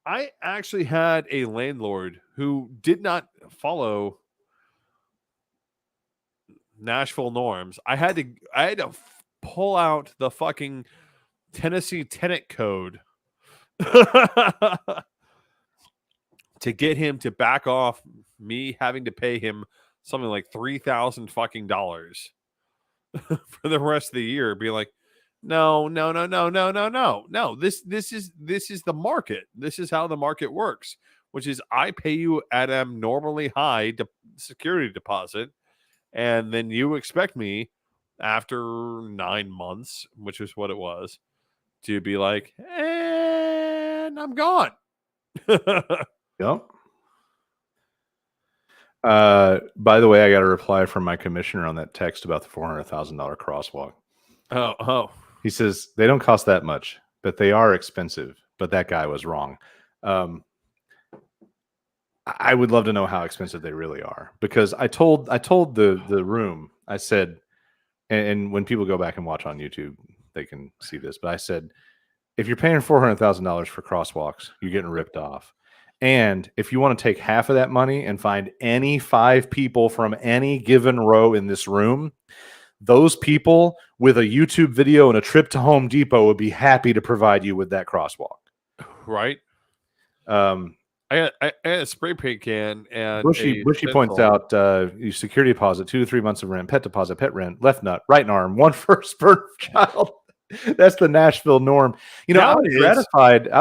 I actually had a landlord who did not follow Nashville norms. I had to pull out the fucking Tennessee tenant code to get him to back off me having to pay him something like $3,000 fucking dollars for the rest of the year. Be like, no. This is the market. This is how the market works, which is I pay you at a normally high security deposit, and then you expect me after 9 months, which is what it was, to be like, and I'm gone. Yep. By the way, I got a reply from my commissioner on that text about the $400,000 crosswalk. Oh. He says they don't cost that much, but they are expensive. But that guy was wrong. I would love to know how expensive they really are, because I told the room, I said, and when people go back and watch on YouTube, they can see this. But I said, if you're paying $400,000 for crosswalks, you're getting ripped off. And if you want to take half of that money and find any 5 people from any given row in this room, those people with a YouTube video and a trip to Home Depot would be happy to provide you with that crosswalk. Right. I had a spray paint can, and Bushy points out your security deposit, 2 to 3 months of rent, pet deposit, pet rent, left nut, right arm, 1 first birth child. That's the Nashville norm. You know, I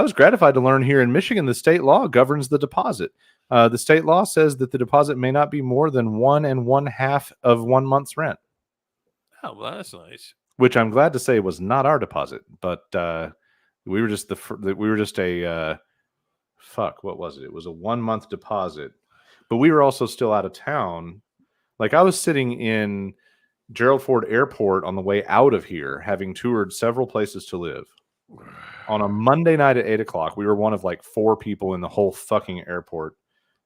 was gratified to learn here in Michigan, the state law governs the deposit. The state law says that the deposit may not be more than 1 1/2 of 1 month's rent. Oh, well, that's nice. Which I'm glad to say was not our deposit, but we were just a what was it? It was a 1 month deposit, but we were also still out of town. Like, I was sitting in Gerald Ford Airport on the way out of here, having toured several places to live. On a Monday night at 8:00, we were one of like 4 people in the whole fucking airport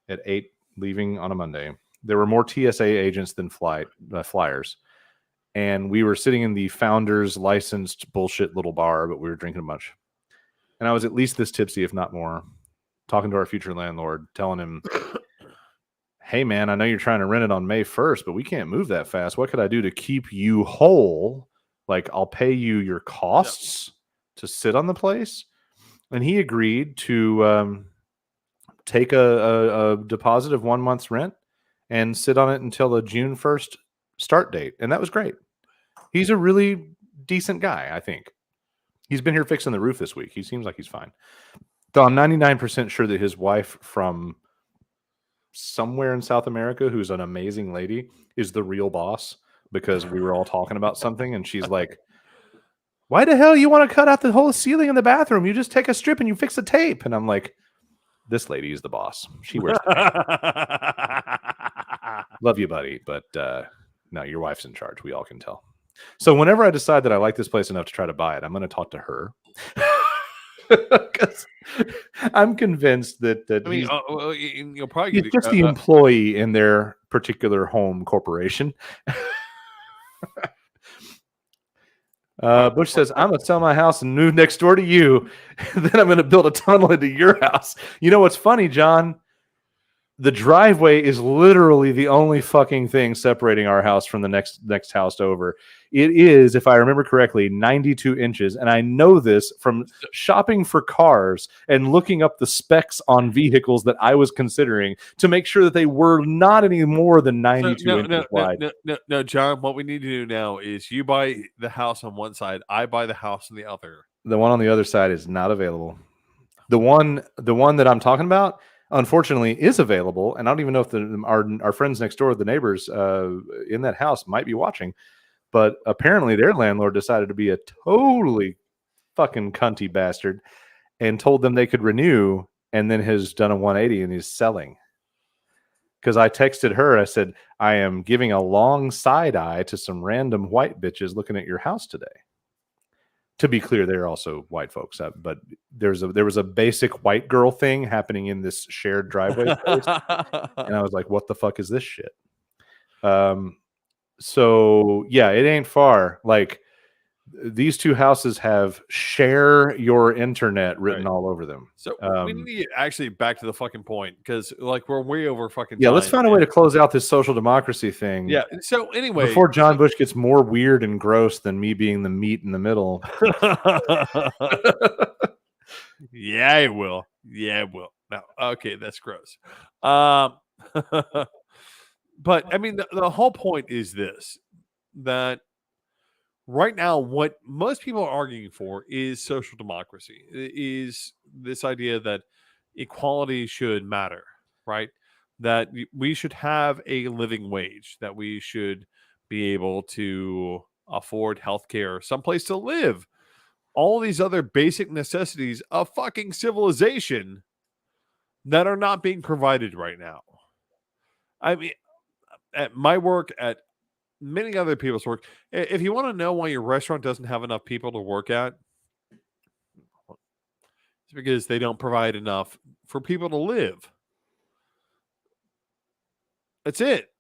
at 8 leaving on a Monday. There were more TSA agents than flyers. And we were sitting in the founder's licensed bullshit little bar, but we were drinking a bunch. And I was at least this tipsy, if not more, talking to our future landlord, telling him, hey, man, I know you're trying to rent it on May 1st, but we can't move that fast. What could I do to keep you whole Like, I'll pay you your costs to sit on the place. And he agreed to take a deposit of 1 month's rent and sit on it until the June 1st start date. And that was great. He's a really decent guy, I think. He's been here fixing the roof this week. He seems like he's fine. Though I'm 99% sure that his wife from somewhere in South America, who's an amazing lady, is the real boss, because we were all talking about something and she's like, why the hell you want to cut out the whole ceiling in the bathroom? You just take a strip and you fix the tape. And I'm like, this lady is the boss. She wears the tape. Love you, buddy. But no, your wife's in charge. We all can tell. So whenever I decide that I like this place enough to try to buy it, I'm going to talk to her. Because I'm convinced that I mean, you'll probably he's just the employee in their particular home corporation. Bush says, I'm going to sell my house and move next door to you. Then I'm going to build a tunnel into your house. You know what's funny, John? The driveway is literally the only fucking thing separating our house from the next house over. It is, if I remember correctly, 92 inches. And I know this from shopping for cars and looking up the specs on vehicles that I was considering to make sure that they were not any more than 92 inches wide. No, John, what we need to do now is you buy the house on one side, I buy the house on the other. The one on the other side is not available. The one that I'm talking about, unfortunately, is available, and I don't even know if our friends next door, the neighbors in that house, might be watching. But apparently, their landlord decided to be a totally fucking cunty bastard and told them they could renew, and then has done a 180 and is selling. Because I texted her, I said, I am giving a long side eye to some random white bitches looking at your house today. To be clear, they're also white folks, but there was a basic white girl thing happening in this shared driveway place, and I was like, "What the fuck is this shit?" So yeah, it ain't far. Like, these two houses have share your internet written all over them. So we need to get actually back to the fucking point, because like we're way over fucking yeah. time. Let's find a way to close out this social democracy thing. Yeah. So anyway, before John Bush gets more weird and gross than me being the meat in the middle. Yeah, it will. Yeah, it will. No, okay, that's gross. But I mean, the whole point is this: that right now, what most people are arguing for is social democracy. Is this idea that equality should matter, right? That we should have a living wage, that we should be able to afford healthcare, someplace to live, all these other basic necessities of fucking civilization that are not being provided right now. I mean, at my work, at many other people's work, if you want to know why your restaurant doesn't have enough people to work at, it's because they don't provide enough for people to live. That's it.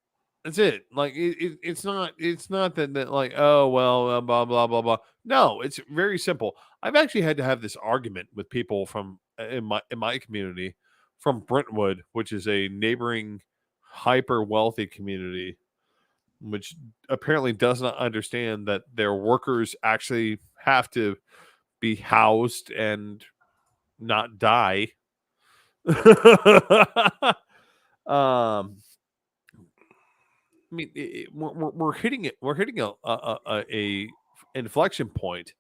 That's it. Like it's not that like, oh well, blah blah blah blah. No, it's very simple. I've actually had to have this argument with people from in my community from Brentwood, which is a neighboring hyper wealthy community, which apparently does not understand that their workers actually have to be housed and not die. I mean, we're hitting it. We're hitting a inflection point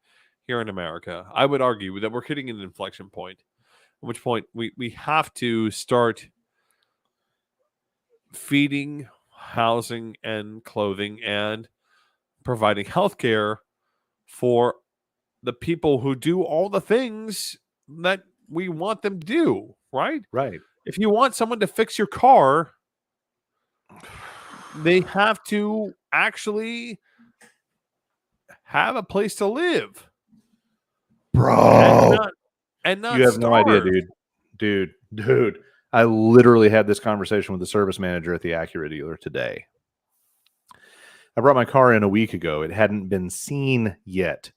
here in America. I would argue that we're hitting an inflection point, at which point we have to start feeding, housing, and clothing, and providing healthcare for the people who do all the things that we want them to do. Right? Right. If you want someone to fix your car, they have to actually have a place to live, bro. And not you have starve. no idea, dude. I literally had this conversation with the service manager at the Acura dealer today. I brought my car in a week ago. It hadn't been seen yet.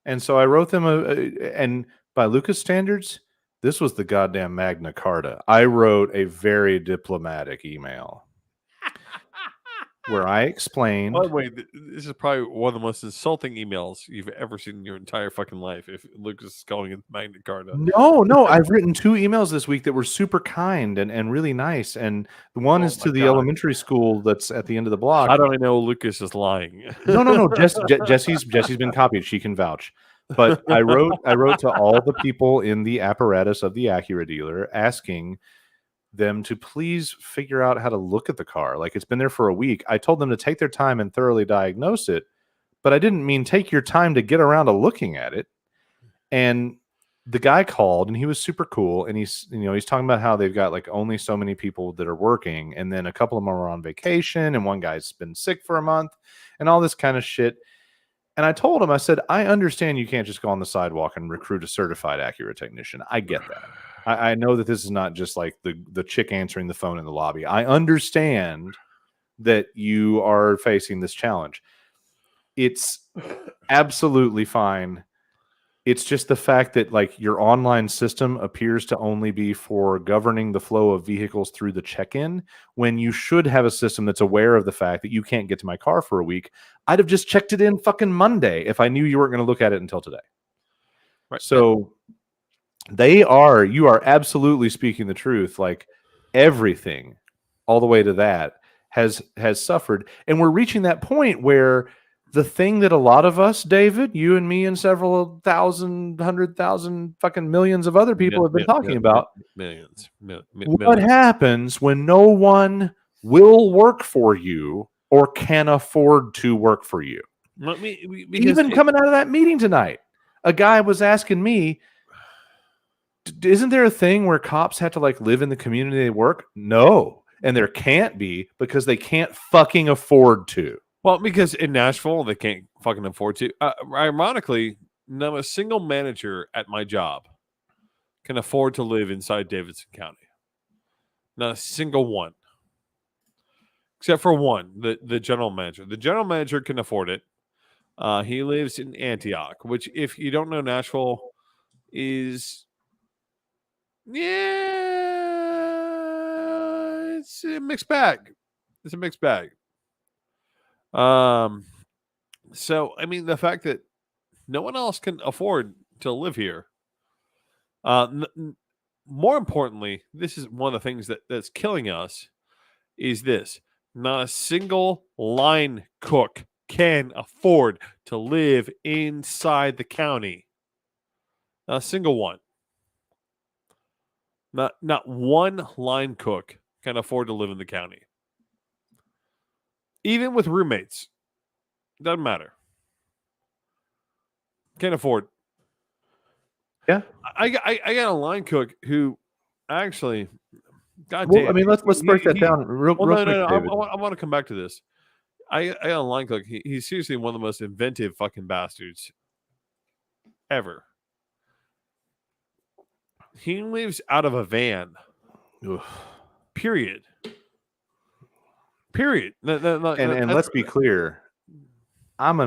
And so I wrote them and by Lucas standards, this was the goddamn Magna Carta. I wrote a very diplomatic email. where I explained. By the way, this is probably one of the most insulting emails you've ever seen in your entire fucking life. If Lucas is calling it Magna Carta. No, I've written 2 emails this week that were super kind and really nice. And one is to the elementary school that's at the end of the block. How do I know Lucas is lying? No. Jesse's been copied. She can vouch. But I wrote to all the people in the apparatus of the Acura dealer asking them to please figure out how to look at the car. Like, it's been there for a week. I told them to take their time and thoroughly diagnose it, but I didn't mean take your time to get around to looking at it. And the guy called and he was super cool. And he's talking about how they've got like only so many people that are working. And then a couple of them are on vacation and one guy's been sick for a month and all this kind of shit. And I told him, I said, I understand you can't just go on the sidewalk and recruit a certified Acura technician. I get that. I know that this is not just like the chick answering the phone in the lobby. I understand that you are facing this challenge. It's absolutely fine. It's just the fact that like your online system appears to only be for governing the flow of vehicles through the check-in, when you should have a system that's aware of the fact that you can't get to my car for a week. I'd have just checked it in fucking Monday if I knew you weren't going to look at it until today. Right. So you are absolutely speaking the truth. Like, everything all the way to that has suffered. And we're reaching that point where the thing that a lot of us, David, you and me and several thousand, 100,000 fucking millions of other people have been talking about. Millions. What happens when no one will work for you or can afford to work for you? Even coming out of that meeting tonight, a guy was asking me, isn't there a thing where cops have to like live in the community they work? No. And there can't be, because they can't fucking afford to. Well, because in Nashville, they can't fucking afford to. Ironically, not a single manager at my job can afford to live inside Davidson County. Not a single one. Except for one, the general manager. The general manager can afford it. He lives in Antioch, which, if you don't know, Nashville is... Yeah, it's a mixed bag. It's a mixed bag. So I mean, the fact that no one else can afford to live here. More importantly, this is one of the things that's killing us. Is this? Not a single line cook can afford to live inside the county. Not a single one. Not one line cook can afford to live in the county. Even with roommates. Doesn't matter. Can't afford. Yeah. I got a line cook who actually, God well, damn. I mean, let's break that down real quick. No. I want to come back to this. I got a line cook. He's seriously one of the most inventive fucking bastards ever. He lives out of a van. Ugh. Period. And let's be clear. I'm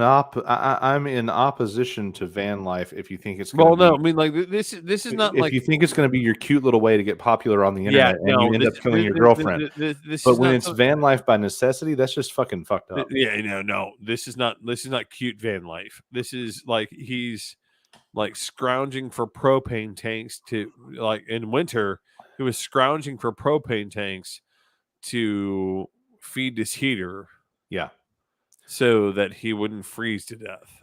in opposition to van life. If you think it's I mean, like this is not if like, you think it's going to be your cute little way to get popular on the internet, and you end up killing your girlfriend. But when it's van life by necessity, that's just fucking fucked up. Yeah, no. This is not cute van life. This is like he's like scrounging for propane tanks to, like, in winter, he was scrounging for propane tanks to feed his heater. Yeah. So that he wouldn't freeze to death.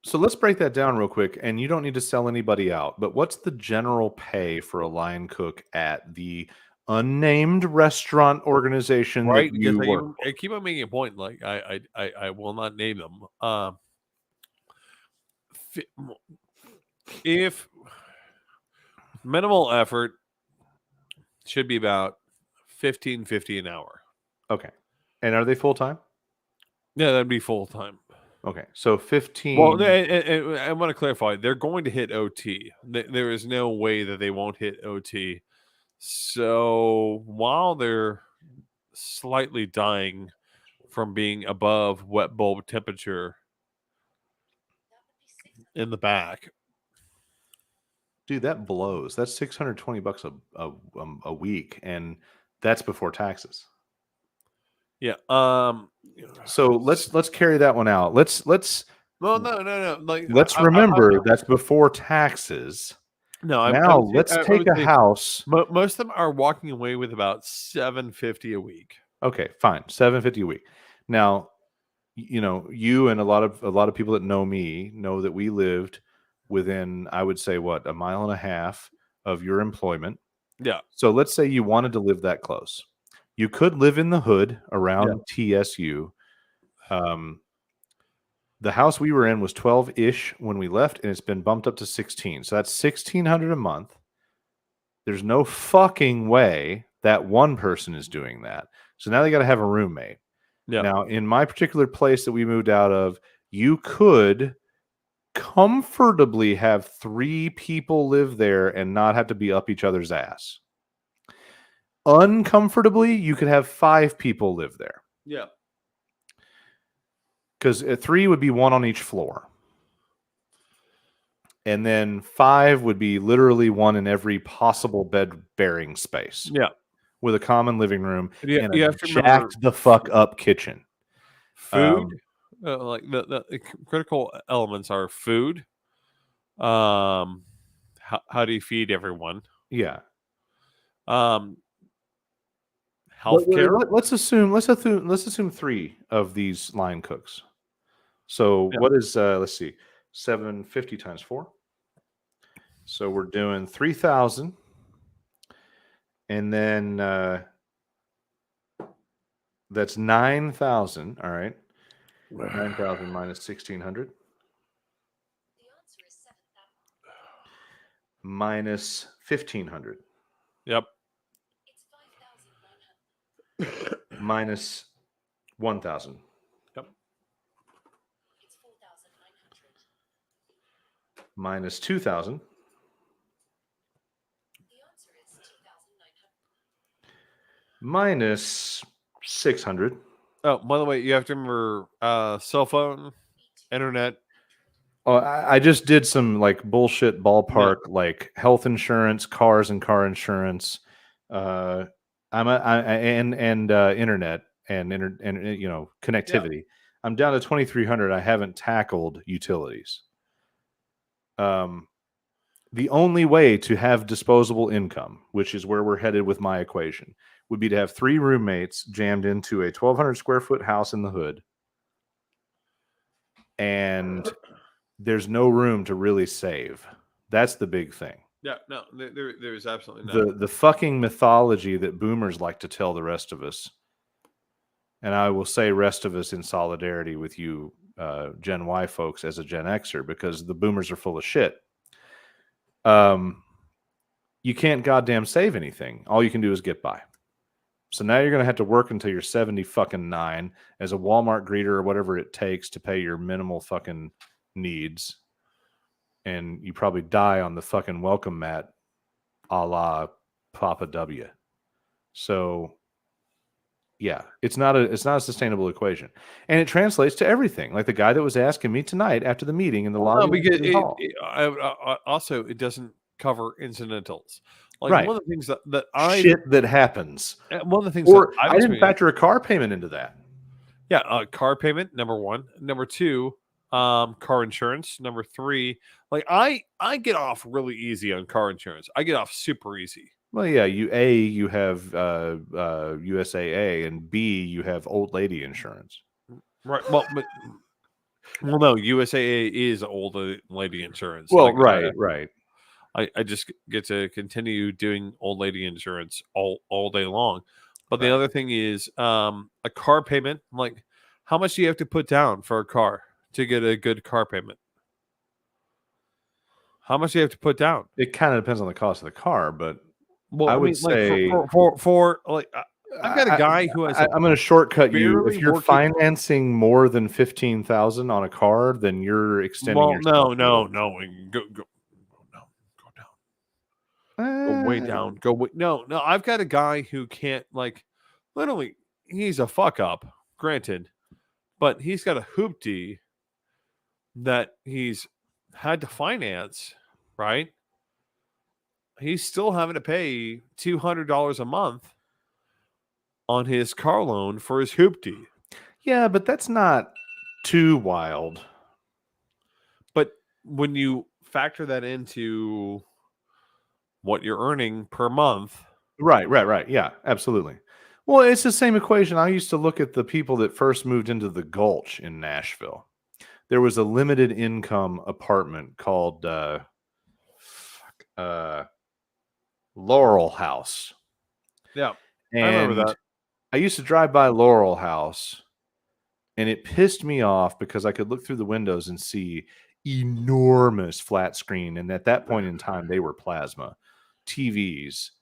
So let's break that down real quick. And you don't need to sell anybody out, but what's the general pay for a line cook at the unnamed restaurant organization? Right. That you work I keep on making a point. Like I will not name them. If minimal effort should be about $15.50 an hour. Okay. And are they full time? Yeah, that'd be full time. Okay, so 15. Well, and I want to clarify. They're going to hit OT. There is no way that they won't hit OT. So while they're slightly dying from being above wet bulb temperature in the back, dude, that blows. That's $620 a week, and that's before taxes. Yeah. So let's carry that one out. Let's Well, no. Like, let's remember that's before taxes. No, Now let's take a house. Most of them are walking away with about $750 a week. Okay, fine, $750 a week. Now, you and a lot of people that know me know that we lived within, I would say, what, a mile and a half of your employment. Yeah. So let's say you wanted to live that close. You could live in the hood around TSU. The house we were in was 12-ish when we left, and it's been bumped up to 16. So that's $1,600 a month. There's no fucking way that one person is doing that. So now they got to have a roommate. Yeah. Now, in my particular place that we moved out of, you could comfortably have 3 people live there and not have to be up each other's ass. Uncomfortably, you could have 5 people live there. Yeah. Because 3 would be 1 on each floor. And then 5 would be literally 1 in every possible bed-bearing space. Yeah. With a common living room and you a have to jacked the fuck up kitchen. Food, like the critical elements are food. How do you feed everyone? Yeah. Healthcare. Let's assume 3 of these line cooks. So what is let's see, 750 times 4. So we're doing 3,000, and then that's 9,000. All right, 9,000 minus 1,600. The answer is 7,000. Minus 1,500. Yep. It's 5,900. Minus 1,000. Yep. It's 4,900. Minus 2,000. The answer is 2,900. Minus 600. Oh, by the way, you have to remember cell phone, internet. Oh, I just did some like bullshit ballpark, like health insurance, cars and car insurance. And internet and connectivity. Yeah. I'm down to 2,300. I haven't tackled utilities. The only way to have disposable income, which is where we're headed with my equation, would be to have 3 roommates jammed into a 1,200 square foot house in the hood. And there's no room to really save. That's the big thing. Yeah, no, there is absolutely not. The fucking mythology that boomers like to tell the rest of us, and I will say rest of us in solidarity with you, Gen Y folks, as a Gen Xer, because the boomers are full of shit. You can't goddamn save anything. All you can do is get by. So now you're going to have to work until you're 79 as a Walmart greeter or whatever it takes to pay your minimal fucking needs. And you probably die on the fucking welcome mat a la Papa W. So yeah, it's not a sustainable equation. And it translates to everything. Like the guy that was asking me tonight after the meeting in the lobby. No, because also it doesn't cover incidentals. Like right. One of the things that shit that happens. One of the things or I didn't factor a car payment into that. Yeah, car payment, number 1. Number 2, car insurance. Number 3, like I get off really easy on car insurance. I get off super easy. Well, yeah, you have USAA, and B, you have old lady insurance. Right. Well, no, USAA is old lady insurance. Well, like, right. I just get to continue doing old lady insurance all day long. But the other thing is a car payment. Like, how much do you have to put down for a car to get a good car payment? How much do you have to put down? It kind of depends on the cost of the car, but I would say for like I've got a guy who has. I'm going to shortcut you. If you're financing more than 15,000 on a car, then you're extending. Well, no. Go way down. No. I've got a guy who can't, like, literally, he's a fuck up, granted, but he's got a hoopty that he's had to finance, right? He's still having to pay $200 a month on his car loan for his hoopty. Yeah, but that's not too wild. But when you factor that into what you're earning per month, Right. Yeah, absolutely. Well, it's the same equation. I used to look at the people that first moved into the Gulch in Nashville. There was a limited income apartment called Laurel House. yeah, And I remember that. I used to drive by Laurel House, and it pissed me off because I could look through the windows and see enormous flat screen. And at that point in time, they were plasma TVs.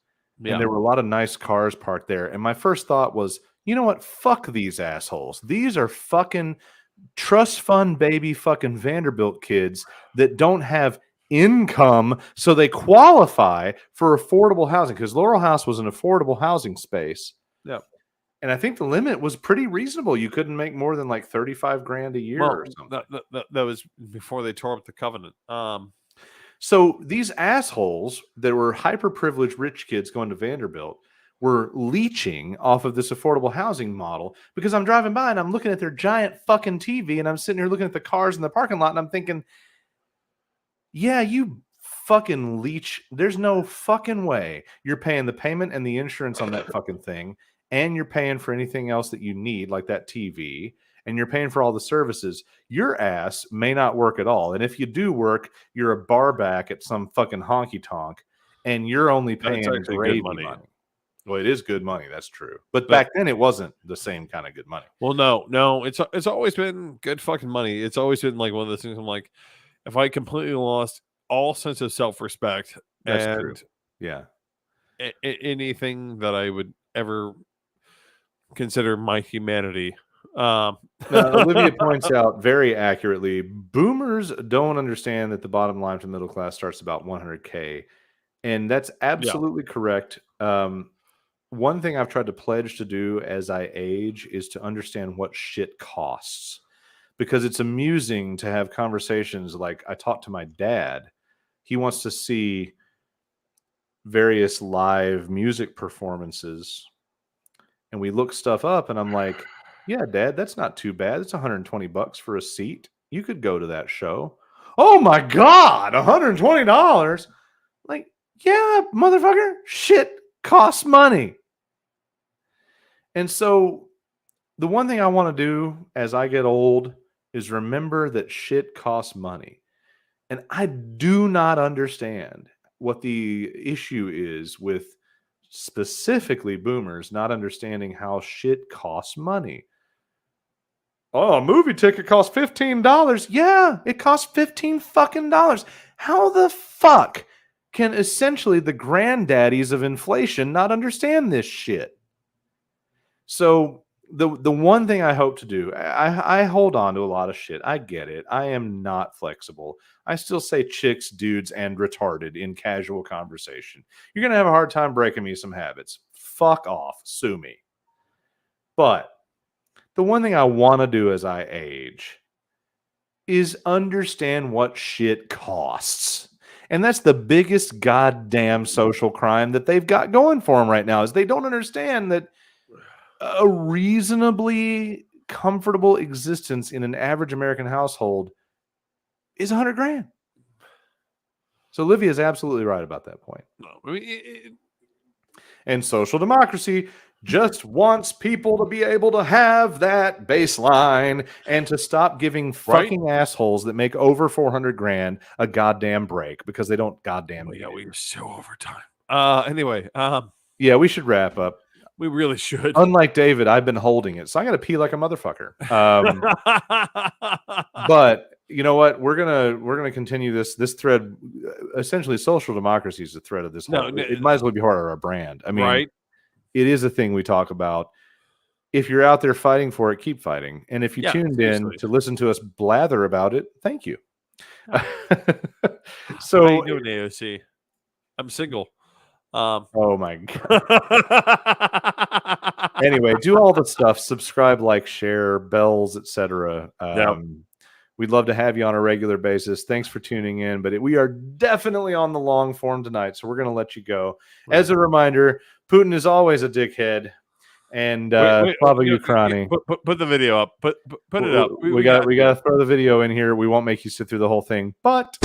Yeah. And there were a lot of nice cars parked there. And my first thought was, you know what? Fuck these assholes. These are fucking trust fund baby fucking Vanderbilt kids that don't have income, so they qualify for affordable housing, because Laurel House was an affordable housing space. Yeah. And I think the limit was pretty reasonable. You couldn't make more than like 35 grand a year or something. That was before they tore up the covenant. So these assholes that were hyper privileged rich kids going to Vanderbilt were leeching off of this affordable housing model, because I'm driving by and I'm looking at their giant fucking TV and I'm sitting here looking at the cars in the parking lot and I'm thinking, yeah, you fucking leech. There's no fucking way you're paying the payment and the insurance on that fucking thing, and you're paying for anything else that you need, like that TV, and you're paying for all the services. Your ass may not work at all. And if you do work, you're a bar back at some fucking honky tonk, and you're only paying gravy money. Well, it is good money. That's true. But back then it wasn't the same kind of good money. Well, no. It's always been good fucking money. It's always been like one of those things. I'm like, if I completely lost all sense of self-respect, That's and true. Yeah. Anything that I would ever consider my humanity. Olivia points out very accurately, boomers don't understand that the bottom line for the middle class starts about 100K. And that's absolutely correct. One thing I've tried to pledge to do as I age is to understand what shit costs, because it's amusing to have conversations like I talked to my dad. He wants to see various live music performances, and we look stuff up, and I'm like, yeah, Dad, that's not too bad. It's $120 for a seat. You could go to that show. Oh my God, $120. Like, yeah, motherfucker, shit costs money. And so the one thing I want to do as I get old is remember that shit costs money. And I do not understand what the issue is with specifically boomers not understanding how shit costs money. Oh, a movie ticket costs $15. Yeah, it costs $15 fucking dollars. How the fuck can essentially the granddaddies of inflation not understand this shit? So the one thing I hope to do, I hold on to a lot of shit. I get it. I am not flexible. I still say chicks, dudes, and retarded in casual conversation. You're going to have a hard time breaking me some habits. Fuck off. Sue me. But the one thing I want to do as I age is understand what shit costs. And that's the biggest goddamn social crime that they've got going for them right now, is they don't understand that a reasonably comfortable existence in an average American household is $100 grand. So Olivia is absolutely right about that point. No, And social democracy just wants people to be able to have that baseline and to stop giving fucking assholes that make over 400 grand a goddamn break, because they don't goddamn need it. we are so over time. Anyway, yeah, we should wrap up. We really should. Unlike David, I've been holding it, so I got to pee like a motherfucker. But you know what? We're gonna continue this thread. Essentially, social democracy is the thread of this. It might as well be part of our brand. I mean, it is a thing we talk about. If you're out there fighting for it, keep fighting. And if you tuned in to listen to us blather about it, thank you. So, how you doing, AOC? I'm single. Oh my God. Anyway, do all the stuff. Subscribe, like, share, bells, etc. We'd love to have you on a regular basis. Thanks for tuning in. But we are definitely on the long form tonight, so we're going to let you go. As a reminder, Putin is always a dickhead. and Wait, Slava Ukraini. Put the video up. Put it up. We got to throw the video in here. We won't make you sit through the whole thing, but.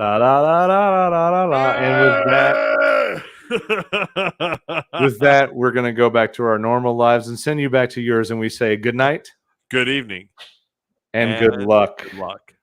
La, la, la, la, la, la, la. And with that, we're going to go back to our normal lives and send you back to yours. And we say good night, good evening, and good luck. Good luck.